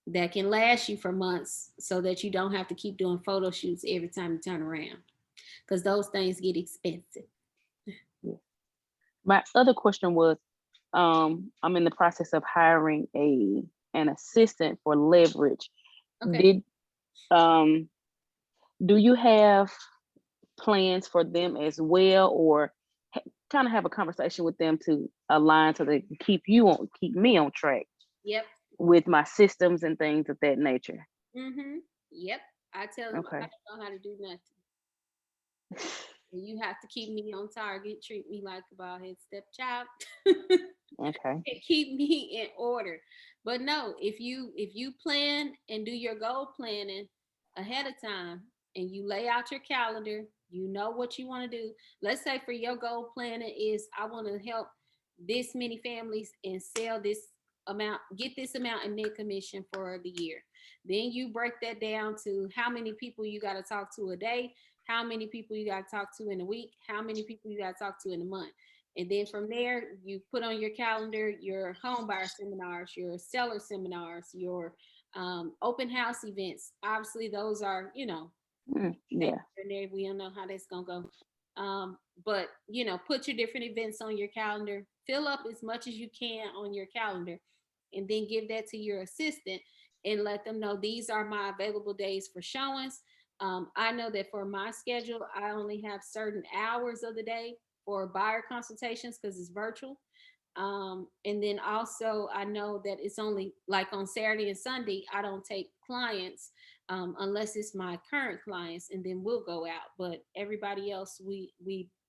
that can last you for months so that you don't have to keep doing photo shoots every time you turn around, because those things get expensive. My other question was, I'm in the process of hiring an assistant for leverage. Okay. Do you have plans for them as well, or kind of have a conversation with them to align so they can keep me on track? Yep. With my systems and things of that nature. Yep. I tell them Okay. I don't know how to do nothing. You have to keep me on target, treat me like a bald-head stepchild. Okay. And keep me in order. But no, if you plan and do your goal planning ahead of time, and you lay out your calendar, you know what you want to do. Let's say for your goal planning is, I want to help this many families and sell this amount, get this amount in net commission for the year. Then you break that down to how many people you got to talk to a day, how many people you got to talk to in a week, how many people you got to talk to in a month. And then from there, you put on your calendar your home buyer seminars, your seller seminars, your open house events. Obviously, those are, Yeah. we don't know how that's going to go. But, put your different events on your calendar fill up as much as you can on your calendar, and then give that to your assistant and let them know these are my available days for showings. I know that for my schedule, I only have certain hours of the day for buyer consultations because it's virtual. And then also, I know that it's only like on Saturday and Sunday, I don't take clients unless it's my current clients, and then we'll go out. But everybody else, we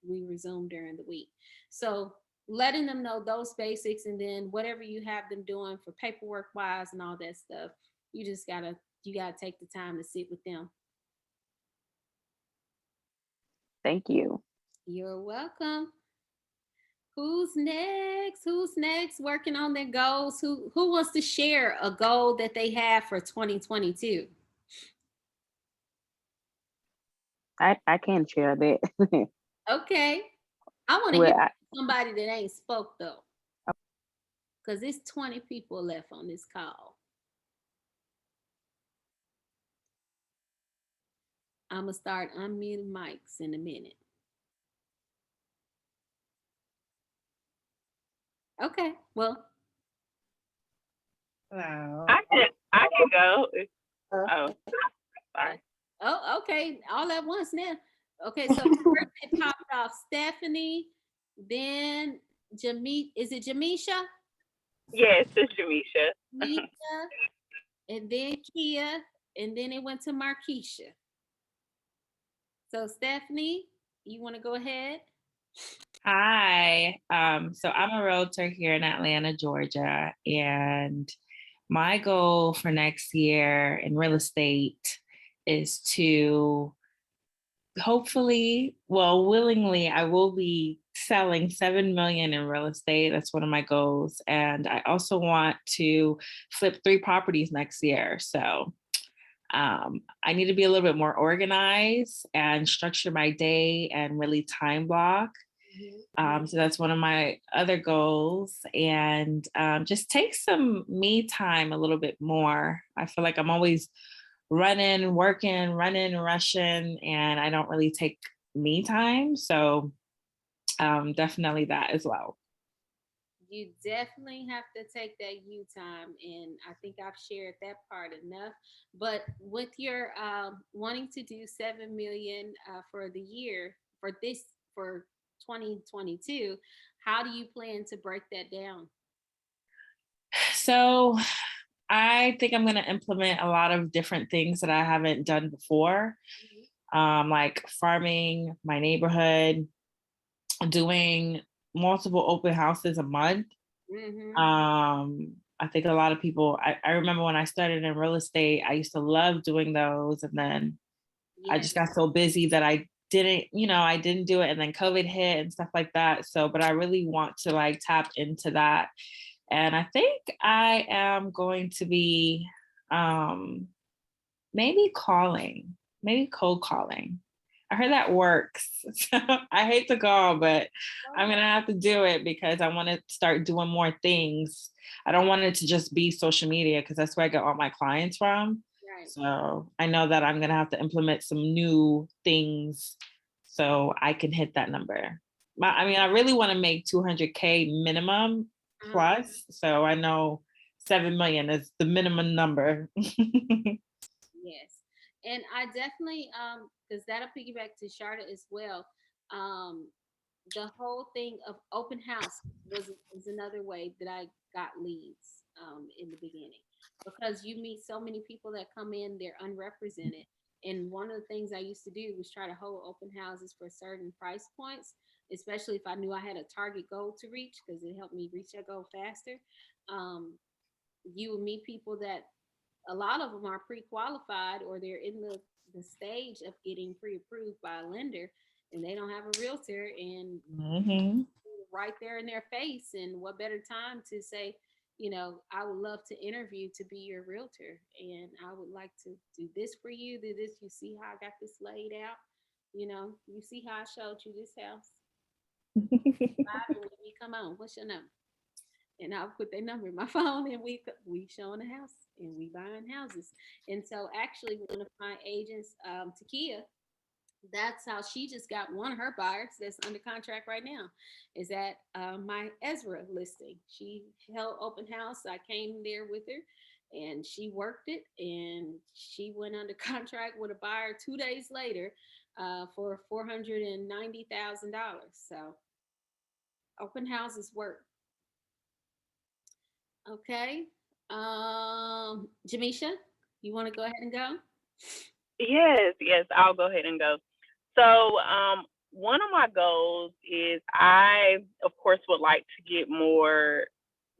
resume during the week. So letting them know those basics, and then whatever you have them doing for paperwork wise and all that stuff, you gotta take the time to sit with them. Thank you. You're welcome. Who's next? Who's next working on their goals? Who wants to share a goal that they have for 2022? I can share that. Okay. I want to Well, hear somebody that ain't spoke though. Because it's 20 people left on this call. I'm gonna start unmuting mics in a minute. Okay. Well, Hello. I can go. Oh, sorry. oh, okay. All at once now. Okay, so first it popped off Stephanie, then is it Jamisha? Yes, it's Jamisha. Misha, and then Kia, and then it went to Markeisha. So Stephanie, you want to go ahead? Hi. So I'm a realtor here in Atlanta, Georgia, and my goal for next year in real estate is to hopefully, well, willingly, I will be selling 7 million in real estate. That's one of my goals. And I also want to flip 3 properties next year. So I need to be a little bit more organized and structure my day and really time block. So that's one of my other goals. And just take some me time a little bit more. I feel like I'm always running, working, running, rushing, and I don't really take me time. So definitely that as well. You definitely have to take that you time, and I think I've shared that part enough. But with your wanting to do 7 million for the year for 2022, how do you plan to break that down? So I think I'm going to implement a lot of different things that I haven't done before, like farming my neighborhood, doing multiple open houses a month. I think a lot of people, I remember when I started in real estate, I used to love doing those. And then I just got so busy that I didn't do it. And then COVID hit and stuff like that. So, but I really want to like tap into that. And I think I am going to be maybe cold calling. I heard that works. So I hate to call, but I'm going to have to do it because I want to start doing more things. I don't want it to just be social media because that's where I get all my clients from. Right. So I know that I'm going to have to implement some new things so I can hit that number. I really want to make 200K minimum plus. So I know 7 million is the minimum number. Yes. And I definitely because that'll piggyback to Sharda as well. The whole thing of open house was another way that I got leads in the beginning, because you meet so many people that come in, they're unrepresented. And one of the things I used to do was try to hold open houses for certain price points, especially if I knew I had a target goal to reach, because it helped me reach that goal faster. You would meet people that a lot of them are pre-qualified, or they're in the stage of getting pre-approved by a lender, and they don't have a realtor, and right there in their face. And what better time to say, I would love to interview to be your realtor, and I would like to do this for you, do this. You see how I got this laid out? You see how I showed you this house? We come on, what's your number? And I'll put their number in my phone, and we showing a house, and we buying houses. And so actually one of my agents, Takia, That's how she just got one of her buyers that's under contract right now. Is at my Ezra listing. She held open house. I came there with her, and she worked it, and she went under contract with a buyer 2 days later for $490,000. So open houses work. Okay. Jamisha, you want to go ahead and go? Yes, I'll go ahead and go. So, one of my goals is I, of course, would like to get more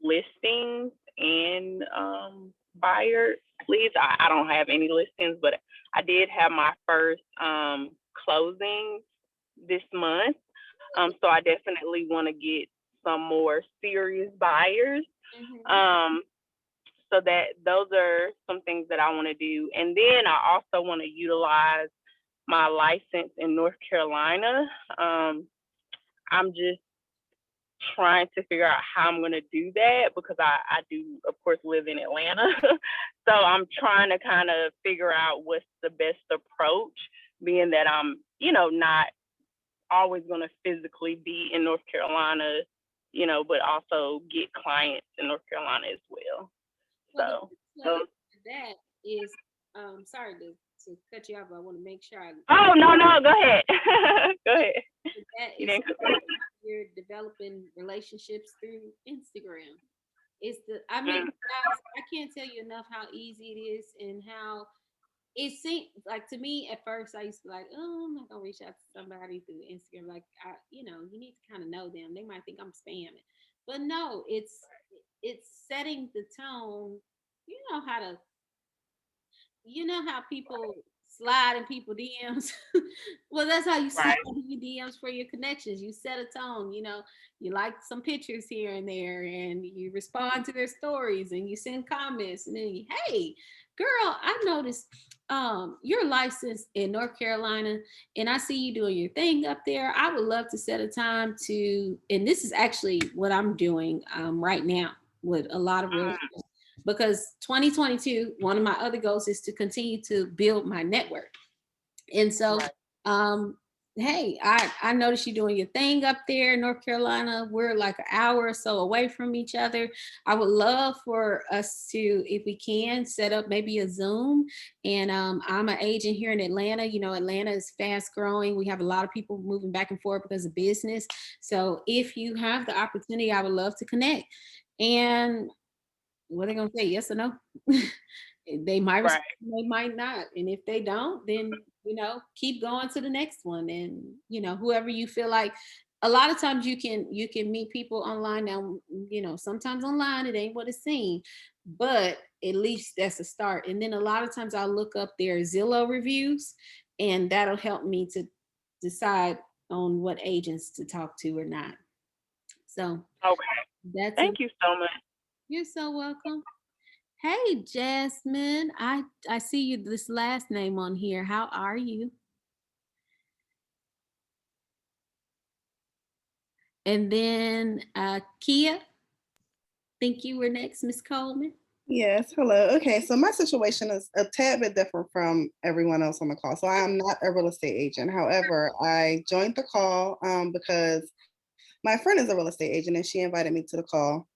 listings and buyer leads. I don't have any listings, but I did have my first closing this month. So I definitely want to get some more serious buyers. Mhm. So that those are some things that I want to do. And then I also want to utilize my license in North Carolina. I'm just trying to figure out how I'm going to do that because I do, of course, live in Atlanta. So I'm trying to kind of figure out what's the best approach, being that I'm, not always going to physically be in North Carolina, but also get clients in North Carolina as well. Well, So, the those. best way for that is, sorry to cut you off, but I want to make sure I. Oh, no, go ahead. Go ahead. That You is didn't. you're developing relationships through Instagram. It's I mean, Mm, guys, I can't tell you enough how easy it is and how it seemed like to me at first. I used to be like, oh, I'm not gonna reach out to somebody through Instagram. Like, you need to kind of know them. They might think I'm spamming, but no, it's setting the tone. You know how to people slide in people DMs. Well, that's how you slide right. in your DMs for your connections. You set a tone. You like some pictures here and there, and you respond to their stories, and you send comments, and then hey, girl, I noticed you're licensed in North Carolina, and I see you doing your thing up there. I would love to set a time to, and this is actually what I'm doing right now with a lot of real Mm, estate because 2022, one of my other goals is to continue to build my network. And so, right. um, hey, I noticed you doing your thing up there in North Carolina. We're like an hour or so away from each other. I would love for us to, if we can, set up maybe a Zoom. And I'm an agent here in Atlanta. Atlanta is fast growing. We have a lot of people moving back and forth because of business. So if you have the opportunity, I would love to connect. And what are they gonna say? Yes or no? They might Right. respond, they might not. And if they don't, then keep going to the next one. And whoever you feel like. A lot of times you can meet people online now. Sometimes online it ain't what it seems, but at least that's a start. And then a lot of times I'll look up their Zillow reviews, and that'll help me to decide on what agents to talk to or not. So Okay. that's it. Thank you so much. You're so welcome. Hey, Jasmine. I see you this last name on here. How are you? And then Kia, think you were next, Miss Coleman. Yes, hello. Okay, so my situation is a tad bit different from everyone else on the call. So I am not a real estate agent. However, I joined the call because my friend is a real estate agent and she invited me to the call.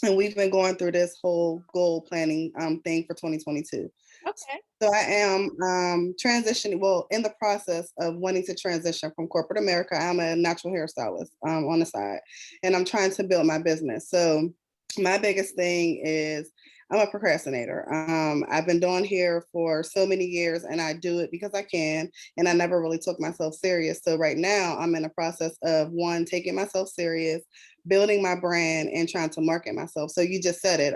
And we've been going through this whole goal planning thing for 2022. Okay. So I am transitioning, well, in the process of wanting to transition from corporate America. I'm a natural hairstylist on the side, and I'm trying to build my business. So my biggest thing is I'm a procrastinator. I've been doing hair for so many years, and I do it because I can, and I never really took myself serious. So right now I'm in the process of one, taking myself serious, building my brand, and trying to market myself. So you just said it.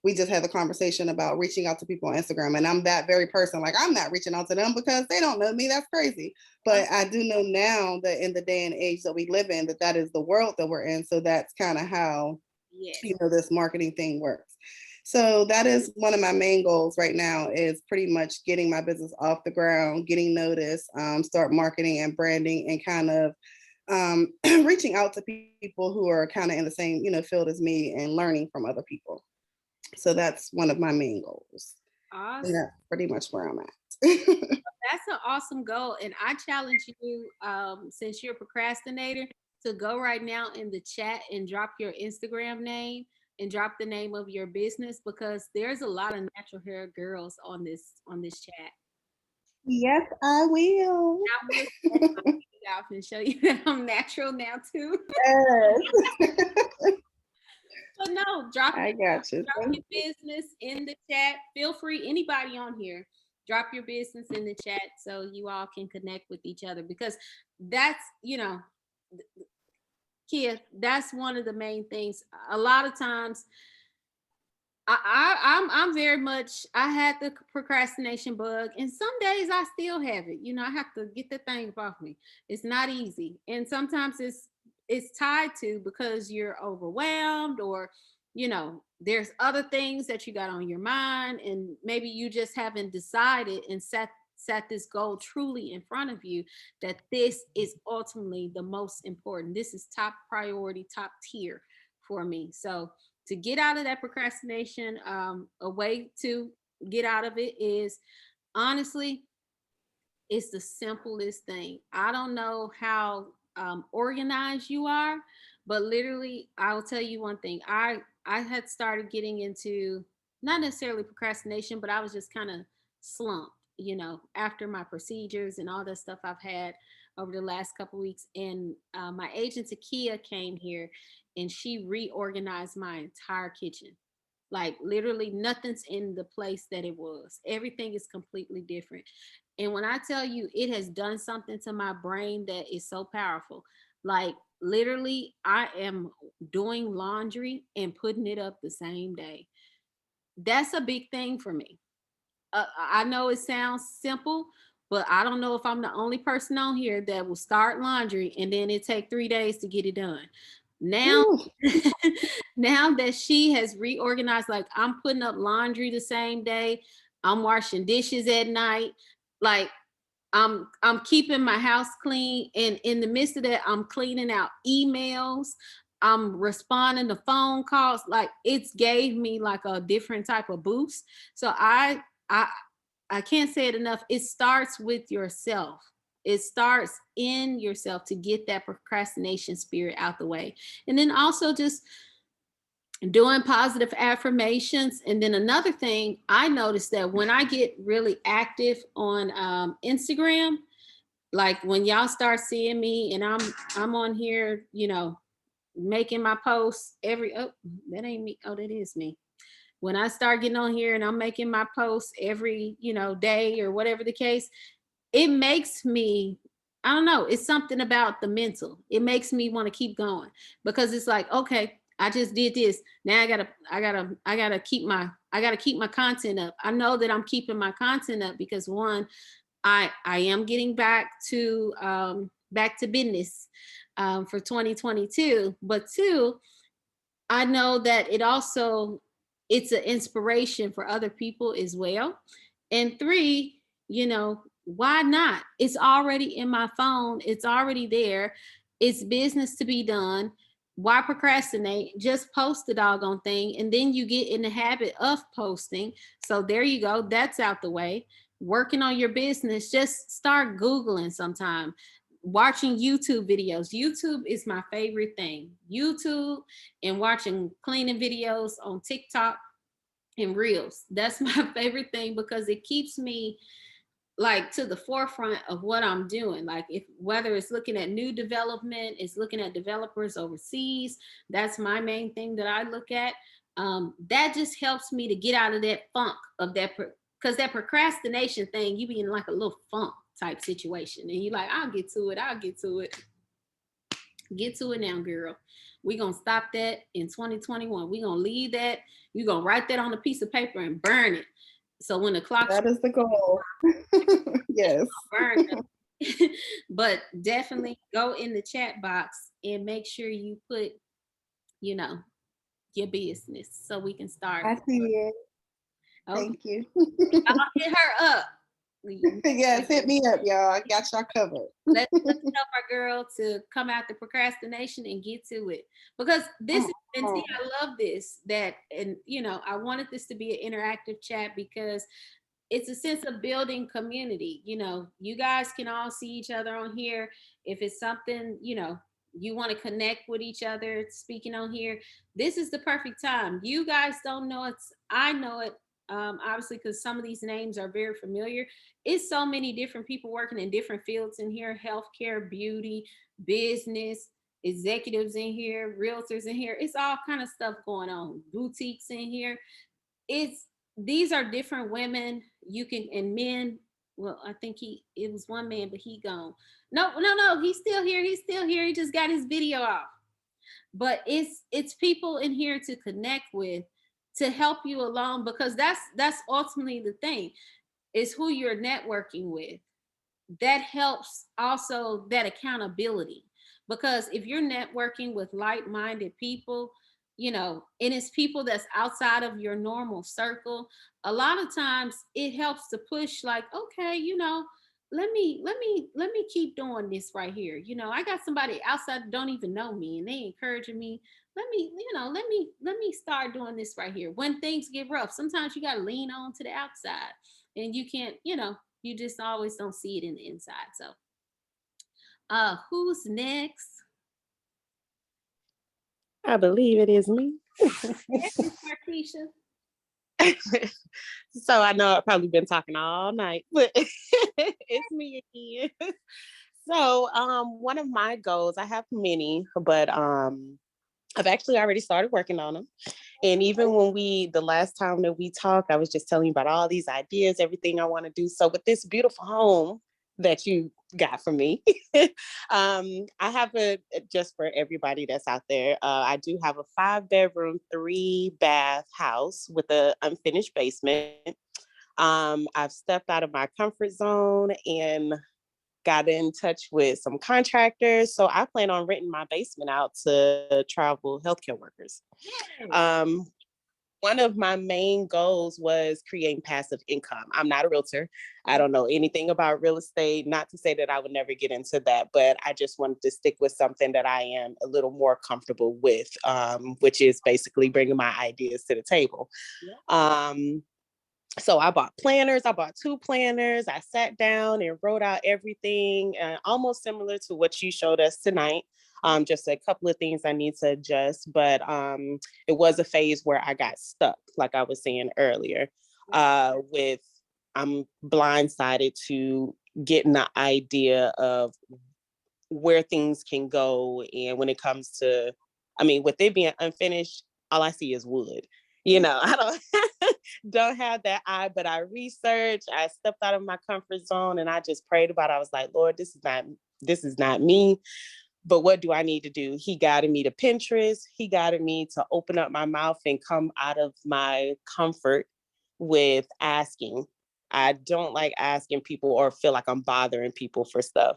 We just had the conversation about reaching out to people on Instagram, and I'm that very person. Like, I'm not reaching out to them because they don't know me. That's crazy. But I do know now that in the day and age that we live in, that is the world that we're in. So that's kind of how Yes. this marketing thing works. So that is one of my main goals right now, is pretty much getting my business off the ground, getting noticed, start marketing and branding, and kind of reaching out to people who are kind of in the same field as me, and learning from other people. So that's one of my main goals. And Awesome. that's pretty much where I'm at. That's an awesome goal. And I challenge you, since you're a procrastinator, to go right now in the chat and drop your Instagram name and drop the name of your business, because there's a lot of natural hair girls on this chat. Yes, I will. I will stretch my feet out and show you that I'm natural now too. Yes. But no, drop I got you. your business in the chat. Feel free, anybody on here, drop your business in the chat so you all can connect with each other, because that's, Kia, that's one of the main things. A lot of times I'm very much, I had the procrastination bug, and some days I still have it. I have to get the thing off me. It's not easy. And sometimes it's tied to because you're overwhelmed, or there's other things that you got on your mind, and maybe you just haven't decided and set this goal truly in front of you, that this is ultimately the most important. This is top priority, top tier for me. So to get out of that procrastination, a way to get out of it is, honestly, it's the simplest thing. I don't know how organized you are, but literally, I will tell you one thing. I had started getting into, not necessarily procrastination, but I was just kind of slumped, after my procedures and all that stuff I've had over the last couple of weeks. And my agent Takia came here, and she reorganized my entire kitchen. Like, literally nothing's in the place that it was. Everything is completely different. And when I tell you, it has done something to my brain that is so powerful. Like, literally, I am doing laundry and putting it up the same day. That's a big thing for me. I know it sounds simple, but I don't know if I'm the only person on here that will start laundry and then it take 3 days to get it done. Now, now that she has reorganized, like, I'm putting up laundry the same day, I'm washing dishes at night, like, I'm keeping my house clean, and in the midst of that, I'm cleaning out emails, I'm responding to phone calls. Like, it's gave me like a different type of boost. So I can't say it enough. It starts with yourself. It starts in yourself to get that procrastination spirit out the way. And then also just doing positive affirmations. And then another thing, I noticed that when I get really active on Instagram, like when y'all start seeing me and I'm on here, making my posts that ain't me. Oh, that is me. When I start getting on here and I'm making my posts every, day or whatever the case, it makes me, I don't know, it's something about the mental. It makes me want to keep going, because it's like, okay, I just did this. Now I gotta keep my content up. I know that I'm keeping my content up because, one, I am getting back to business for 2022, but two, I know that it's an inspiration for other people as well. And three, why not? It's already in my phone. It's already there. It's business to be done. Why procrastinate? Just post the doggone thing. And then you get in the habit of posting. So there you go. That's out the way. Working on your business, just start Googling sometime. Watching YouTube videos. YouTube is my favorite thing. YouTube, and watching cleaning videos on TikTok and Reels. That's my favorite thing, because it keeps me like to the forefront of what I'm doing. Like, whether it's looking at new development, it's looking at developers overseas. That's my main thing that I look at. That just helps me to get out of that funk of that, because that procrastination thing, you be in like a little funk type situation, and you're like, I'll get to it. Get to it now, girl. We're gonna stop that in 2021. We're gonna leave that. You're gonna write that on a piece of paper and burn it. So when the clock, that is the goal. Yes. burn it. But definitely go in the chat box and make sure you put, your business, so we can start. I see it. Okay. Thank you. I'll hit her up. Yes, hit me up, y'all. I got y'all covered. Let's help our girl to come out the procrastination and get to it. Because this is, and see, I love this, that, and I wanted this to be an interactive chat, because it's a sense of building community. You know, you guys can all see each other on here. If it's something, you know, you want to connect with each other speaking on here, this is the perfect time. You guys don't know it. I know it, obviously, because some of these names are very familiar. It's so many different people working in different fields in here: healthcare, beauty, business, executives in here, realtors in here. It's all kind of stuff going on. Boutiques in here. It's These are different women. You can, and men. Well, I think it was one man, but he gone. No, no, no, he's still here. He's still here. He just got his video off. But it's people in here to connect with, to help you along, because that's ultimately the thing, is who you're networking with. That helps also, that accountability, because if you're networking with like-minded people, you know, and it's people that's outside of your normal circle, a lot of times it helps to push, like, okay, you know, let me keep doing this right here. You know, I got somebody outside that don't even know me, and they encouraging me. Let me start doing this right here. When things get rough, sometimes you got to lean on to the outside, and you can't, you know, you just always don't see it in the inside. So, who's next? I believe it is me. Markeisha. So I know I've probably been talking all night, but it's me again. So one of my goals, I have many, but I've actually already started working on them. And even when the last time that we talked, I was just telling you about all these ideas, everything I want to do. So with this beautiful home that you got for me, I have just for everybody that's out there, I do have a 5-bedroom, 3-bath house with an unfinished basement. I've stepped out of my comfort zone and got in touch with some contractors. So I plan on renting my basement out to travel healthcare workers. One of my main goals was creating passive income. I'm not a realtor. I don't know anything about real estate. Not to say that I would never get into that, but I just wanted to stick with something that I am a little more comfortable with, which is basically bringing my ideas to the table. So I bought planners. I bought 2 planners. I sat down and wrote out everything, almost similar to what you showed us tonight. Just a couple of things I need to adjust, but it was a phase where I got stuck, like I was saying earlier, with I'm blindsided to getting the idea of where things can go. And when it comes to, I mean, with it being unfinished, all I see is wood. You know, I don't have that eye, but I researched, I stepped out of my comfort zone, and I just prayed about it. I was like, Lord, this is not me. But what do I need to do? He guided me to Pinterest. He guided me to open up my mouth and come out of my comfort with asking. I don't like asking people or feel like I'm bothering people for stuff.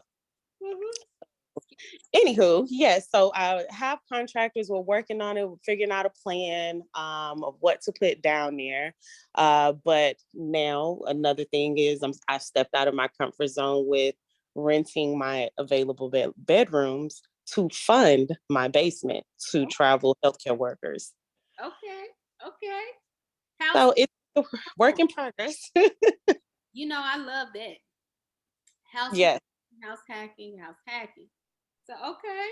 Anywho, yes, so I have contractors. We're working on it, we're figuring out a plan of what to put down there. But now another thing is I've stepped out of my comfort zone with renting my available bedrooms to fund my basement to travel healthcare workers. Okay. Okay. So it's a work in progress. You know, I love that. House Yes. house hacking, house hacking. So okay.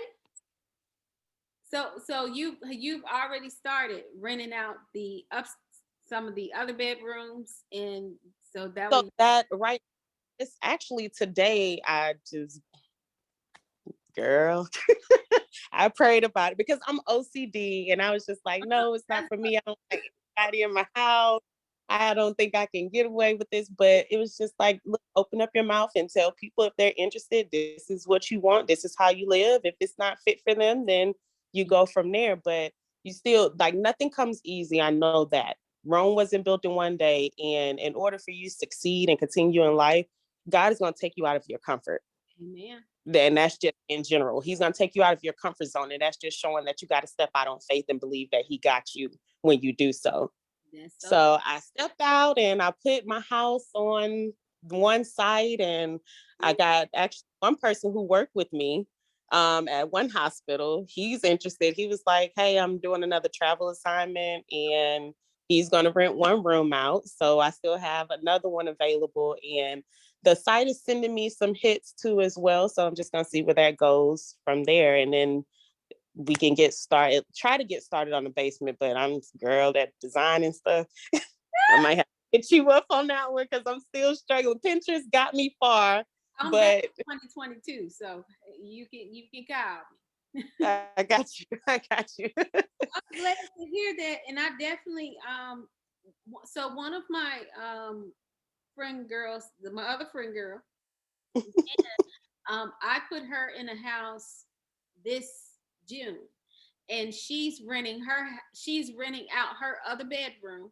So you've already started renting out the up some of the other bedrooms, and so that So way. that right, it's actually today I just girl. I prayed about it because I'm OCD and I was just like, no, it's not for me. I don't like anybody in my house. I don't think I can get away with this. But it was just like, look, open up your mouth and tell people if they're interested, this is what you want. This is how you live. If it's not fit for them, then you go from there. But you still, like, nothing comes easy. I know that. Rome wasn't built in one day. And in order for you to succeed and continue in life, God is going to take you out of your comfort. Amen. Then that's just in general. He's going to take you out of your comfort zone. And that's just showing that you got to step out on faith and believe that he got you when you do so. So I stepped out and I put my house on one site, and I got actually one person who worked with me at one hospital. He's interested. He was like, hey, I'm doing another travel assignment and He's going to rent one room out. So I still have another one available. And the site is sending me some hits too as well. So I'm just going to see where that goes from there. And then we can try to get started on the basement. But I'm girl that design and stuff. I might have to hit you up on that one because I'm still struggling. Pinterest got me far. I'm but back in 2022, so you can call me. I got you. I got you. I'm glad to hear that, and I definitely so one of my friend girls, my other friend girl, I put her in a house this June, and she's renting out her other bedroom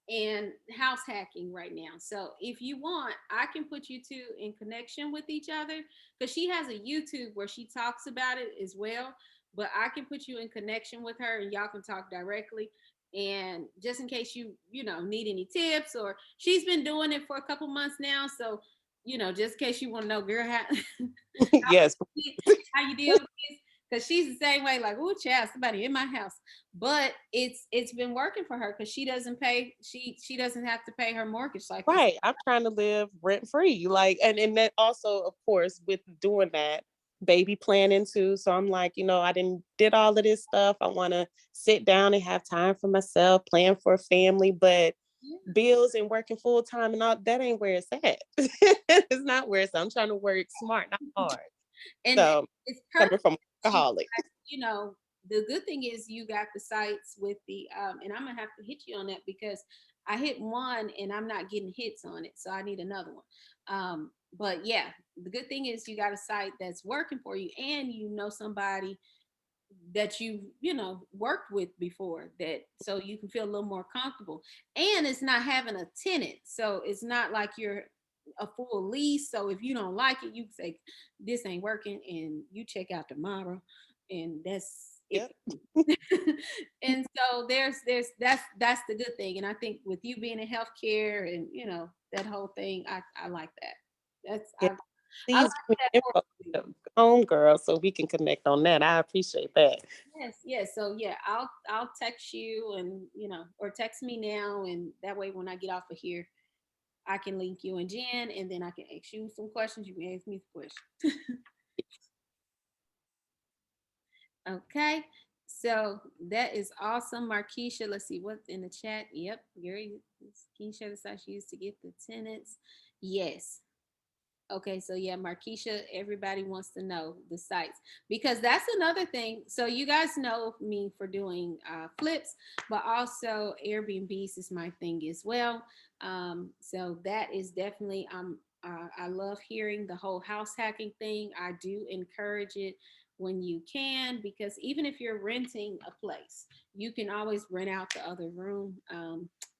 and house hacking right now. So if you want, I can put you two in connection with each other, because she has a YouTube where she talks about it as well. But I can put you in connection with her and y'all can talk directly. And just in case you need any tips, or she's been doing it for a couple months now. So, just in case you want to know, girl, Yes. how you deal with this. Because she's the same way, like, oh, child, somebody in my house. But it's been working for her because she doesn't have to pay her mortgage like Right. I'm trying to live rent free. Like, and that also, of course, with doing that, baby planning too. So I'm like, I did all of this stuff. I want to sit down and have time for myself, plan for a family, but bills and working full time and all that ain't where it's at. It's not where it's at. I'm trying to work smart, not hard. And so it's coming perfect. from alcoholic. The good thing is you got the sites with the and I'm gonna have to hit you on that because I hit one and I'm not getting hits on it, so I need another one. But yeah, the good thing is you got a site that's working for you, and somebody that you've worked with before, that so you can feel a little more comfortable. And it's not having a tenant, so it's not like you're a full lease. So if you don't like it, you can say this ain't working and you check out tomorrow, and that's it. And so that's the good thing. And I think with you being in healthcare and that whole thing, I like that. I like that home girl, so we can connect on that. I appreciate that. Yes. So yeah, I'll text you, and or text me now, and that way when I get off of here, I can link you and Jen, and then I can ask you some questions. You can ask me some questions. Okay. So that is awesome, Markeisha. Let's see what's in the chat. Yep, Gary, Keisha, the site she used to get the tenants. Yes. Okay, so yeah, Markeisha, everybody wants to know the sites, because that's another thing. So you guys know me for doing flips, but also Airbnbs is my thing as well. So that is definitely I love hearing the whole house hacking thing. I do encourage it when you can, because even if you're renting a place, you can always rent out the other room.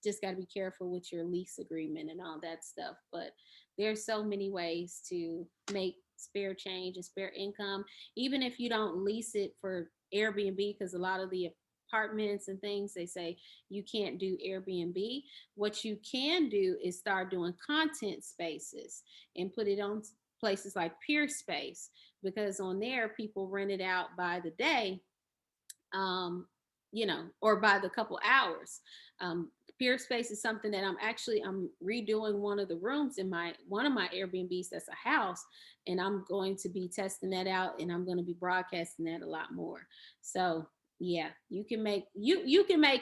Just got to be careful with your lease agreement and all that stuff. But there's so many ways to make spare change and spare income, even if you don't lease it for Airbnb, because a lot of the apartments and things, they say you can't do Airbnb. What you can do is start doing content spaces and put it on places like Peerspace, because on there people rent it out by the day, or by the couple hours. Peerspace is something that I'm redoing one of the rooms in one of my Airbnbs that's a house, and I'm going to be testing that out, and I'm going to be broadcasting that a lot more. So yeah, you can make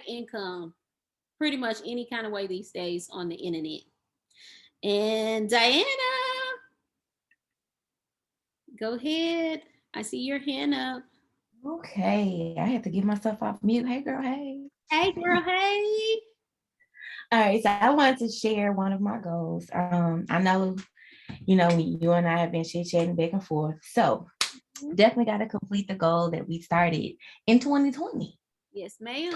income pretty much any kind of way these days on the internet. And Diana, go ahead. I see your hand up. Okay, I had to get myself off mute. Hey, girl, hey. Hey, girl, hey. All right, so I wanted to share one of my goals. I know, you and I have been chit-chatting back and forth. So definitely got to complete the goal that we started in 2020. Yes, ma'am.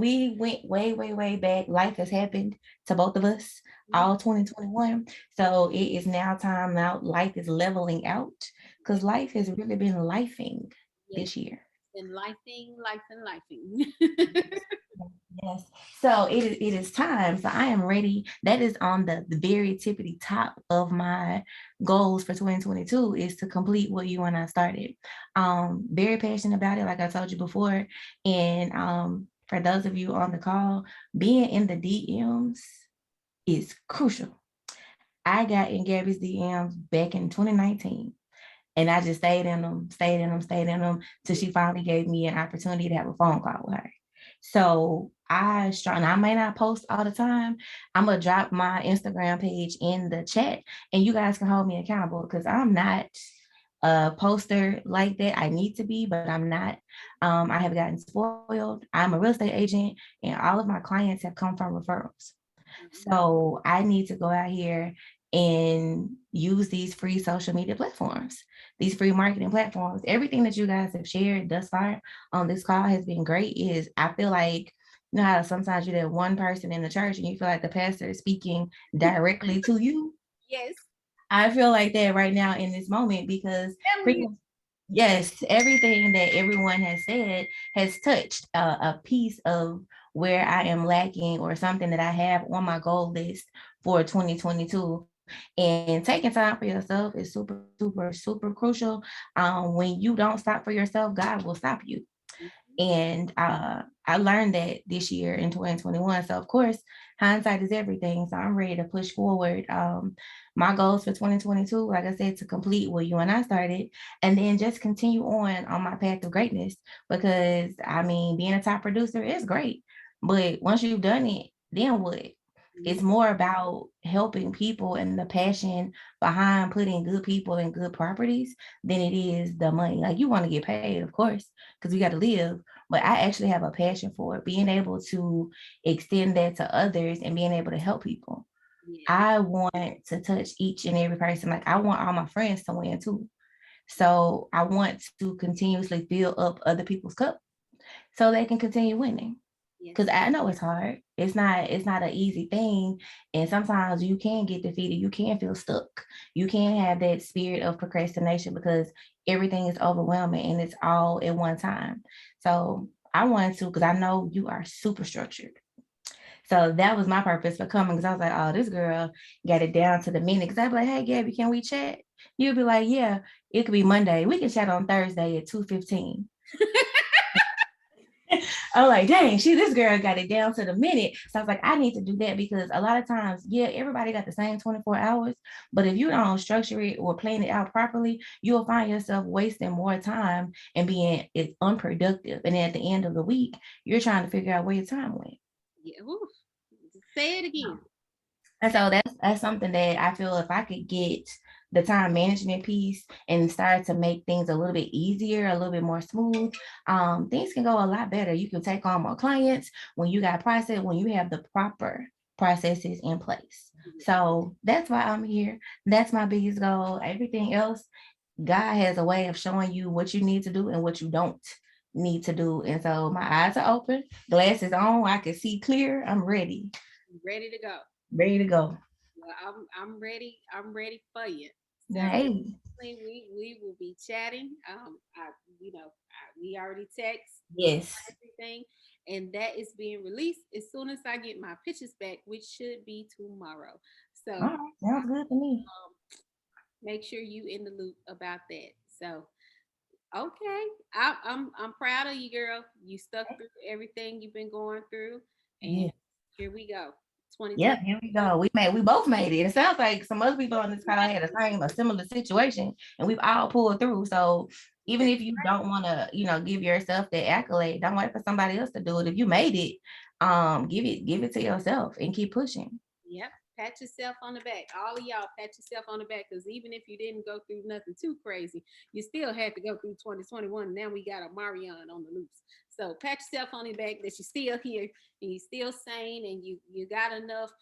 We went way, way, way back. Life has happened to both of us, all 2021. So it is now time out. Life is leveling out, because life has really been lifing this year. And lifing. Yes. So it is time. So I am ready. That is on the very tippity top of my goals for 2022, is to complete what you and I started. Very passionate about it, like I told you before. And for those of you on the call, being in the DMs is crucial. I got in Gabby's DMs back in 2019. And I just stayed in them till she finally gave me an opportunity to have a phone call with her. So and I may not post all the time. I'm gonna drop my Instagram page in the chat and you guys can hold me accountable because I'm not a poster like that. I need to be, but I'm not. I have gotten spoiled. I'm a real estate agent and all of my clients have come from referrals. So I need to go out here and use these free social media platforms, these free marketing platforms. Everything that you guys have shared thus far on this call has been great. I feel like, you know how sometimes you're that one person in the church and you feel like the pastor is speaking directly to you? Yes. I feel like that right now in this moment because yes, everything that everyone has said has touched a piece of where I am lacking or something that I have on my goal list for 2022. And taking time for yourself is super, super, super crucial. When you don't stop for yourself, God will stop you. And I learned that this year in 2021. So of course, hindsight is everything. So I'm ready to push forward. My goals for 2022, like I said, to complete what you and I started, and then just continue on my path of greatness. Because I mean, being a top producer is great, but once you've done it, then what? It's more about helping people and the passion behind putting good people in good properties than it is the money. Like you want to get paid, of course, because we got to live. But I actually have a passion for it, being able to extend that to others and being able to help people. I want to touch each and every person. Like I want all my friends to win too. So I want to continuously fill up other people's cup so they can continue winning. Because I know it's hard. It's not an easy thing. And sometimes you can get defeated. You can feel stuck. You can have that spirit of procrastination because everything is overwhelming and it's all at one time. So I wanted to, because I know you are super structured. So that was my purpose for coming because I was like, oh, this girl got it down to the minute. Because I'd be like, hey, Gabby, can we chat? You'd be like, yeah, it could be Monday. We can chat on Thursday at 2:15. I'm like, dang, this girl got it down to the minute. So I was like, I need to do that because a lot of times, yeah, everybody got the same 24 hours, but if you don't structure it or plan it out properly, you'll find yourself wasting more time and being unproductive. And at the end of the week, you're trying to figure out where your time went. Yeah. Oof. Say it again. And so that's something that I feel if I could get the time management piece and start to make things a little bit easier, a little bit more smooth, things can go a lot better. You can take on more clients when you got process, when you have the proper processes in place. So that's why I'm here. That's my biggest goal. Everything else, God has a way of showing you what you need to do and what you don't need to do. And so my eyes are open, glasses on, I can see clear. I'm ready. Ready to go. Ready to go. Well, I'm ready. I'm ready for you. So Hey. we will be chatting. We already text. Yes. Everything, and that is being released as soon as I get my pictures back, which should be tomorrow. So all right, sounds good to me. Make sure you in the loop about that. So okay, I'm proud of you, girl. You stuck through everything you've been going through, and here we go. 2020. Yep, here we go. We both made it. It sounds like some other people on this call had a similar situation, and we've all pulled through. So even if you don't want to, give yourself the accolade, don't wait for somebody else to do it. If you made it, give it to yourself and keep pushing. Yep. Pat yourself on the back. All of y'all pat yourself on the back because even if you didn't go through nothing too crazy, you still had to go through 2021. Now we got a Marion on the loose. So pat yourself on the back that you're still here and you're still sane and you got enough,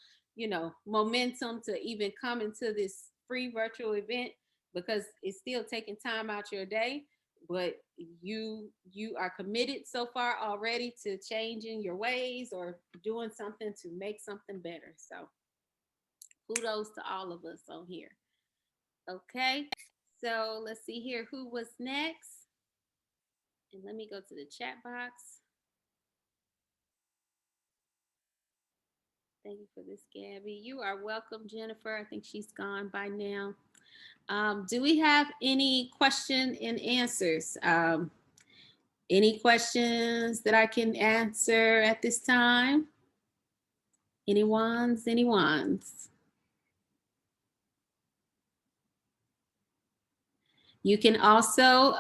momentum to even come into this free virtual event because it's still taking time out your day. But you are committed so far already to changing your ways or doing something to make something better. So kudos to all of us on here. Okay, so let's see here who was next. And let me go to the chat box. Thank you for this, Gabby. You are welcome, Jennifer. I think she's gone by now. Do we have any question and answers? Any questions that I can answer at this time? Anyone's? You can also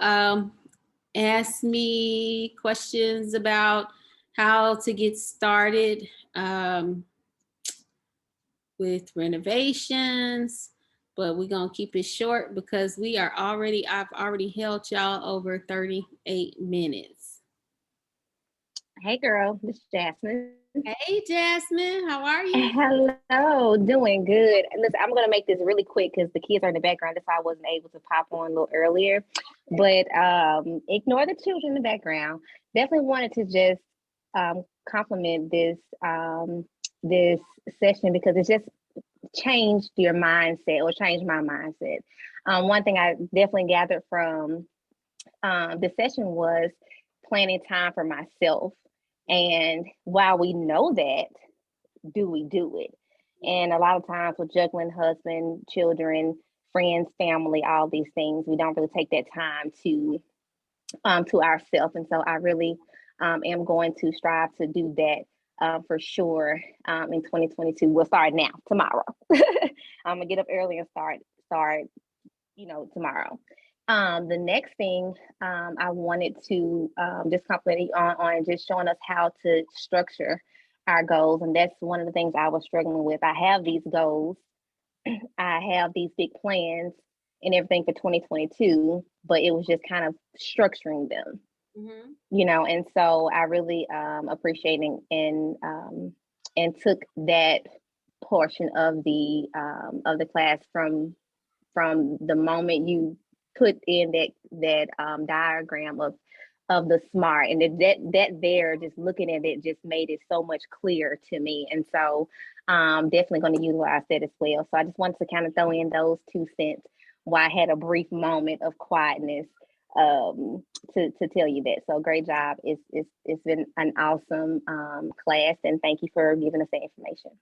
ask me questions about how to get started with renovations, but we're gonna keep it short because I've already held y'all over 38 minutes. Hey girl, this is Jasmine. Hey Jasmine, how are you? Hello, doing good. Listen, I'm gonna make this really quick because the kids are in the background. That's why I wasn't able to pop on a little earlier. But ignore the children in the background. Definitely wanted to just compliment this session because it just changed your mindset or changed my mindset. One thing I definitely gathered from the session was planning time for myself. And while we know that, do we do it? And a lot of times with juggling husband, children, friends, family, all these things, we don't really take that time to ourselves. And so I really am going to strive to do that for sure in 2022. We'll start now, tomorrow. I'm gonna get up early and start, tomorrow. The next thing I wanted to just compliment you on just showing us how to structure our goals. And that's one of the things I was struggling with. I have these goals, I have these big plans and everything for 2022, but it was just kind of structuring them, and so I really appreciating and took that portion of the class from the moment you put in that diagram of the SMART, and that there, just looking at it, just made it so much clearer to me. And so definitely going to utilize that as well. So I just wanted to kind of throw in those 2 cents while I had a brief moment of quietness to tell you that. So great job. It's been an awesome class, and thank you for giving us the information.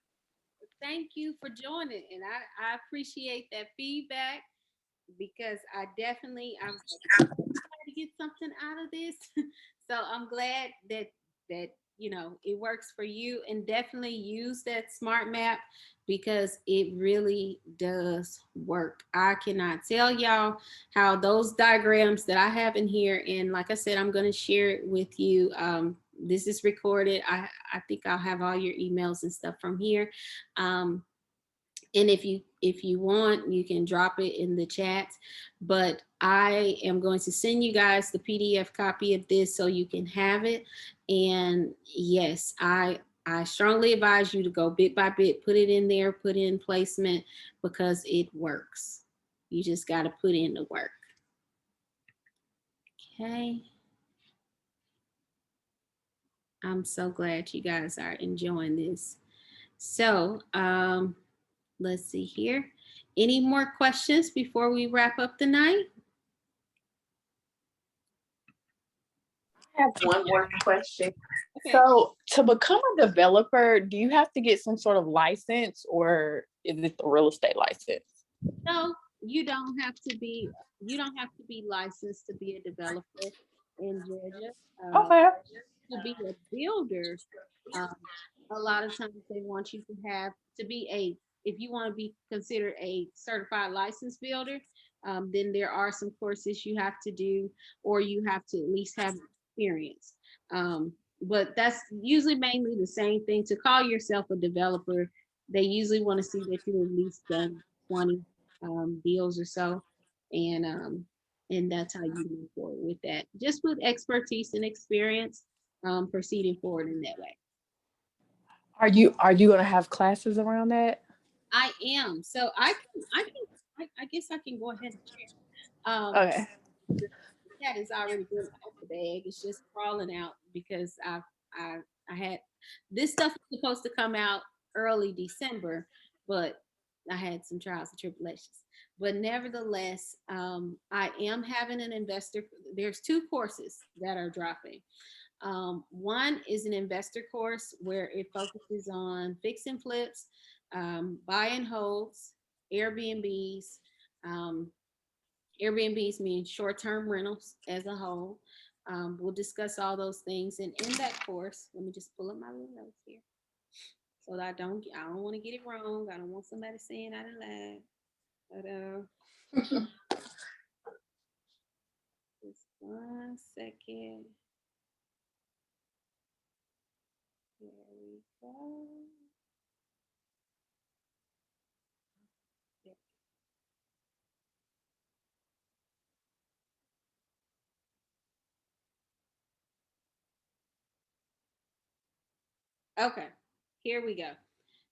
Thank you for joining, and I appreciate that feedback because I'm trying to get something out of this. So I'm glad that it works for you, and definitely use that smart map because it really does work. I cannot tell y'all how those diagrams that I have in here, and like I said, I'm going to share it with you. This is recorded. I think I'll have all your emails and stuff from here. And if you want, you can drop it in the chat, but I am going to send you guys the PDF copy of this so you can have it. And yes, I strongly advise you to go bit by bit, put it in there, put in placement, because it works. You just got to put in the work. Okay. I'm so glad you guys are enjoying this. So, let's see here. Any more questions before we wrap up the night? I have one more question. Okay. So to become a developer, do you have to get some sort of license, or is it the real estate license? No, you don't have to be licensed to be a developer in Georgia. Okay. To be a builder, a lot of times they want you to be if you want to be considered a certified licensed builder, then there are some courses you have to do, or you have to at least have experience. But that's usually mainly the same thing. To call yourself a developer, they usually want to see that you at least done 20 deals or so, and that's how you move forward with that. Just with expertise and experience, proceeding forward in that way. Are you going to have classes around that? I am. So I guess I can go ahead and share. Okay. The cat is already been out the bag. It's just crawling out because I had this stuff was supposed to come out early December, but I had some trials and tribulations. But nevertheless, I am having an investor. There's 2 courses that are dropping. One is an investor course where it focuses on fix and flips, buy and holds, Airbnbs. Airbnbs mean short-term rentals as a whole. We'll discuss all those things. And in that course, let me just pull up my little notes here. So that I don't want to get it wrong. I don't want somebody saying I didn't lie. But just 1 second. There we go. Okay, here we go.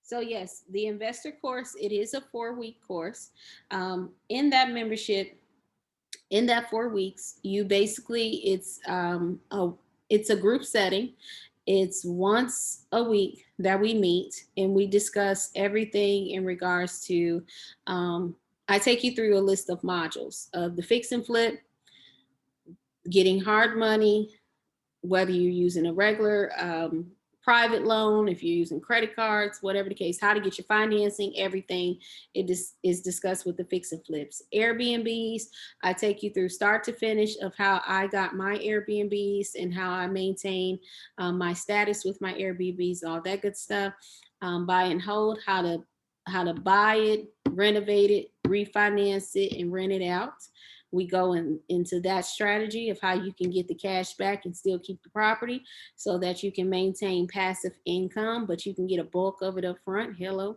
So yes, the investor course, it is a 4-week course. In that membership, in that 4 weeks, you basically, it's a group setting. It's once a week that we meet and we discuss everything in regards to, I take you through a list of modules of the fix and flip, getting hard money, whether you're using a regular private loan, if you're using credit cards, whatever the case, how to get your financing, everything is discussed with the fix and flips. Airbnbs, I take you through start to finish of how I got my Airbnbs and how I maintain my status with my Airbnbs, all that good stuff. Buy and hold, how to buy it, renovate it, refinance it, and rent it out. We go into that strategy of how you can get the cash back and still keep the property so that you can maintain passive income, but you can get a bulk of it up front. Hello.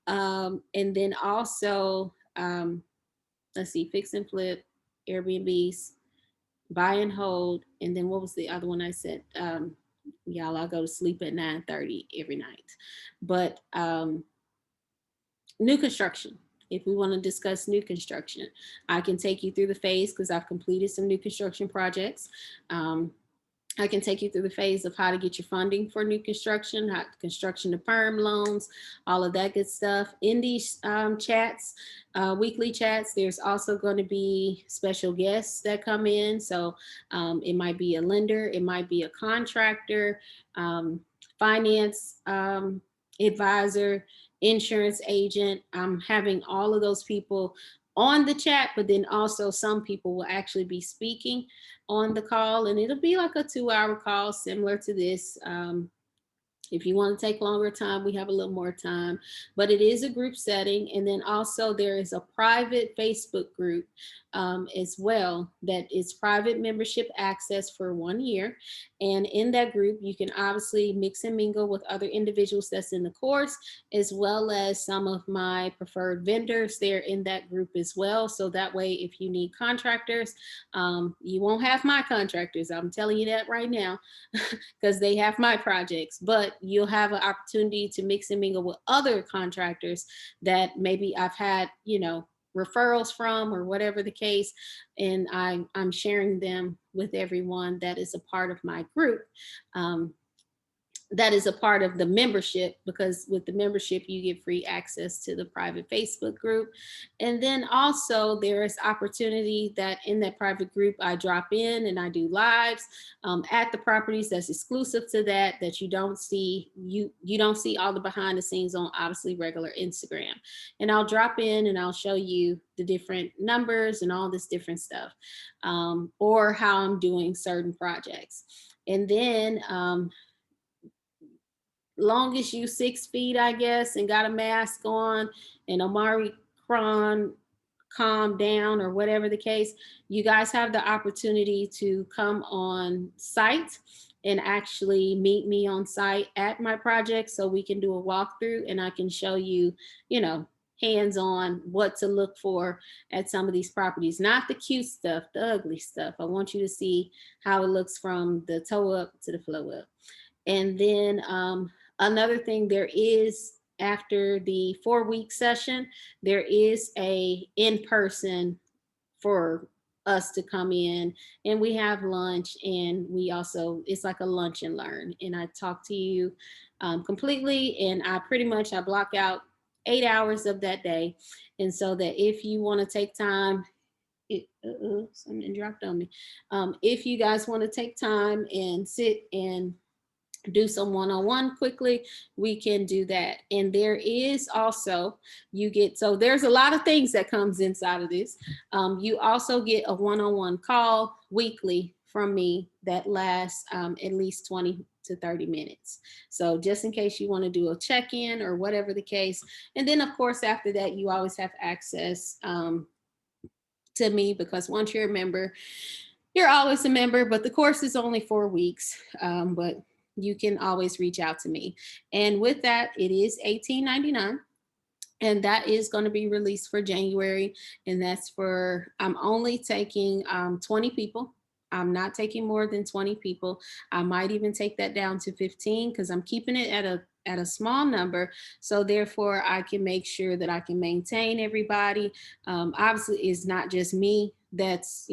And then also, let's see, fix and flip, Airbnbs, buy and hold. And then what was the other one I said? Y'all, I go to sleep at 9:30 every night. But new construction. If we want to discuss new construction, I can take you through the phase because I've completed some new construction projects. I can take you through the phase of how to get your funding for new construction, how construction to perm loans, all of that good stuff. In these chats, weekly chats, there's also going to be special guests that come in. So it might be a lender, it might be a contractor, finance advisor, insurance agent. I'm having all of those people on the chat, but then also some people will actually be speaking on the call, and it'll be like a 2-hour call similar to this. If you want to take longer time, we have a little more time, but it is a group setting. And then also there is a private Facebook group as well that is private membership access for 1 year. And in that group, you can obviously mix and mingle with other individuals that's in the course, as well as some of my preferred vendors. They're in that group as well. So that way, if you need contractors, you won't have my contractors. I'm telling you that right now, because they have my projects, but you'll have an opportunity to mix and mingle with other contractors that maybe I've had, referrals from or whatever the case. And I'm sharing them with everyone that is a part of my group. That is a part of the membership, because with the membership, you get free access to the private Facebook group. And then also there is opportunity that in that private group, I drop in and I do lives at the properties that's exclusive to that you don't see. You don't see all the behind the scenes on obviously regular Instagram. And I'll drop in and I'll show you the different numbers and all this different stuff, or how I'm doing certain projects. And then long as you 6 feet, I guess, and got a mask on and Omari Cron calm down or whatever the case, you guys have the opportunity to come on site and actually meet me on site at my project so we can do a walkthrough and I can show you, hands-on what to look for at some of these properties. Not the cute stuff, the ugly stuff. I want you to see how it looks from the toe up to the flow up. And then another thing, there is, after the 4-week session, there is a in-person for us to come in, and we have lunch, and we also, it's like a lunch and learn, and I talk to you completely, and I block out 8 hours of that day. And so that if you want to take time, something dropped on me. If you guys want to take time and sit and do some one-on-one quickly, we can do that. And there is also, so there's a lot of things that comes inside of this. You also get a one-on-one call weekly from me that lasts at least 20 to 30 minutes. So just in case you want to do a check-in or whatever the case. And then of course, after that, you always have access to me, because once you're a member, you're always a member, but the course is only 4 weeks. But you can always reach out to me. And with that, it is $18.99. And that is going to be released for January. And that's for, I'm only taking 20 people. I'm not taking more than 20 people. I might even take that down to 15 because I'm keeping it at a small number. So therefore I can make sure that I can maintain everybody. Obviously it's not just me that's,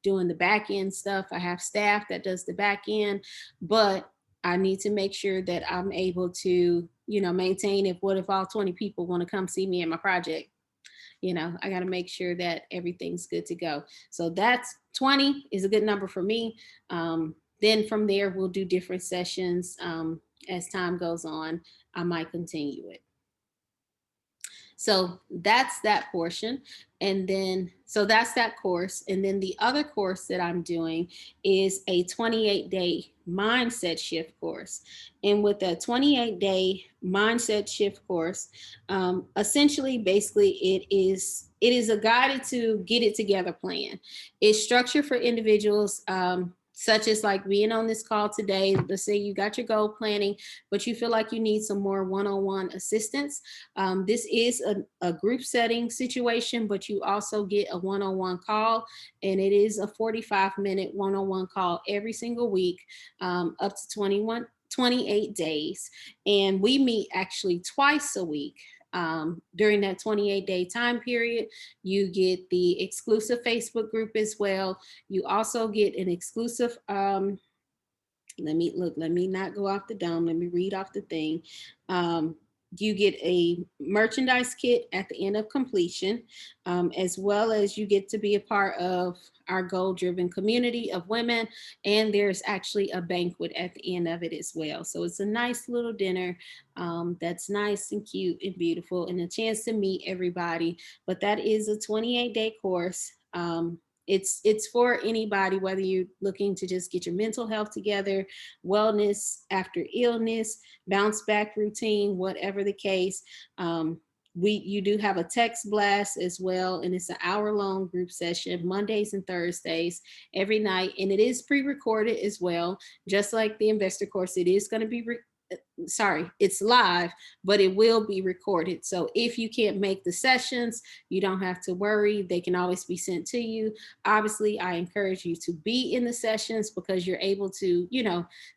doing the back end stuff. I have staff that does the back end, but I need to make sure that I'm able to, maintain what if all 20 people want to come see me in my project? I got to make sure that everything's good to go. So that's 20 is a good number for me. Then from there, we'll do different sessions. As time goes on, I might continue it. So that's that portion. And then, so that's that course. And then the other course that I'm doing is a 28-day mindset shift course. And with a 28-day mindset shift course, essentially, basically, it is a guided to get it together plan. It's structured for individuals, such as like being on this call today. Let's say you got your goal planning, but you feel like you need some more one-on-one assistance. This is a group setting situation, but you also get a one-on-one call, and it is a 45-minute one-on-one call every single week, up to 28 days. And we meet actually twice a week. During that 28-day time period, you get the exclusive Facebook group as well. You also get an exclusive, let me not go off the dome. Let me read off the thing. You get a merchandise kit at the end of completion, as well as you get to be a part of our goal-driven community of women. And there's actually a banquet at the end of it as well. So it's a nice little dinner that's nice and cute and beautiful, and a chance to meet everybody. But that is a 28-day course. It's for anybody, whether you're looking to just get your mental health together, wellness after illness, bounce back routine, whatever the case. You do have a text blast as well, and it's an hour-long group session, Mondays and Thursdays, every night, and it is pre-recorded as well. Just like the investor course, it is going to be it's live, but it will be recorded. So if you can't make the sessions, you don't have to worry. They can always be sent to you. Obviously, I encourage you to be in the sessions because you're able to,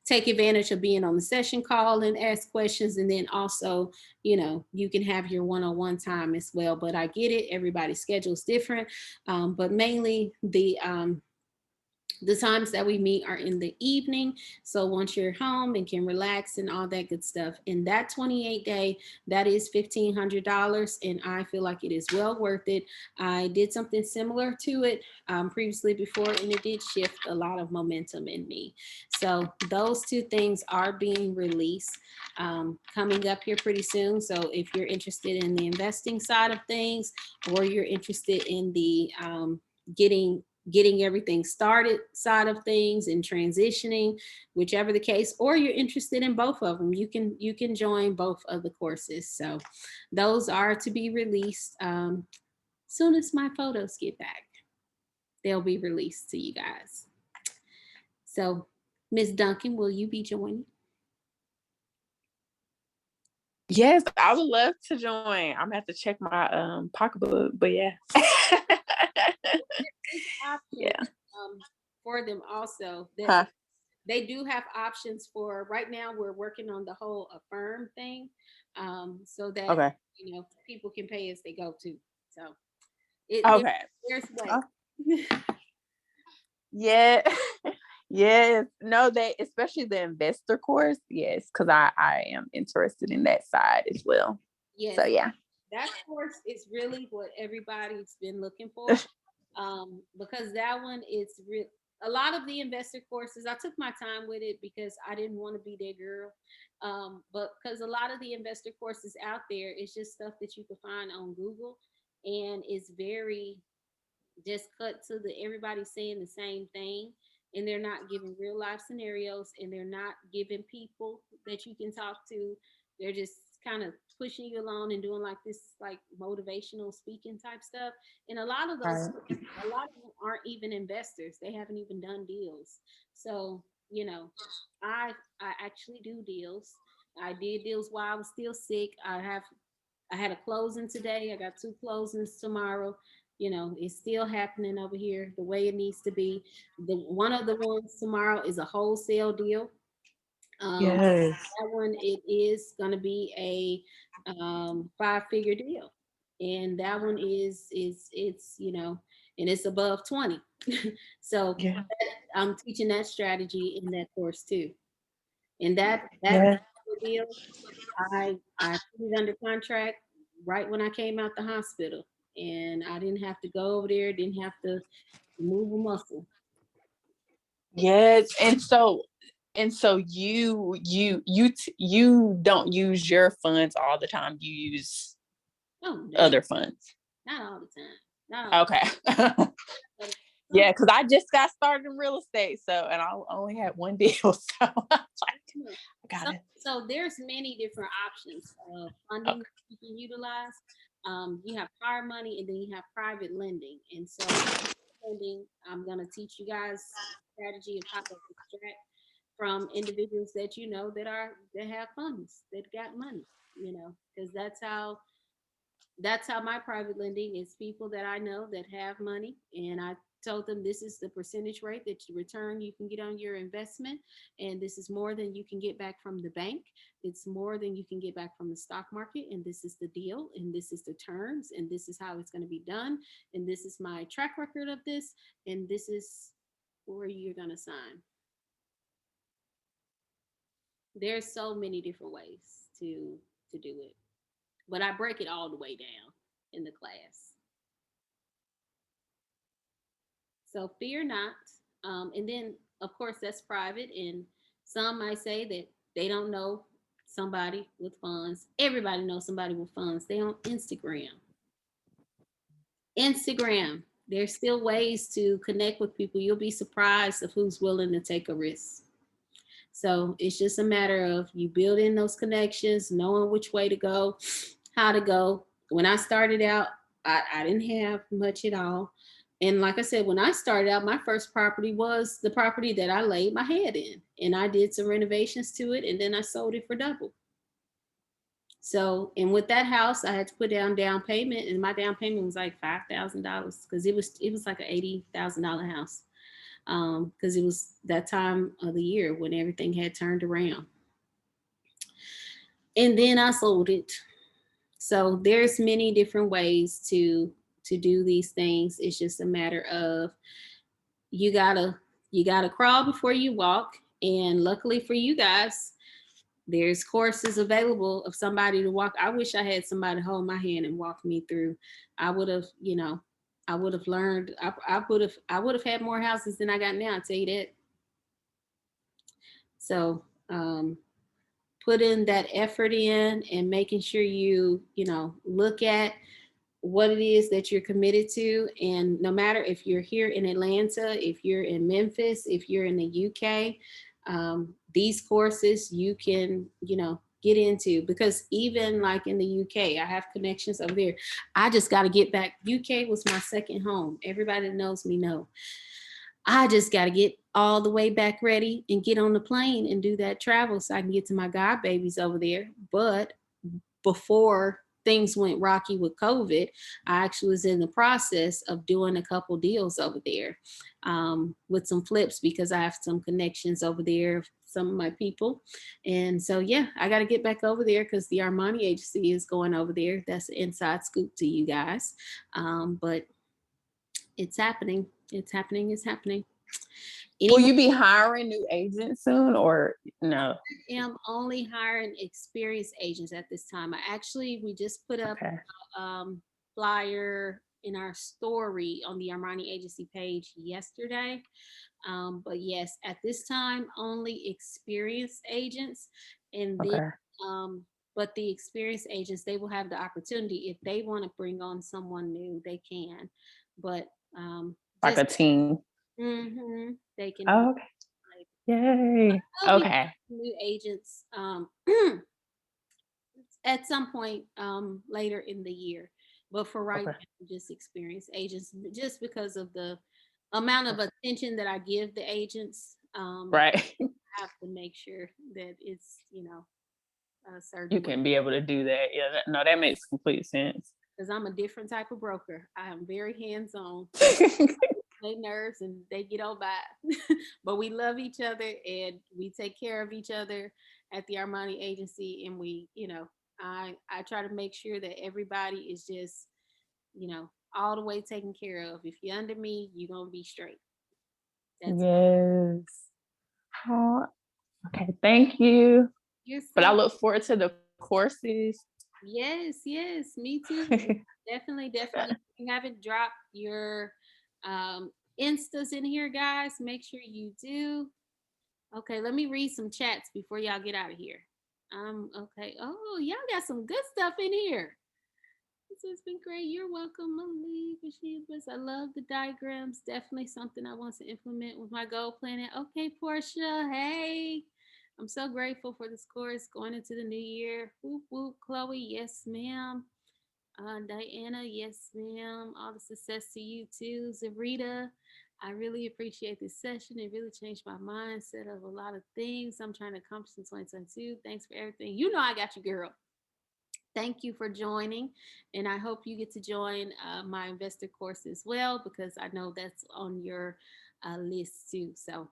take advantage of being on the session call and ask questions. And then also, you can have your one-on-one time as well. But I get it. Everybody's schedule is different. But mainly the times that we meet are in the evening. So once you're home and can relax and all that good stuff. And that 28-day, that is $1,500. And I feel like it is well worth it. I did something similar to it previously before, and it did shift a lot of momentum in me. So those two things are being released coming up here pretty soon. So if you're interested in the investing side of things, or you're interested in the getting everything started side of things and transitioning, whichever the case, or you're interested in both of them, you can join both of the courses. So those are to be released soon as my photos get back. They'll be released to you guys. So Ms. Duncan, will you be joining? Yes, I would love to join. I'm gonna have to check my pocketbook, but yeah. Yeah. For them also, they do have options for right now. We're working on the whole affirm thing, so that people can pay as they go too. So there's ways. Yeah. Yes. No, especially the investor course. Yes, because I am interested in that side as well. Yes. So yeah. That course is really what everybody's been looking for. Because that one is real. A lot of the investor courses, I took my time with it because I didn't want to be their girl. But because a lot of the investor courses out there, it's just stuff that you can find on Google, and it's very just cut to everybody's saying the same thing. and they're not giving real life scenarios, and they're not giving people that you can talk to. They're just kind of pushing you along and doing like this like motivational speaking type stuff. And a lot of those, Right. a lot of them aren't even investors. They haven't even done deals. So, you know, I actually do deals. I did deals while I was still sick. I had a closing today. I got 2 closings tomorrow. You know, it's still happening over here the way it needs to be. The one of the ones tomorrow is a wholesale deal. Yes. That one, it is going to be a 5-figure deal, and that one is it's, you know, and it's above 20. So Yeah. I'm teaching that strategy in that course too. And that Yeah. deal, I put it under contract right when I came out the hospital, and I didn't have to go over there, didn't have to move a muscle. Yes. And so you don't use your funds all the time. You use Oh no, other funds. not all the time. Not all Okay. the time. Yeah, because I just got started in real estate, so and I only had one deal, so I was like, I got So, it. so there's many different options of funding Okay. that you can utilize. You have power money, and then you have private lending. And so lending, I'm gonna teach you guys strategy of how to extract from individuals that you know that have funds, that got money, you know, because that's how my private lending is, people that I know that have money, and I told them this is the percentage rate that you return you can get on your investment, and this is more than you can get back from the bank. It's more than you can get back from the stock market, and this is the deal, and this is the terms, and this is how it's going to be done, and this is my track record of this, and this is where you're going to sign. There's so many different ways to do it, but I break it all the way down in the class. So fear not. And then, of course, that's private. And some might say that they don't know somebody with funds. Everybody knows somebody with funds. They on Instagram. Instagram. There's still ways to connect with people. You'll be surprised of who's willing to take a risk. So it's just a matter of you building those connections, knowing which way to go, how to go. When I started out, I didn't have much at all. And like I said, when I started out, my first property was the property that I laid my head in. And I did some renovations to it, and then I sold it for double. So, and with that house, I had to put down payment, and my down payment was like $5,000 because it was like an $80,000 house, because it was that time of the year when everything had turned around. And then I sold it. So there's many different ways to do these things. It's just a matter of you gotta you gotta crawl before you walk. And luckily for you guys, there's courses available of somebody to walk. I wish I had somebody to hold my hand and walk me through. I would have, I would have learned. I would have had more houses than I got now. I tell you that. So putting that effort in and making sure you look at what it is that you're committed to. And no matter if you're here in Atlanta, if you're in Memphis, if you're in the UK, these courses you can, get into, because even like in the UK, I have connections over there. I just got to get back. UK was my second home. Everybody that knows me know. I just got to get all the way back ready and get on the plane and do that travel so I can get to my god babies over there. But before things went rocky with COVID, I actually was in the process of doing a couple deals over there, with some flips, because I have some connections over there, some of my people. And so, yeah, I got to get back over there because the Armani agency is going over there. That's an inside scoop to you guys. But it's happening. It's happening. It's happening. Will you be hiring new agents soon or no? I am only hiring experienced agents at this time. We just put up Okay. a flyer in our story on the Armani agency page yesterday. But yes, at this time, only experienced agents. And then, Okay. but the experienced agents, they will have the opportunity, if they want to bring on someone new, they can. But Like a team. They can. Oh, okay. Yay. There'll be Okay. new agents at some point later in the year, but for right Okay. now, just experienced agents just because of the amount of attention that I give the agents. Right. I have to make sure that it's a certain You can be able to do that. Yeah. No, that makes complete sense. because I'm a different type of broker. I am very hands on. They nerves and they get on by, but we love each other and we take care of each other at the Armani agency. And I try to make sure that everybody is just all the way taken care of. If you're under me, you're gonna be straight. That's Yes. Oh, okay. Thank you. you're But I so look forward to the courses. yes, me too. Definitely. If you haven't dropped your instas in here, guys, make sure you do. Okay, let me read some chats before y'all get out of here. Okay. Oh, y'all got some good stuff in here. This has been great. You're welcome, Malik. I love the diagrams. Definitely something I want to implement with my goal planning. Okay, Portia. Hey. I'm so grateful for this course going into the new year. Whoop whoop, Chloe. Yes, ma'am. Diana, yes, ma'am. All the success to you too. Zarita, I really appreciate this session. It really changed my mindset of a lot of things I'm trying to accomplish in 2022. Thanks for everything. You know I got you, girl. Thank you for joining. And I hope you get to join my investor course as well, because I know that's on your list too. So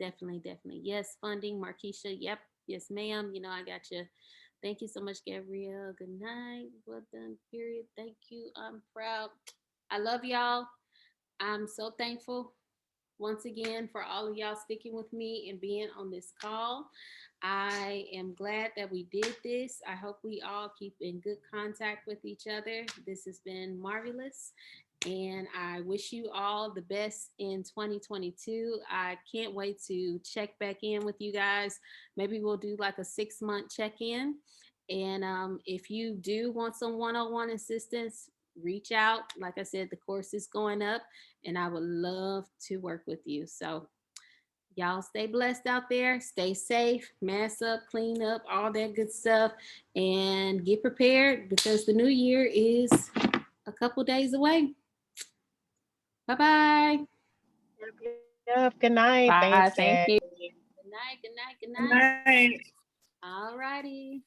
definitely. Yes, funding, Markeisha. Yep. Yes, ma'am. I got you. Thank you so much, Gabrielle. Good night. Well done, period. Thank you. I'm proud. I love y'all. I'm so thankful once again for all of y'all sticking with me and being on this call. I am glad that we did this. I hope we all keep in good contact with each other. This has been marvelous. And I wish you all the best in 2022. I can't wait to check back in with you guys. Maybe we'll do like a 6-month check in. And if you do want some one-on-one assistance, reach out. Like I said, the course is going up and I would love to work with you. So y'all stay blessed out there. Stay safe, mask up, clean up, all that good stuff, and get prepared because the new year is a couple days away. Bye-bye. Yep. Good night. Bye. Thanks, Thank guys. you. Good night. Good night. All righty.